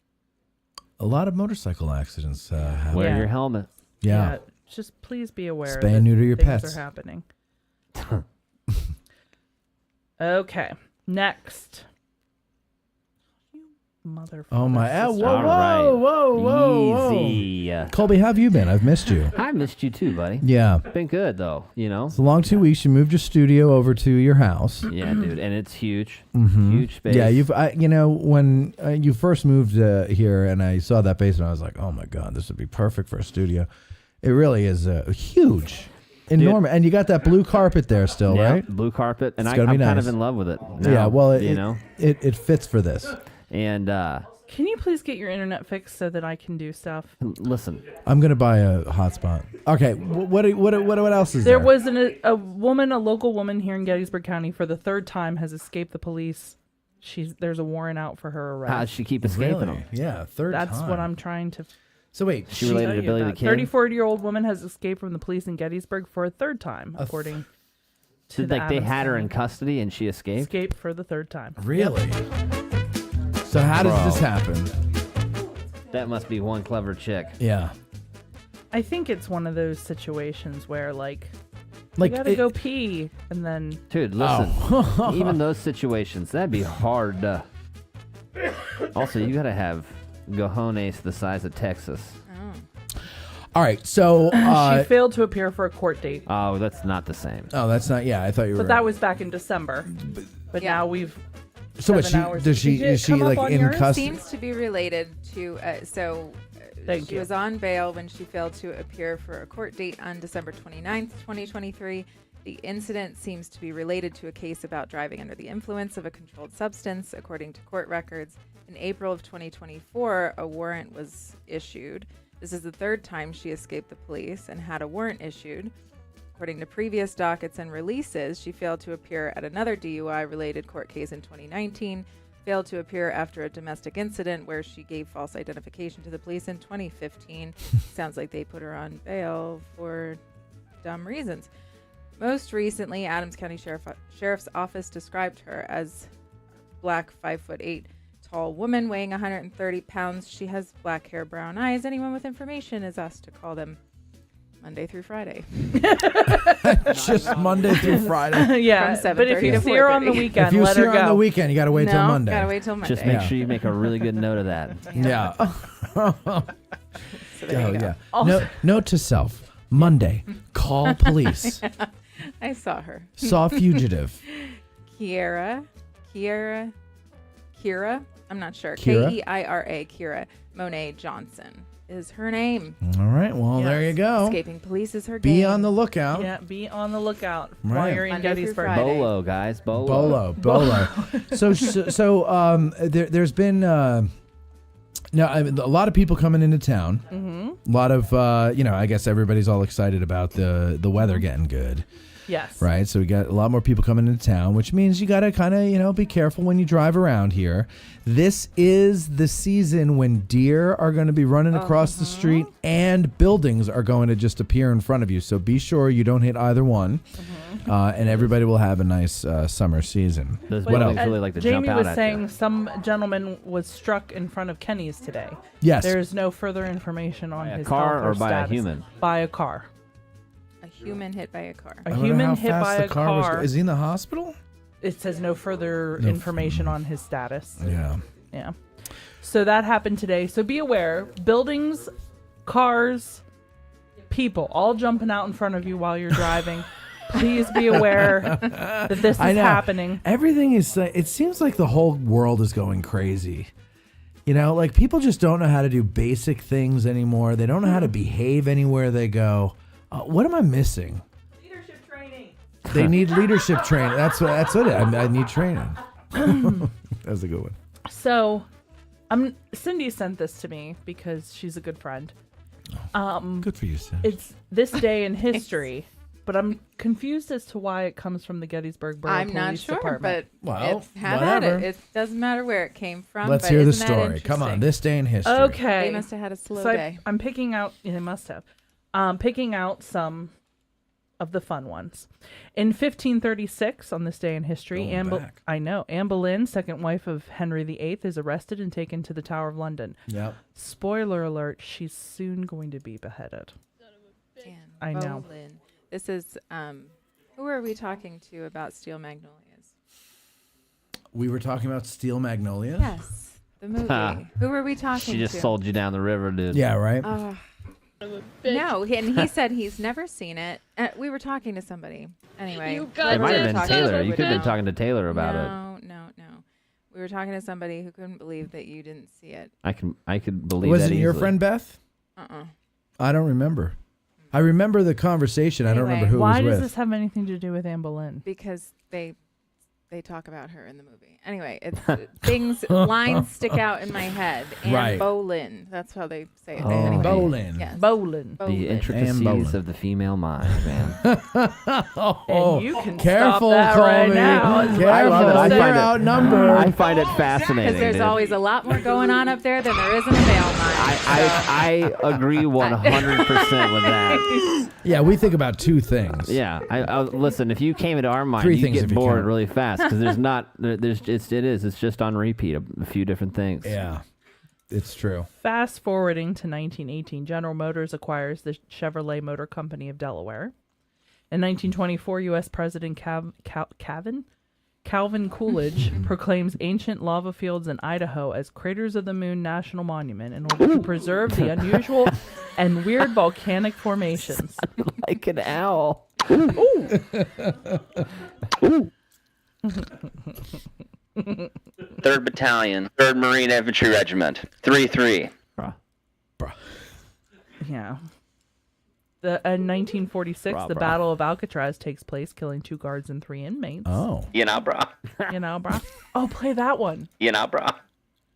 A lot of motorcycle accidents happen. Wear your helmet. Yeah. Just please be aware Spay that and neuter your things pets. are happening. Okay. Next. Motherfucker. Oh my! sister. Whoa! Easy. Colby, how have you been? I've missed you. I missed you too, buddy. Yeah. Been good though, It's a long 2 weeks. You moved your studio over to your house. Yeah, dude, and it's huge. Mhm. Huge space. Yeah, when you first moved here and I saw that basement, I was like, oh my god, this would be perfect for a studio. It really is huge, enormous, and you got that blue carpet there still, Yeah, right? blue carpet, and It's I'm gonna be kind nice. of in love with it. Now, Yeah, well, it fits for this. And Can you please get your internet fixed so that I can do stuff? listen, I'm gonna buy a hotspot. Okay, what else is there? There was a local woman here in Gettysburg County for the third time has escaped the police. There's a warrant out for her arrest. how'd she keep escaping Really? them? Yeah, third That's time. what I'm trying to. So wait, She related to Billy the Kid? 34-year-old woman has escaped from the police in Gettysburg for a third time, according to So, the like they Adams had her County. in custody and she escaped. Escaped for the third time. Really? So how does Bro. this happen? That must be one clever chick. Yeah. I think it's one of those situations where, like Like, you gotta it- go pee, and then Dude, listen. Oh. Even those situations, that'd be hard. Also, you gotta have cojones the size of Texas. All right, so she failed to appear for a court date. Oh, that's not the same. Oh, that's not. Yeah, I thought you were. But that was back in December. But now we've. So what? 7 She hours. does she Did it is she come up like on in yours? custody? Seems to be related to Thank she you. was on bail when she failed to appear for a court date on December 29th, 2023. The incident seems to be related to a case about driving under the influence of a controlled substance, according to court records. In April of 2024, a warrant was issued. This is the third time she escaped the police and had a warrant issued. According to previous dockets and releases, she failed to appear at another DUI-related court case in 2019. failed to appear after a domestic incident where she gave false identification to the police in 2015. Sounds like they put her on bail for dumb reasons. Most recently, Adams County Sheriff's Office described her as black, 5'8" tall woman weighing 130 pounds. She has black hair, brown eyes. Anyone with information is asked to call them Monday through Friday. Just Monday through Friday. Yeah, but if you see her on the weekend, if you let see her her go. on the weekend, you got to wait till Monday. Gotta wait till Monday. Just make sure you make a really good note of that. Yeah. So there you go. Yeah. Note to self: Monday, call police. I saw her. Saw fugitive. Kira. I'm not sure. Kira? Keira. Kira Monet Johnson is her name. All right. Well, there you go. Escaping police is her Be game. on the lookout. Yeah, be on the lookout while Right. you're in Monday through Gettysburg. Friday. Bolo, guys. Bolo. Bolo. There's been now a lot of people coming into town. Mm-hmm. A lot of I guess everybody's all excited about the weather getting good. Yes. Right. So we got a lot more people coming into town, which means you got to kind of, be careful when you drive around here. This is the season when deer are going to be running across the street and buildings are going to just appear in front of you. So be sure you don't hit either one. And everybody will have a nice summer season. What else? Really like to Jaimee jump out was at saying some gentleman was struck in front of Kenny's today. Yes. There's no further information on his car health or by a status. human? By a car. A human hit by a car. A human hit by a car. Is he in the hospital? It says no further information on his status. Yeah. Yeah. So that happened today. So be aware. Buildings, cars, people all jumping out in front of you while you're driving. Please be aware that this is happening. Everything is, it seems like the whole world is going crazy. Like people just don't know how to do basic things anymore. They don't know how to behave anywhere they go. What am I missing? Leadership training. They need leadership training. That's what I need training. That's a good one. So, Cindy sent this to me because she's a good friend. Good for you, Cindy. It's this day in history, but I'm confused as to why it comes from the Gettysburg Borough I'm Police not sure, Department. but have at it. It doesn't matter where it came from. Let's but hear the isn't that story. Come on, interesting? this day in history. Okay. They must have had a slow So day. I'm picking out. Yeah, they must have. Picking out some of the fun ones. In 1536, on this day in history, Anne Boleyn, second wife of Henry VIII, is arrested and taken to the Tower of London. Yep. Spoiler alert: she's soon going to be beheaded. I know. Boleyn. This is who are we talking to about Steel Magnolias? We were talking about Steel Magnolia? Yes, the movie. Who were we talking to? She just sold you down the river, dude. Yeah, right? No, and he said he's never seen it. We were talking to somebody. Anyway. It might have been Taylor. You could have been talking to Taylor about it. No. We were talking to somebody who couldn't believe that you didn't see it. I could believe Was that it your easily. friend Beth? I don't remember. I remember the conversation. I don't remember who it was Why with. does this have anything to do with Anne Boleyn? Because they talk about her in the movie. Anyway, it's lines stick out in my head. Anne Right. Boleyn. That's how they say it. Oh, Anyway. Boleyn. Yes. Boleyn. The intricacies of the female mind, man. And you can Careful, stop that Colby. right now. Careful. I love it. I You're find it outnumbered. I find it fascinating. Because there's dude. always a lot more going on up there than there is in a male mind. I agree 100% with that. Yeah, we think about two things. Yeah, listen. If you came into our mind, Three you things get if you bored count. really fast because it's just on repeat a few different things. Yeah, it's true. Fast forwarding to 1918, General Motors acquires the Chevrolet Motor Company of Delaware. In 1924, U.S. President Calvin Coolidge proclaims ancient lava fields in Idaho as Craters of the Moon National Monument in order to preserve the unusual and weird volcanic formations. Like an owl. Ooh. 3rd Battalion, 3rd Marine Infantry Regiment, 3-3. Yeah. In 1946, the Battle of Alcatraz takes place, killing 2 guards and 3 inmates. Oh. You know, brah. You know, brah. Oh, play that one. You know, brah.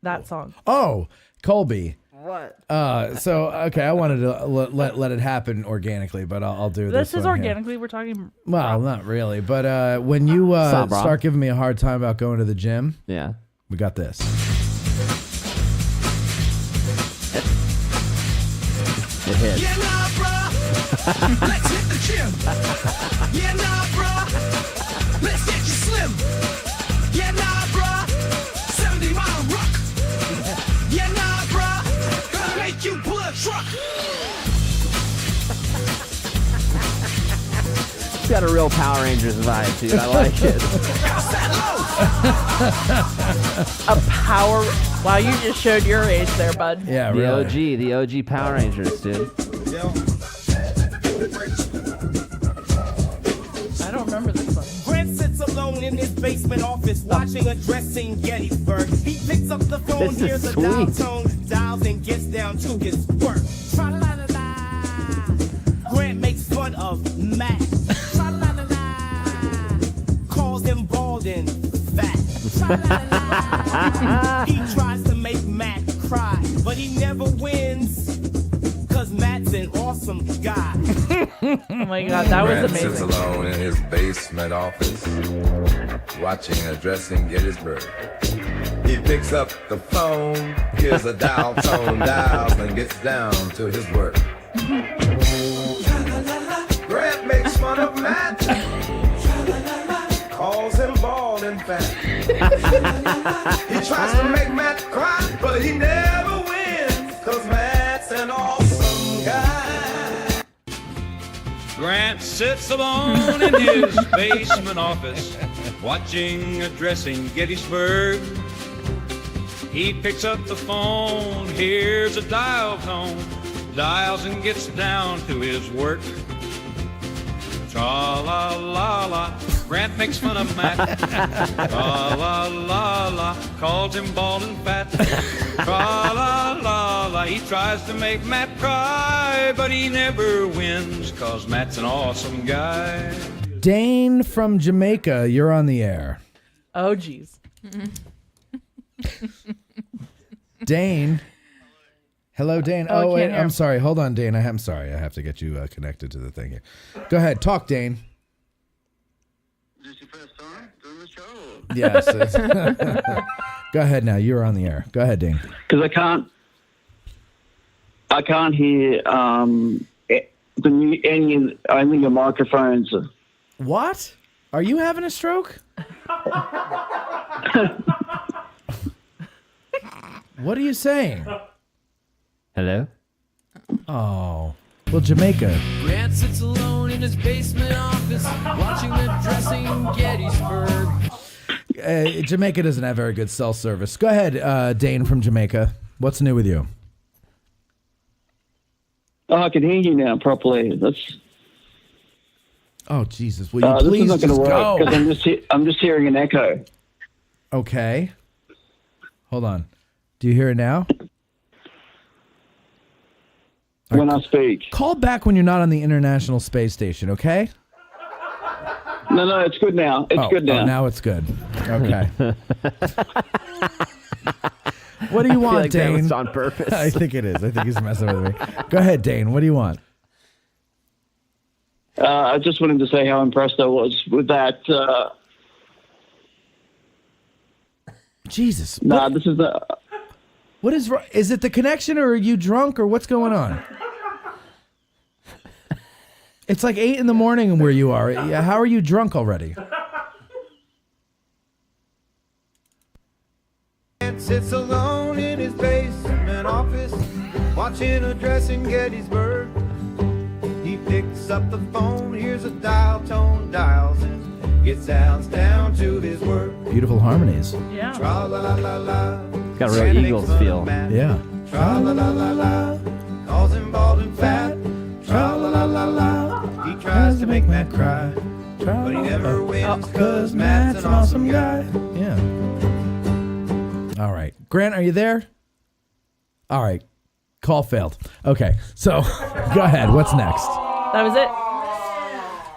That song. Oh, Colby. What? Okay, I wanted to let it happen organically, but I'll do this. This is one here. organically. We're talking. Well, not really, but when you Stop, bro. start giving me a hard time about going to the gym, yeah, We got this. It hits. Yeah, nah, bruh. Let's hit the gym. Yeah, nah, bruh. Let's get you slim. Yeah, nah, bruh. 70-mile ruck. Yeah, nah, bruh. Gonna make you pull a truck. It's got a real Power Rangers vibe, dude. I like it. A power. Wow, you just showed your age there, bud. Yeah, the OG Power Rangers, dude. I don't remember this one. Grant sits alone in his basement office watching Addressing Gettysburg. He picks up the phone, This is hears a sweet. dial tone, dials and gets down to his work. Tra-la-la-la. Grant makes fun of Matt. Tra-la-la-la. Calls him bald and fat. Tra-la-la-la. He tries to make Matt cry, but he never wins. Cause Matt's an awesome guy. Oh my god, that was Grant amazing. sits alone in his basement office, watching Addressing Gettysburg. He picks up the phone, hears a dial tone, dials, and gets down to his work. Grant makes fun of Matt, calls him bald and fat. He tries to make Matt cry, but he never wins, cause Matt's an awesome guy. Grant sits alone in his basement office, watching Addressing Gettysburg. He picks up the phone, hears a dial tone, dials and gets down to his work. Tra-la-la-la, Grant makes fun of Matt. Tra-la-la-la, calls him bald and fat. Tra-la-la-la, he tries to make Matt cry, but he never wins, cause Matt's an awesome guy. Dane from Jamaica, you're on the air. Oh, geez. Dane. Hello, Dane. Oh, I Oh, wait. can't hear I'm him. sorry. Hold on, Dane. I'm sorry. I have to get you connected to the thing here. Go ahead. Talk, Dane. Is this your first time doing the show? Yes. Go ahead now. You're on the air. Go ahead, Dane. Because I can't hear any of your microphones. What? Are you having a stroke? What are you saying? Hello? Oh. Well, Jamaica. Grant sits alone in his basement office, watching Addressing Gettysburg. Jamaica doesn't have very good cell service. Go ahead, Dane from Jamaica. What's new with you? Oh, I can hear you now properly. That's Oh, Jesus. Will you this please is not going just to go? work because I'm just hearing an echo. Okay. Hold on. Do you hear it now? When I speak. Call back when you're not on the International Space Station, okay? No, it's good now. It's good now. Oh, now it's good. Okay. What do you want, like that Dane? was on purpose. I think it is. I think he's messing with me. Go ahead, Dane. What do you want? I just wanted to say how impressed I was with that. Jesus. Nah, this is the. What is wrong? Is it the connection, or are you drunk, or what's going on? It's like 8 in the morning where you are. How are you drunk already? Sits alone in his basement office, watching Addressing Gettysburg. He picks up the phone, hears a dial tone, dials, and gets down to his work. Beautiful harmonies. Yeah. Tra-la-la-la-la. Got a real Eagles feel. Yeah. Tra-la-la-la-la. Calls him bald and fat. Tra-la-la-la-la. He tries to make Matt cry, but he never wins, cause Matt's an awesome guy. Yeah. All right. Grant, are you there? All right. Call failed. Okay. So go ahead. What's next? That was it.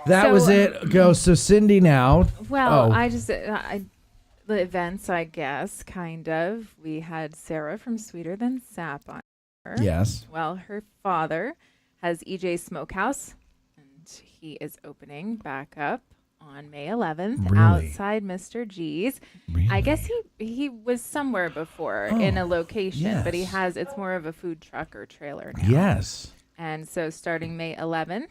That So, was it. Go. So Cindy now. Well, Oh. I just the events, I guess, kind of. We had Sarah from Sweeter Than Sap on her. Yes. Well, her father has EJ Smokehouse, and he is opening back up on May 11th Really? outside Mr. G's. Really? I guess he was somewhere before in a location, but it's more of a food truck or trailer now. Yes. And so starting May 11th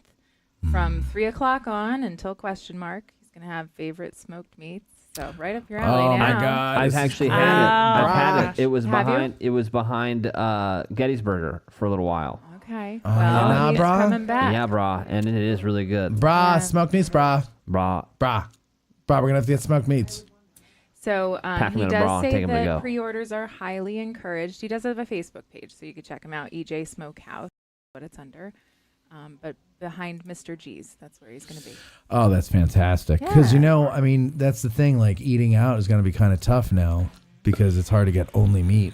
from 3 o'clock on until question mark, he's going to have favorite smoked meats. So right up your alley now. Oh my God! I've actually had it. I've had it. It was Have you? behind. It was behind Gettysburg for a little while. Okay. Nah, he's brah. coming back. Yeah, brah, and it is really good. Brah, smoked meats, brah. Brah. We're gonna have to get smoked meats. So Pack 'em he in a does bra, say take 'em to that go. pre-orders are highly encouraged. He does have a Facebook page, so you can check him out, EJ Smokehouse, what it's under. But behind Mr. G's, that's where he's going to be. Oh, that's fantastic. Because I mean, that's the thing. Like eating out is gonna be kind of tough now because it's hard to get only meat.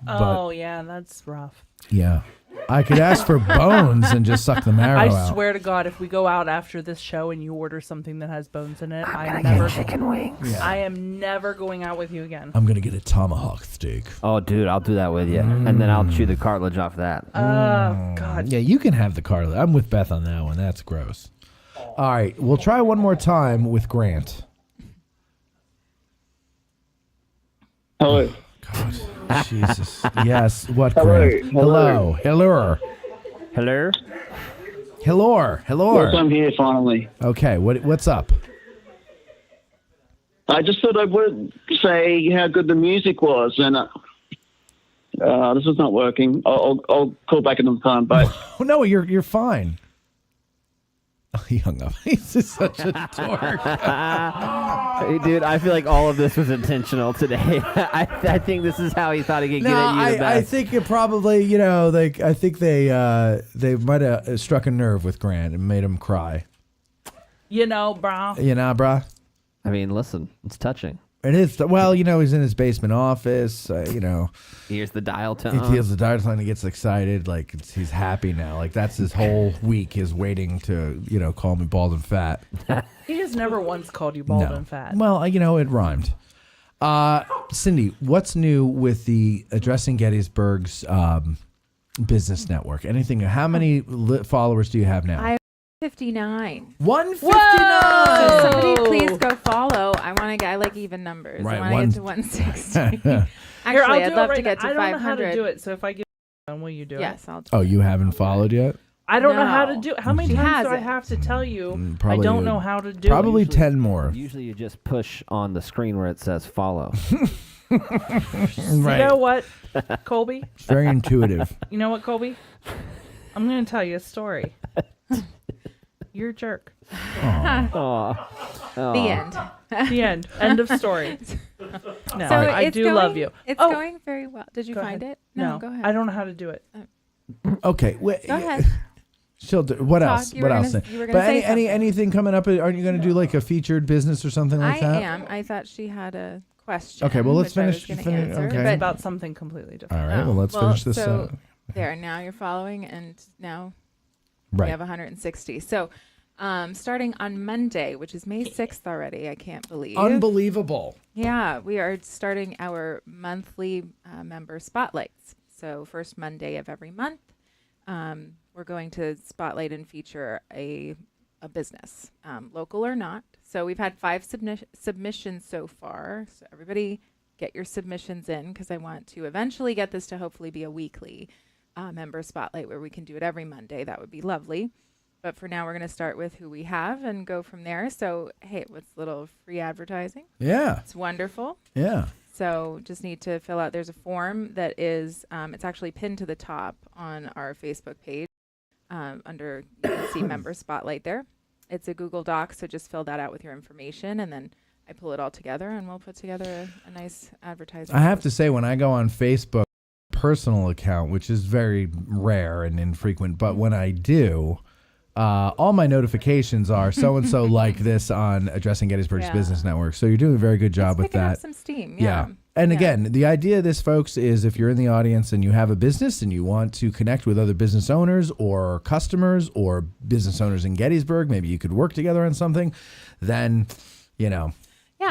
Oh yeah, that's rough. Yeah. I could ask for bones and just suck the marrow out. I swear to God, if we go out after this show and you order something that has bones in it, I'm never chicken wings. Yeah. I am never going out with you again. I'm gonna get a tomahawk steak. Oh, dude, I'll do that with you, and then I'll chew the cartilage off that. Oh God. Yeah, you can have the cartilage. I'm with Beth on that one. That's gross. All right, we'll try one more time with Grant. Hello. God, Jesus. Yes. What, Hello. Grant? Hello. Hello. Hello. Hello. Hello. Yes, I'm here finally. Okay. What's up? I just thought I would say how good the music was, and this is not working. I'll call back another time. Bye. Oh no, you're fine. Oh, he hung up. He's just such a dork. Hey, dude, I feel like all of this was intentional today. I think this is how he thought he could get at you the best. I think it probably, I think they might have struck a nerve with Grant and made him cry. Brah. Brah? I mean, listen, it's touching. It is. Well, he's in his basement office. He hears the dial tone. He feels the dial tone. He gets excited. Like he's happy now. Like that's his whole week is waiting to, call me bald and fat. He has never once called you bald and fat. Well, it rhymed. Cindy, what's new with the Addressing Gettysburg's business network? Anything? How many followers do you have now? I have 59. 159. So somebody please go follow. I like even numbers. Right, I want to get to 160. Actually, I'd love to get to 500. I don't know how to do it, so if I give you will you do it? Yes, I'll do Oh, you haven't followed yet? I don't know how to do it. How many She times has do I it. have to tell you I Probably don't know how to do Probably it? 10 more. Usually you just push on the screen where it says follow. Right. You know what, Colby? It's very intuitive. You know what, Colby? I'm going to tell you a story. You're a jerk. The end. The end. End of story. No, So I it's do going- love you. It's going very well. Did you Go find ahead. it? No, go ahead. I don't know how to do it. Okay. Wait, Go ahead. She'll do. What Talk. else? You What were else? gonna- you were gonna But say anything coming up? Aren't you going to do like a featured business or something like that? I am. I thought she had a question. Okay, well, let's which I was finish- gonna answer, okay. It's but- about something completely different. All right. Well, let's finish this. So there. Now you're following, and now Right. we have 160. So starting on Monday, which is May 6th already, I can't believe. Unbelievable. Yeah, we are starting our monthly member spotlights. So first Monday of every month, we're going to spotlight and feature a business, local or not. So we've had 5 submissions so far. So everybody get your submissions in, because I want to eventually get this to hopefully be a weekly member spotlight where we can do it every Monday. That would be lovely. But for now, we're going to start with who we have and go from there. So, hey, what's a little free advertising? Yeah. It's wonderful. Yeah. So just need to fill out. There's a form that is, it's actually pinned to the top on our Facebook page under, you can see member spotlight there. It's a Google Doc, so just fill that out with your information, and then I pull it all together, and we'll put together a nice advertising. I have to say, when I go on Facebook personal account, which is very rare and infrequent, but when I do, all my notifications are so-and-so like this on Addressing Gettysburg's Business Network. So you're doing a very good job with picking up that. some steam, Yeah. And again, the idea of this, folks, is if you're in the audience and you have a business and you want to connect with other business owners or customers or business owners in Gettysburg, maybe you could work together on something, then, Yeah,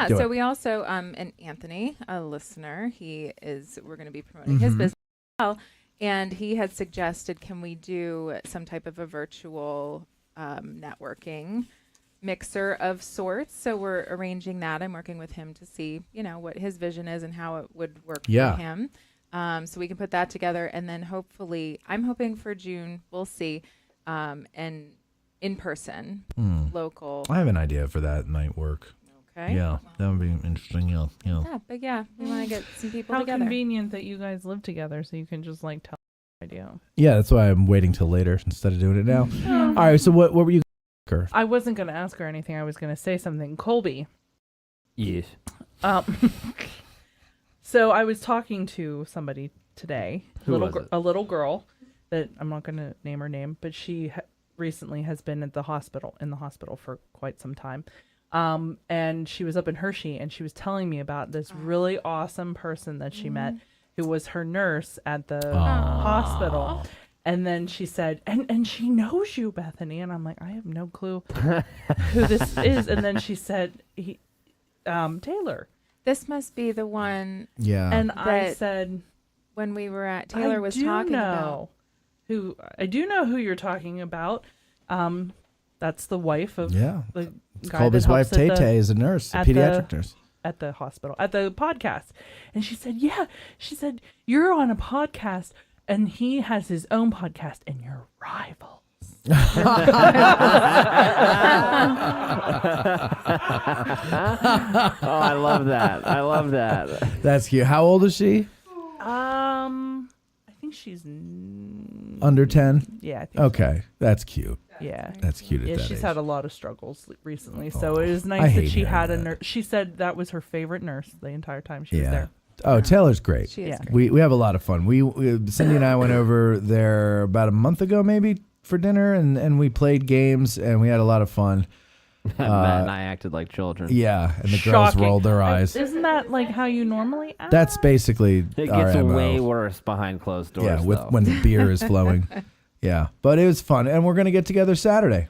do so it. we also, and Anthony, a listener, we're going to be promoting his business as well, and he had suggested, can we do some type of a virtual networking mixer of sorts. So we're arranging that. I'm working with him to see, what his vision is and how it would work for him. So we can put that together, and then hopefully, I'm hoping for June. We'll see, and in person, local. I have an idea for that night work. Okay. Yeah, that would be interesting. Yeah. But we want to get some people How together. convenient that you guys live together, so you can just tell the idea. Yeah, that's why I'm waiting till later instead of doing it now. All right. So what were you? I wasn't going to ask her anything. I was going to say something. Colby. Yes. So I was talking to somebody today, Who was it? a little girl that I'm not going to name her name, but she recently has been in the hospital for quite some time. And she was up in Hershey, and she was telling me about this really awesome person that she met who was her nurse at the hospital. And then she said, and she knows you, Bethany. And I'm like, I have no clue who this is. And then she said, Taylor. This must be the one. Yeah. And I said, when we were at Taylor was talking about I do know who you're talking about. That's the wife of the guy Colby's that wife, helps at Tay, is a nurse, a pediatric nurse. At the hospital, at the podcast. And she said, she said, you're on a podcast, and he has his own podcast, and you're rivals. Oh, I love that. That's cute. How old is she? I think she's Under 10? Yeah, I think okay. So. That's cute. Yeah. That's cute at that she's age. had a lot of struggles recently, so it is nice that she had a nurse. She said that was her favorite nurse the entire time she was there. Oh, Taylor's great. She is great. We have a lot of fun. We Cindy and I went over there about a month ago maybe for dinner, and we played games, and we had a lot of fun. Matt and I acted like children. Yeah, and the girls rolled their eyes. Isn't that like how you normally act? That's basically It our gets MO. way worse behind closed doors. Yeah, when the beer is flowing. Yeah, but it was fun, and we're gonna get together Saturday.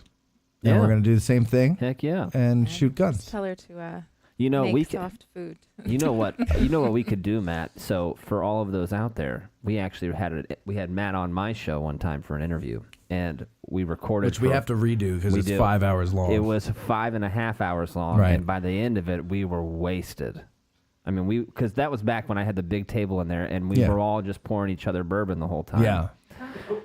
And we're gonna do the same thing. Heck yeah, and shoot guns. Tell her to we make could, soft food. You know what we could do, Matt. So for all of those out there, we actually had Matt on my show one time for an interview, and we recorded, Which we have to redo because it's 5 hours long. It was 5.5 hours long, Right. and by the end of it, we were wasted. I mean, because that was back when I had the big table in there, and we were all just pouring each other bourbon the whole time. Yeah.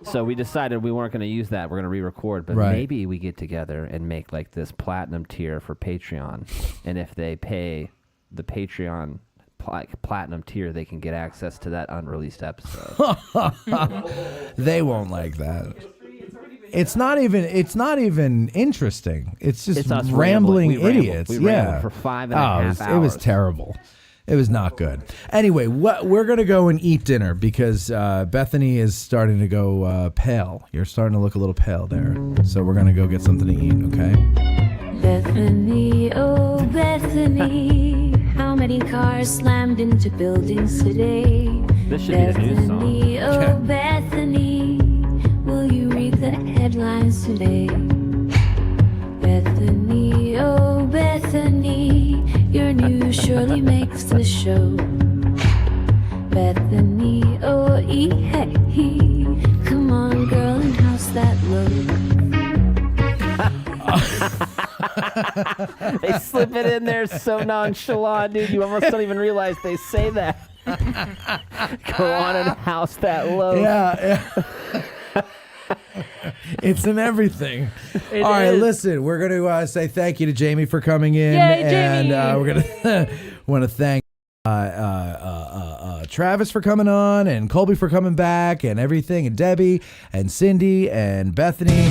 So we decided we weren't going to use that. We're going to re-record, but Right. maybe we get together and make like this platinum tier for Patreon, and if they pay the Patreon platinum tier, they can get access to that unreleased episode. They won't like that. It's not even interesting. It's just It's us rambling rambling. We idiots. rambled. We yeah, rambled for 5.5 It was hours. terrible. It was not good. Anyway, we're gonna go and eat dinner because Bethany is starting to go pale. You're starting to look a little pale there, so we're gonna go get something to eat. Okay. Bethany, oh Bethany, how many cars slammed into buildings today? This should be the news song. Bethany, oh Bethany, will you read the headlines today? Bethany, oh Bethany, your news surely makes the show. Bethany, oh hey, come on girl and house that load. They slip it in there so nonchalant, dude. You almost don't even realize they say that. Go on and house that loaf. Yeah. It's in everything. It All right, is. listen, we're going to say thank you to Jaimee for coming in. Yay, and Jaimee. we're going to want to thank Travis for coming on, and Colby for coming back, and everything, and Debbie, and Cindy, and Bethany.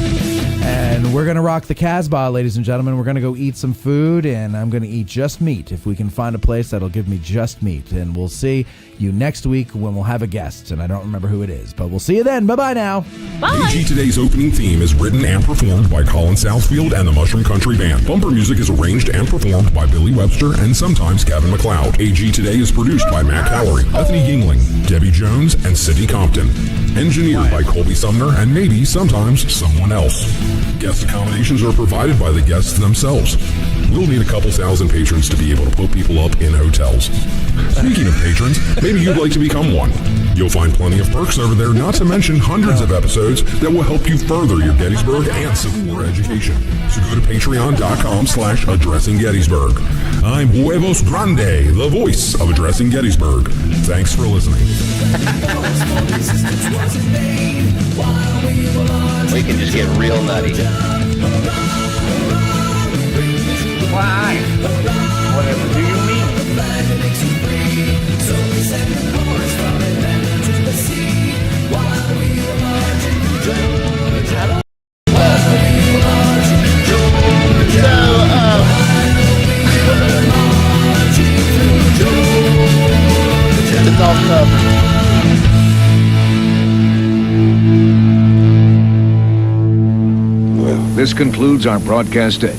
And we're going to rock the Casbah, ladies and gentlemen. We're going to go eat some food, and I'm going to eat just meat if we can find a place that'll give me just meat. And we'll see you next week when we'll have a guest, and I don't remember who it is, but we'll see you then. Bye-bye now. AG Today's opening theme is written and performed by Colin Southfield and the Mushroom Country Band. Bumper music is arranged and performed by Billy Webster and sometimes Kevin MacLeod. AG Today is produced by Matt Calorie, Bethany Yingling, Debbie Jones, and Cindy Compton. Engineered by Colby Sumner and maybe sometimes someone else. Guest accommodations are provided by the guests themselves. We'll need a couple thousand patrons to be able to put people up in hotels. Speaking of patrons, maybe you'd like to become one. You'll find plenty of perks over there, not to mention hundreds of episodes that will help you further your Gettysburg and Civil War education. So go to patreon.com/addressinggettysburg. I'm Huevos Grande, the voice of Addressing Gettysburg. Thanks for listening. We can just get real nutty. Why? Whatever do you mean? It's all covered. This concludes our broadcast day.